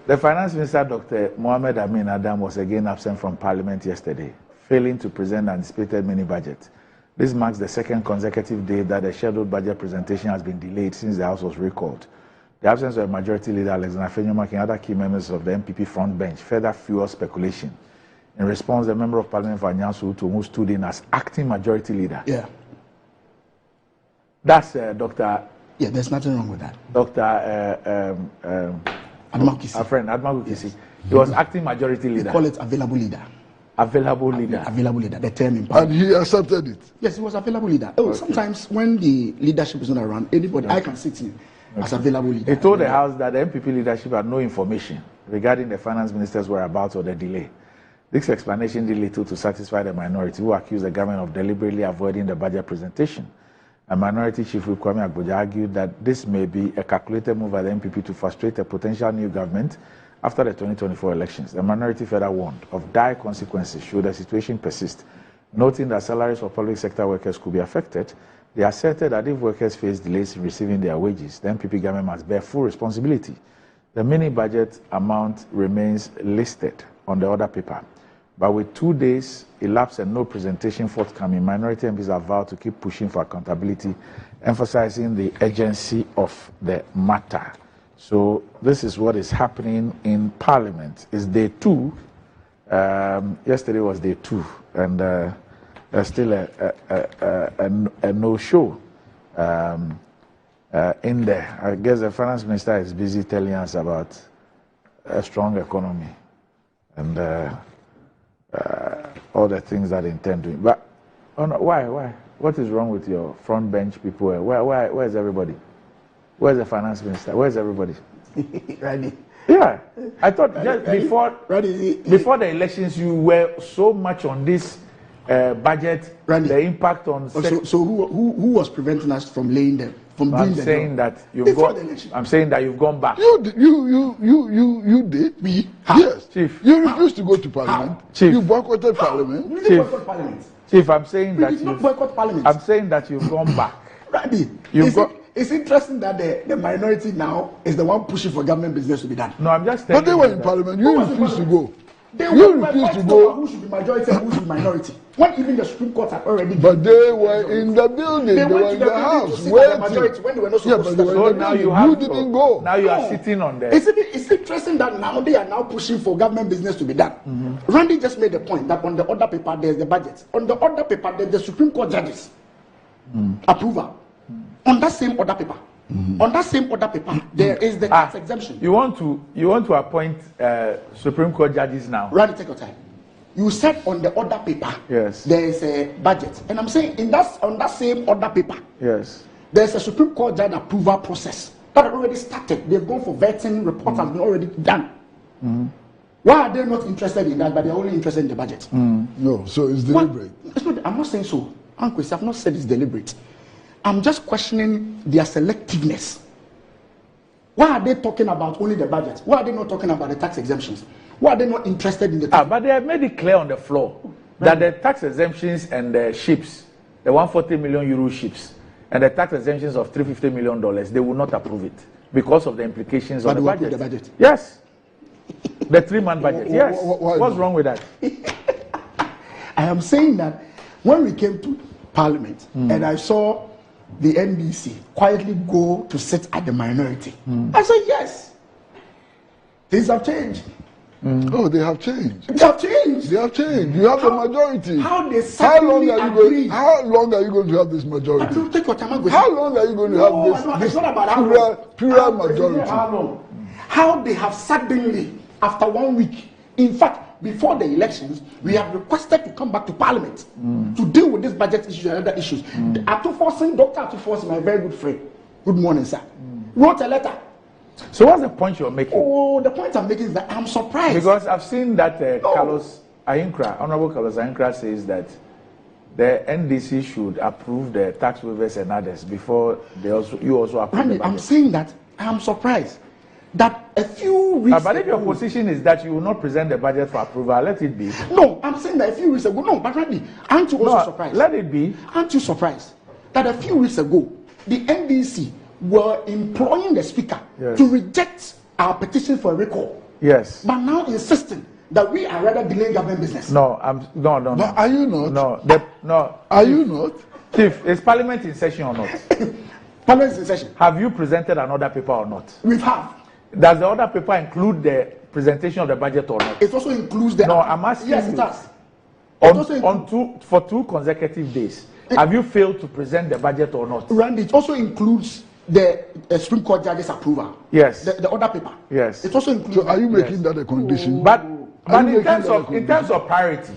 The Finance Minister, Dr. Mohamed Amin Adam, was again absent from Parliament yesterday, failing to present anticipated mini-budget. This marks the second consecutive day that the scheduled budget presentation has been delayed since the House was recalled. The absence of Majority Leader Alexander Fenyumak and other key members of the MPP front bench further fuels speculation. In response, the Member of Parliament for Anyansu, who stood in as acting Majority Leader. Yeah. That's Dr. Yeah, there's nothing wrong with that. Dr. Admakisi. Our friend Admakisi. Yes. He was acting Majority Leader. They call it available leader. Available leader. Available leader, the term in Parliament. And he accepted it. Yes, he was available leader. Oh, okay. Sometimes when the leadership is not around, anybody, I can sit in as available leader. He told the House that the MPP leadership had no information regarding the finance minister's whereabouts or the delay. This explanation did little to satisfy the minority, who accused the government of deliberately avoiding the budget presentation. A minority chief, Kwame Agboja, argued that this may be a calculated move by the MPP to frustrate a potential new government after the 2024 elections. The minority further warned of dire consequences should the situation persist. Noting that salaries for public sector workers could be affected, they asserted that if workers face delays in receiving their wages, the MPP government must bear full responsibility. The mini-budget amount remains listed on the order paper, but with 2 days elapsed and no presentation forthcoming, minority MPs have vowed to keep pushing for accountability, emphasizing the urgency of the matter. So this is what is happening in Parliament. It's day 2. Yesterday was day 2, and there's still a no-show in there. I guess the finance minister is busy telling us about a strong economy and all the things that they intend doing. But why? What is wrong with your front bench people? Where is everybody? Where's the finance minister? Where's everybody? Ready? Yeah, I thought just before the elections, you were so much on this budget, Randy, the impact on. So who was preventing us from laying them? I'm saying that you've gone. I'm saying that you've gone back. You did. Me? Yes, Chief. You refused to go to Parliament. Chief. You boycotted Parliament. You didn't boycott Parliament. Chief, I'm saying that you did not boycott Parliament. I'm saying that you've gone back. Randy, it's interesting that the minority now is the one pushing for government business to be done. No, I'm just telling you. But they were in Parliament. You refused to go. You refused to go. Who should be majority and who should be minority? When even the Supreme Court had already. But they were in the building. They were in the house. Waiting. Majority when they were not supposed to. So now you didn't go. Now you are sitting on there. It's interesting that now they are now pushing for government business to be done. Mm-hmm. Randy just made the point that on the order paper there's the budget. On the order paper there's the Supreme Court judges approval. On that same order paper. Mm-hmm. On that same order paper, there is the tax exemption. You want to appoint Supreme Court judges now? Randy, take your time. You said on the order paper, yes, there is a budget, and I'm saying on that same order paper, yes, there's a Supreme Court judge approval process that had already started. They've gone for vetting. Report has been already done. Mm-hmm. Why are they not interested in that, but they're only interested in the budget? No, so it's deliberate. I'm not saying so. Uncle, I've not said it's deliberate. I'm just questioning their selectiveness. Why are they talking about only the budget? Why are they not talking about the tax exemptions? Why are they not interested in the tax? But they have made it clear on the floor that the tax exemptions and the ships, the 140 million euro ships, and the tax exemptions of $350 million, they will not approve it because of the implications on the budget. Yes. The 3-month budget. Yes. What's wrong with that? I am saying that when we came to Parliament and I saw the NDC quietly go to sit at the minority, I said yes. Things have changed. Oh, they have changed. They have changed. They have changed. You have the majority. How long are you going to have this majority? Take your time. How long are you going to have this plural majority? How they have suddenly, after 1 week, in fact, before the elections, we have requested to come back to Parliament to deal with this budget issues and other issues. Dr. Atuforsen, my very good friend, good morning, sir, wrote a letter. So what's the point you're making? Oh, the point I'm making is that I'm surprised. Because I've seen that Carlos Ayinkra, Honorable Carlos Ayinkra says that the NDC should approve the tax waivers and others before you also approve the budget. I'm saying that I'm surprised that a few weeks but if your position is that you will not present the budget for approval, let it be. No, I'm saying that a few weeks ago. No, but Randy, aren't you also surprised? Let it be. Aren't you surprised that a few weeks ago the NDC were employing the speaker to reject our petition for a recall? Yes. But now insisting that we are rather delaying government business. No. But are you not? No. Are you not? Chief, is Parliament in session or not? Parliament is in session. Have you presented an order paper or not? We have. Does the order paper include the presentation of the budget or not? It also includes the. No, I'm asking. Yes, it does. For 2 consecutive days, have you failed to present the budget or not? Randy, it also includes the Supreme Court judge's approval. Yes. The order paper. Yes. It also includes. So are you making that a condition? But in terms of priority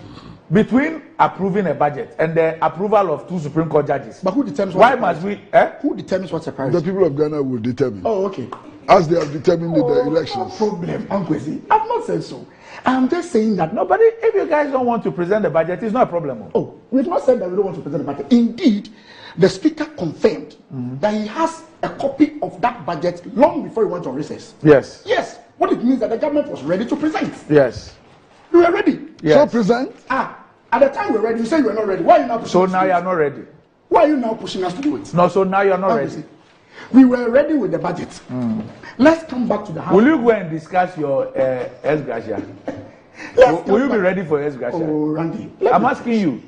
between approving a budget and the approval of 2 Supreme Court judges. But who determines? Why must we? Who determines what's a priority? The people of Ghana will determine. Oh, okay. As they have determined in the elections. No problem, Ankwesi. I've not said so. I'm just saying that. No, but if you guys don't want to present the budget, it's not a problem. Oh, we've not said that we don't want to present the budget. Indeed, the speaker confirmed that he has a copy of that budget long before he went on recess. Yes. Yes. What it means that the government was ready to present. Yes. We were ready. Yes. So present. At the time we were ready, you say you were not ready. Why are you now pushing So us now to you do are not ready. Why are you now pushing us to do it? No, so now you are not ready. We were ready with the budget. Let's come back to the house. Will you go and discuss your ex-gratia? Will you be ready for ex-gratia? Oh, Randy. I'm asking you.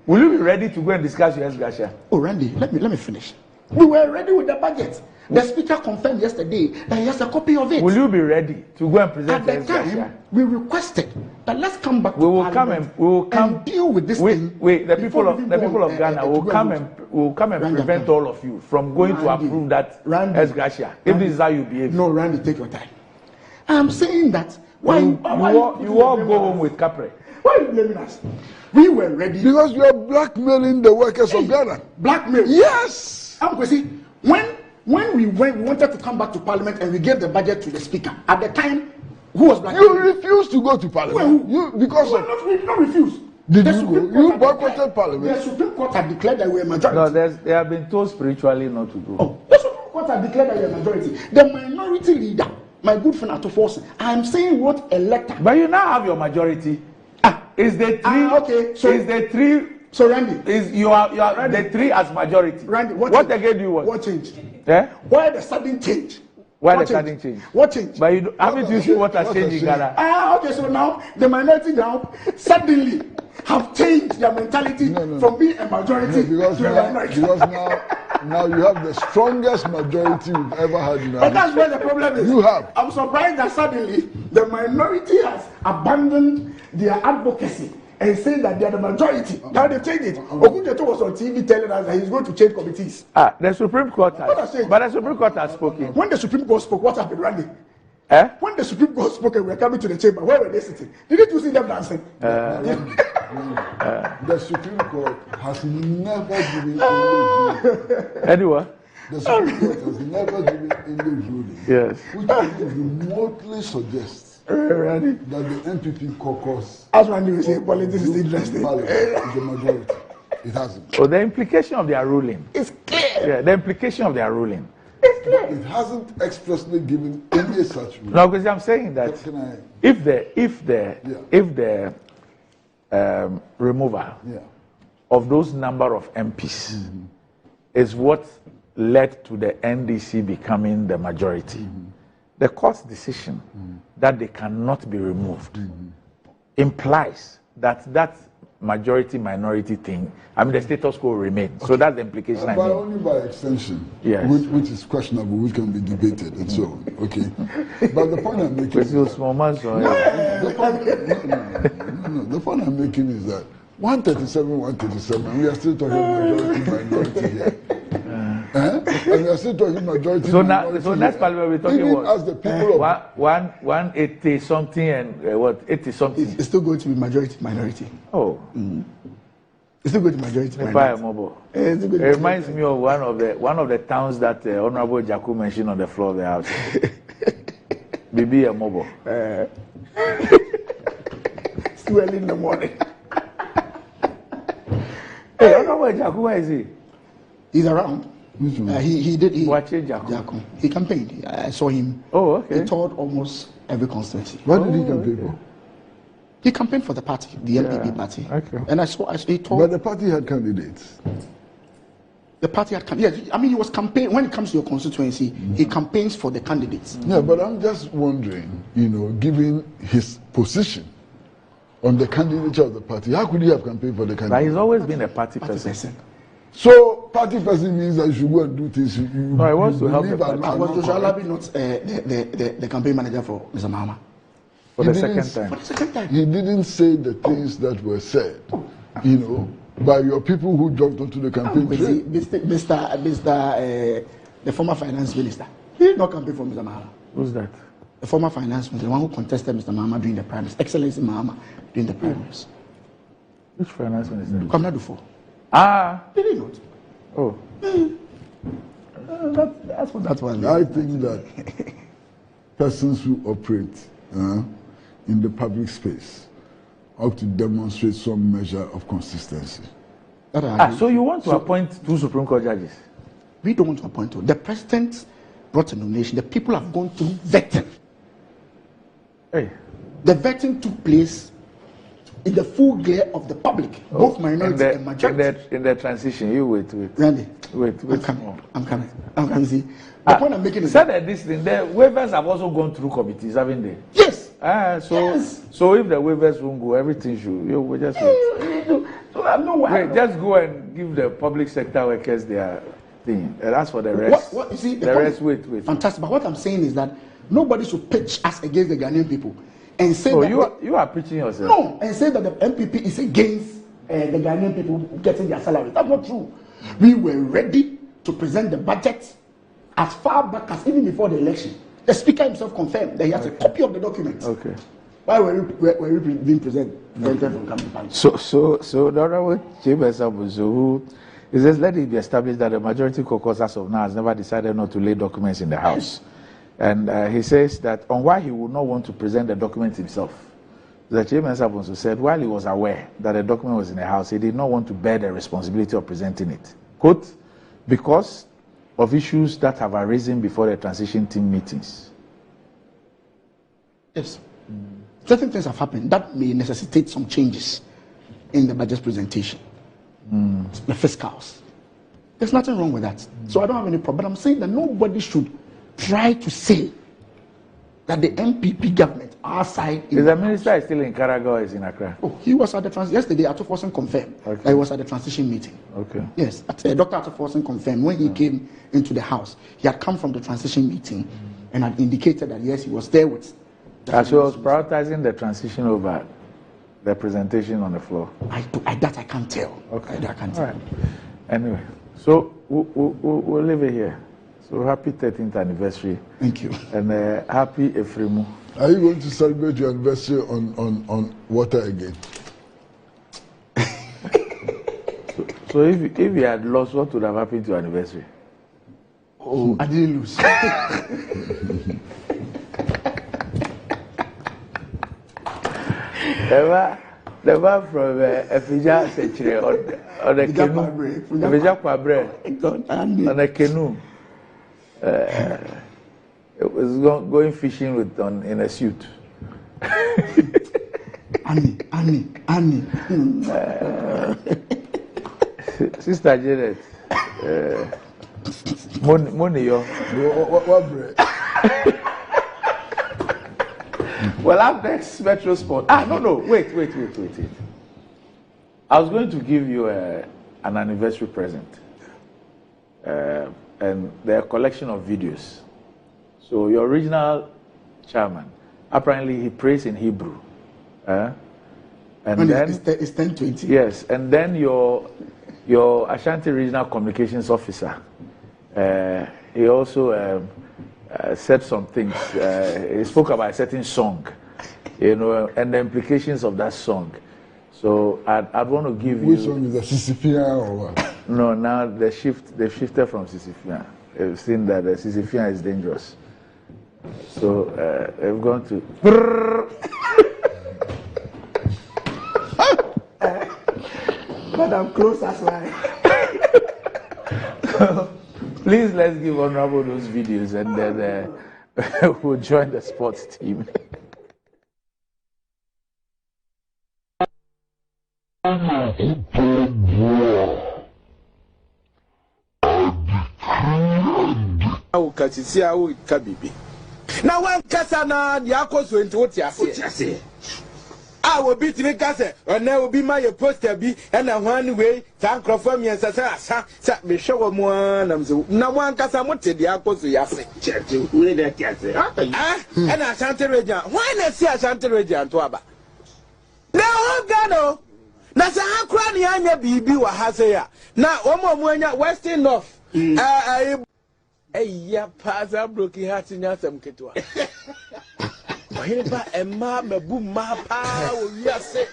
Will you be ready to go and discuss your ex-gratia? Oh, Randy, let me finish. We were ready with the budget. The speaker confirmed yesterday that he has a copy of it. Will you be ready to go and present At the time, we requested that let's come back. We will come and deal with this thing. Wait, the people of Ghana will come and prevent all of you from going to approve that ex-gratia. If this is how you behave. No, Randy, take your time. I'm saying that. You all go home with Capre. Why are you blaming us? We were ready. Because you are blackmailing the workers of Ghana. Blackmail? Yes. When we wanted to come back to Parliament and we gave the budget to the speaker, at the time, who was blackmailing? You refused to go to Parliament. We not refused. Did you go? You boycotted Parliament. The Supreme Court had declared that we were majority. No, they have been told spiritually not to go. Oh, the Supreme Court had declared that we were majority. The minority leader, my good friend Atuforsen, I'm saying wrote a letter. But you now have your majority. Is the three? Okay. So is the three? So Randy, is you are Randy, the 3 as majority. Randy, what again do you want? What changed? Yeah? Why the sudden change? Why the sudden change? What changed? But haven't you seen what has changed in Ghana? Okay, so now the minority now suddenly have changed their mentality from being a majority to a minority. Because now you have the strongest majority we've ever had in our But that's where the problem is. You have. I'm surprised that suddenly the minority has abandoned their advocacy and saying that they are the majority. Now they changed it. Ogunjeto was on TV telling us that he's going to change committees. The Supreme Court has. But the Supreme Court has spoken. When the Supreme Court spoke, what happened, Randy? When the Supreme Court spoke and we were coming to the chamber, where were they sitting? Didn't you see them dancing? The Supreme Court has never given any Anyway. The Supreme Court has never given any ruling. Yes. Which remotely suggests that the MPP caucus, as Randy will say, politics is interesting. Is the majority. It hasn't. So the implication of their ruling. It's clear. Yeah, the implication of their ruling. It's clear. It hasn't expressly given any such ruling. No, because I'm saying that if the removal of those number of MPs is what led to the NDC becoming the majority, the court's decision that they cannot be removed implies that that majority-minority thing, the status quo remains. Okay. So that's the implication. But only by extension, yes. which is questionable, which can be debated and so on. Okay. But the point I'm making is the point I'm making is that 137, we are still talking majority-minority here. And we are still talking majority. So next parliament we're talking even as the people of 180 something and 80 something. It's still going to be majority minority. Oh. It's still going to majority minority. It reminds me of one of the towns that Honorable Jaku mentioned on the floor of the house. Bibi Mobile. It's too early in the morning. Hey, Honorable Jaku, where is he? He's around. He Jaku. He campaigned. I saw him. Oh, okay. He toured almost every constituency. What did he campaign for? He campaigned for the party, the MPP party. Okay. And I saw he toured. But the party had candidates. The party had campaign. Yeah, I mean, he was campaign. When it comes to your constituency, he campaigns for the candidates. Yeah, but I'm just wondering, given his position on the candidature of the party, how could he have campaigned for the candidate? But he's always been a party person. So party person means that you should go and do things. No, I want to help the party. Was Joshua Alabi not the campaign manager for Mr. Mahama? For the second time. He didn't say the things that were said, by your people who jumped onto the campaign trail. The former finance minister. He did not campaign for Mr. Mahama. Who's that? The former finance minister, the one who contested Mr. Mahama during the primaries. Excellency Mahama during the primaries. Which finance minister? Kamna Dufo. Did he not? Oh. That's what that was. I think that persons who operate in the public space ought to demonstrate some measure of consistency. So you want to appoint 2 Supreme Court judges? We don't want to appoint 2. The president brought a nomination. The people have gone through vetting. Hey. The vetting took place in the full glare of the public, both minority and majority. In the transition, you wait. Randy, wait. I'm coming. See, the point I'm making is that this thing, the waivers have also gone through committees, haven't they? Yes. So if the waivers won't go, everything should. We just wait. So I know why. Wait, just go and give the public sector workers their thing. And as for the rest, you see, the rest, wait. Fantastic. But what I'm saying is that nobody should pitch us against the Ghanaian people and say that you are preaching yourself. No, and say that the MPP is against the Ghanaian people getting their salary. That's not true. We were ready to present the budget as far back as even before the election. The speaker himself confirmed that he has a copy of the document. Okay. Why were we being presented from campaign? So the other way, who it says, let it be established that the majority caucus as of now has never decided not to lay documents in the House. And he says that on why he would not want to present the document himself. The Chairman also said while he was aware that the document was in the House, he did not want to bear the responsibility of presenting it. Quote, because of issues that have arisen before the transition team meetings. Yes. Certain things have happened that may necessitate some changes in the budget presentation. The fiscals. There's nothing wrong with that. So I don't have any problem. But I'm saying that nobody should try to say that the MPP government, our side... Is the minister still in Karaga or is in Accra? Oh, he was at the yesterday, Atoforsen confirmed. Okay. That he was at the transition meeting. Okay. Yes, Dr. Atoforsen confirmed when he came into the House, he had come from the transition meeting and had indicated that yes, he was there with... As he was prioritizing the transition over the presentation on the floor. That I can't tell. Okay. I can't tell. All right. Anyway, so we'll leave it here. So happy 13th anniversary. Thank you. And happy Efremu. Are you going to celebrate your anniversary on water again? So if you had lost, what would have happened to your anniversary? Oh, I didn't lose. Never from Efija Sechire on the canoe. Efija Kwabre on the canoe. It was going fishing in a suit. Annie. Sister Janet. Money, yo. What bread? Well, I'm next Metro Sport. No. Wait. I was going to give you an anniversary present. And they're a collection of videos. So your original chairman, apparently he prays in Hebrew. And then it's 10:20. Yes, and then your Ashanti Regional Communications Officer, He also said some things. He spoke about a certain song, you know, and the implications of that song. So I'd want to give you. Which one is the Sisyphean or what? No, now they've shifted from Sisyphean. They've seen that the Sisyphean is dangerous. So they've gone to. But I'm close as well. Please let's give Honorable those videos and then we'll join the sports team. Now one kasa na diako so into what you say. I will beat me kasa or now will be my poster be and a one way thank from me as a me show one now one kasa mote diako so yase. We that kasa. And I shan't regia. Why not see a shan't regia and Tuaba? Now Gano. Nasa hakrani anya bibi wa hasea. Na omo mwanya Western North. Ya paza broken heart in Yasam Ketua. Waheba Emma Mabu Mapa, we are sick.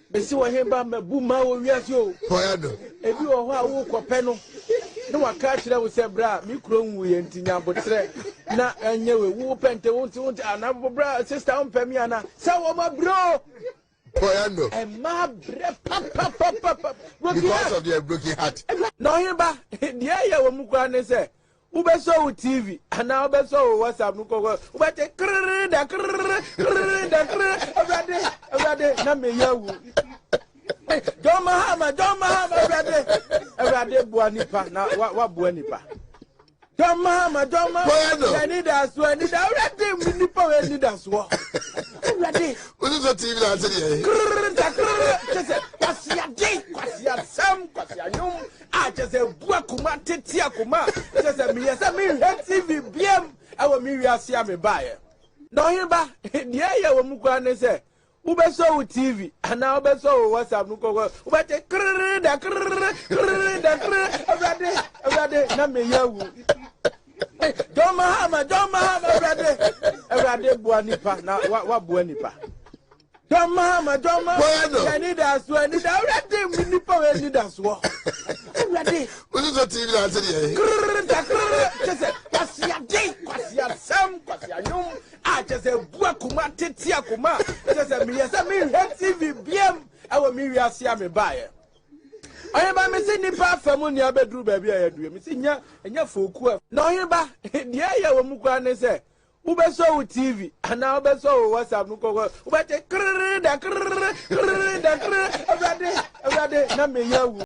Bessie Waheba Mabu Ma, we are so. If you are walk or penal, no one catch that with a bra, me crown we and Tina, but say, na and you will pent the won't another bra, sister on Pemiana. So, my bro. Poyando. And my breath, papa, because of your broken heart. No, himba, the aya will mukwane say, Ubeso TV, and now Beso was up Nuko, but a Name Yawu. Don't Mahama, Rade Buanipa, now what Buanipa. Don't Mahama, I need us, I need a Nipo, I need us. What is the TV answer? I just a Buakuma, Titia Kuma, just a me as a me TV BM, our Miria Siame buyer. No, himba, the aya will Mukane say, Ubeso TV, and now Beso was up Nuko, but a Name Yawu. Don't Mahama, Rade Buanipa, now what Buanipa? Don't Mahama, I need us, I need a Rade Nipo, I need us. What is the TV answer? I just a Buakuma, Titia Kuma, just a me as a me TV BM, our Miria Siame buyer. I am missing the path from on your bedroom, baby. I do missing ya and your full quaff. No, himba, the aya will Mukane say, Ubeso TV, and now Beso was up Nuko, but a Name Yawu.